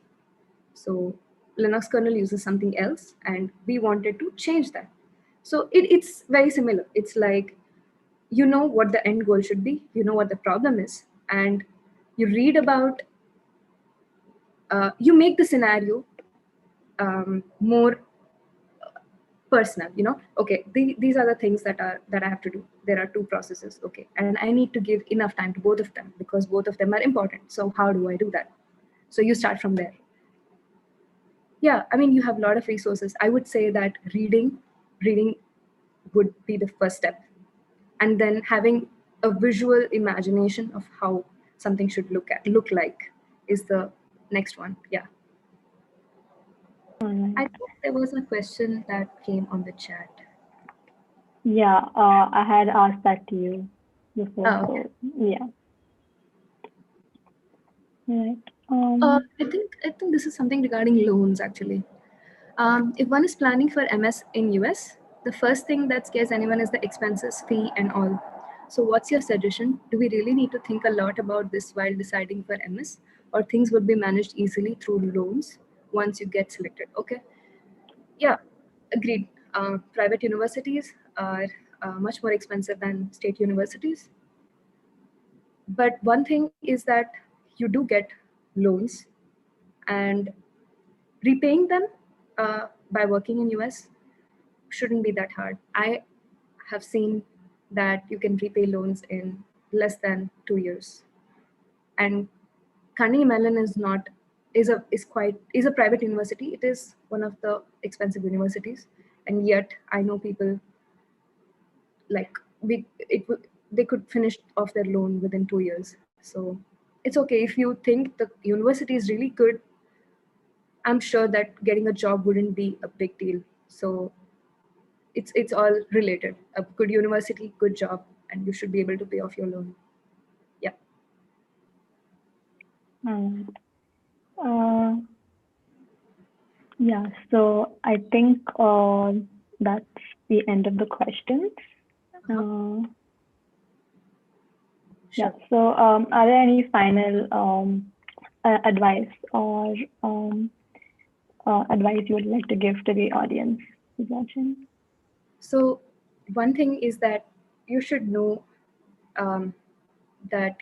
So Linux kernel uses something else, and we wanted to change that. So it's very similar. It's like, you know what the end goal should be, you know what the problem is, and you read about, you make the scenario more personal. You know, okay, these are the things that I have to do. There are two processes, okay, and I need to give enough time to both of them because both of them are important. So how do I do that? So you start from there. Yeah, I mean, you have a lot of resources. I would say that reading would be the first step, and then having a visual imagination of how something should look like is the next one. Yeah. All right. I think there was a question that came on the chat. Yeah, I had asked that to you before. Oh, okay. So yeah. Right. I think this is something regarding loans actually. If one is planning for MS in US, the first thing that scares anyone is the expenses, fee, and all. So what's your suggestion? Do we really need to think a lot about this while deciding for MS, or things will be managed easily through loans once you get selected? Okay. Yeah, agreed. Private universities are much more expensive than state universities. But one thing is that you do get loans, and repaying them by working in US shouldn't be that hard. I have seen that you can repay loans in less than 2 years. And Carnegie Mellon is a private university. It is one of the expensive universities, and yet I know people like they could finish off their loan within 2 years. So it's okay if you think the university is really good. I'm sure that getting a job wouldn't be a big deal. So it's all related. A good university, good job, and you should be able to pay off your loan. Yeah. Uh, yeah, so I think that's the end of the questions. Yeah, so are there any final advice or advice you would like to give to the audience who's watching? So one thing is that you should know that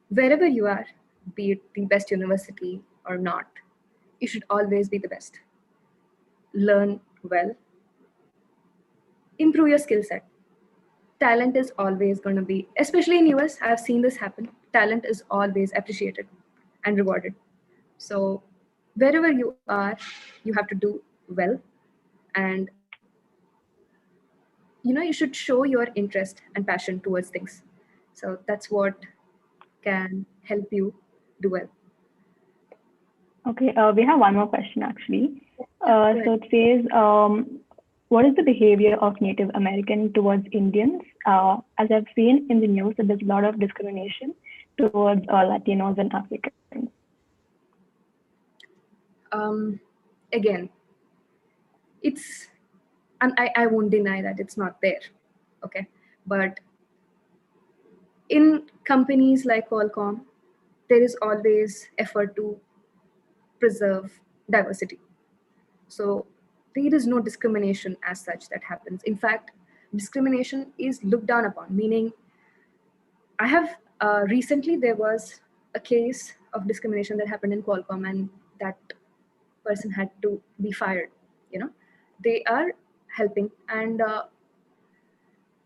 wherever you are, be it the best university or not, you should always be the best. Learn well, improve your skill set. Talent is always going to be, especially in US, I've seen this happen. Talent is always appreciated and rewarded. So wherever you are, you have to do well, and you should show your interest and passion towards things. So that's what can help you do well. Okay, we have one more question actually. Go ahead. So it says, what is the behavior of Native American towards Indians? As I've seen in the news, that there's a lot of discrimination towards Latinos and Africans. Again, it's, and I won't deny that it's not there, okay? But in companies like Qualcomm, there is always effort to preserve diversity. So there is no discrimination as such that happens. In fact, discrimination is looked down upon, meaning I have recently there was a case of discrimination that happened in Qualcomm, and that person had to be fired. They are helping, and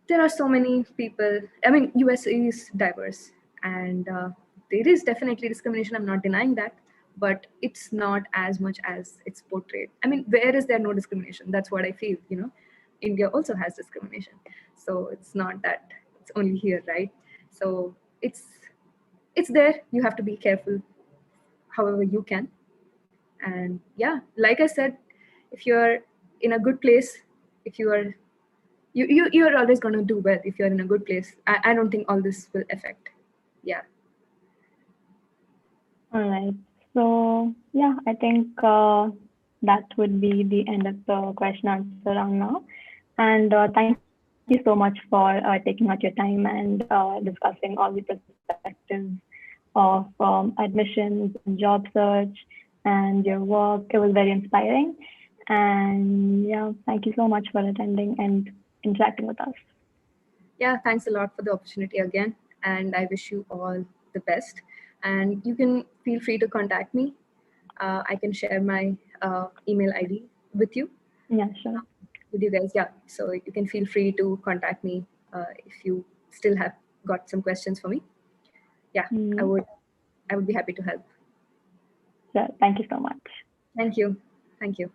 there are so many people. I mean, US is diverse, and there is definitely discrimination. I'm not denying that, but it's not as much as it's portrayed. I mean, where is there no discrimination? That's what I feel. India also has discrimination, so it's not that it's only here, right? So it's there. You have to be careful, however you can. And yeah, like I said, if you're in a good place, if you are you're always going to do well if you're in a good place. I don't think all this will affect. Yeah. All right. So yeah, I think that would be the end of the question answer round now. And thank you so much for taking out your time and discussing all the perspectives of admissions and job search and your work. It was very inspiring. And yeah, thank you so much for attending and interacting with us. Yeah, thanks a lot for the opportunity again, and I wish you all the best. And you can feel free to contact me. I can share my email ID with you. Yeah, sure. With you guys, yeah. So you can feel free to contact me if you still have got some questions for me. Yeah, I would be happy to help. So thank you so much. Thank you. Thank you.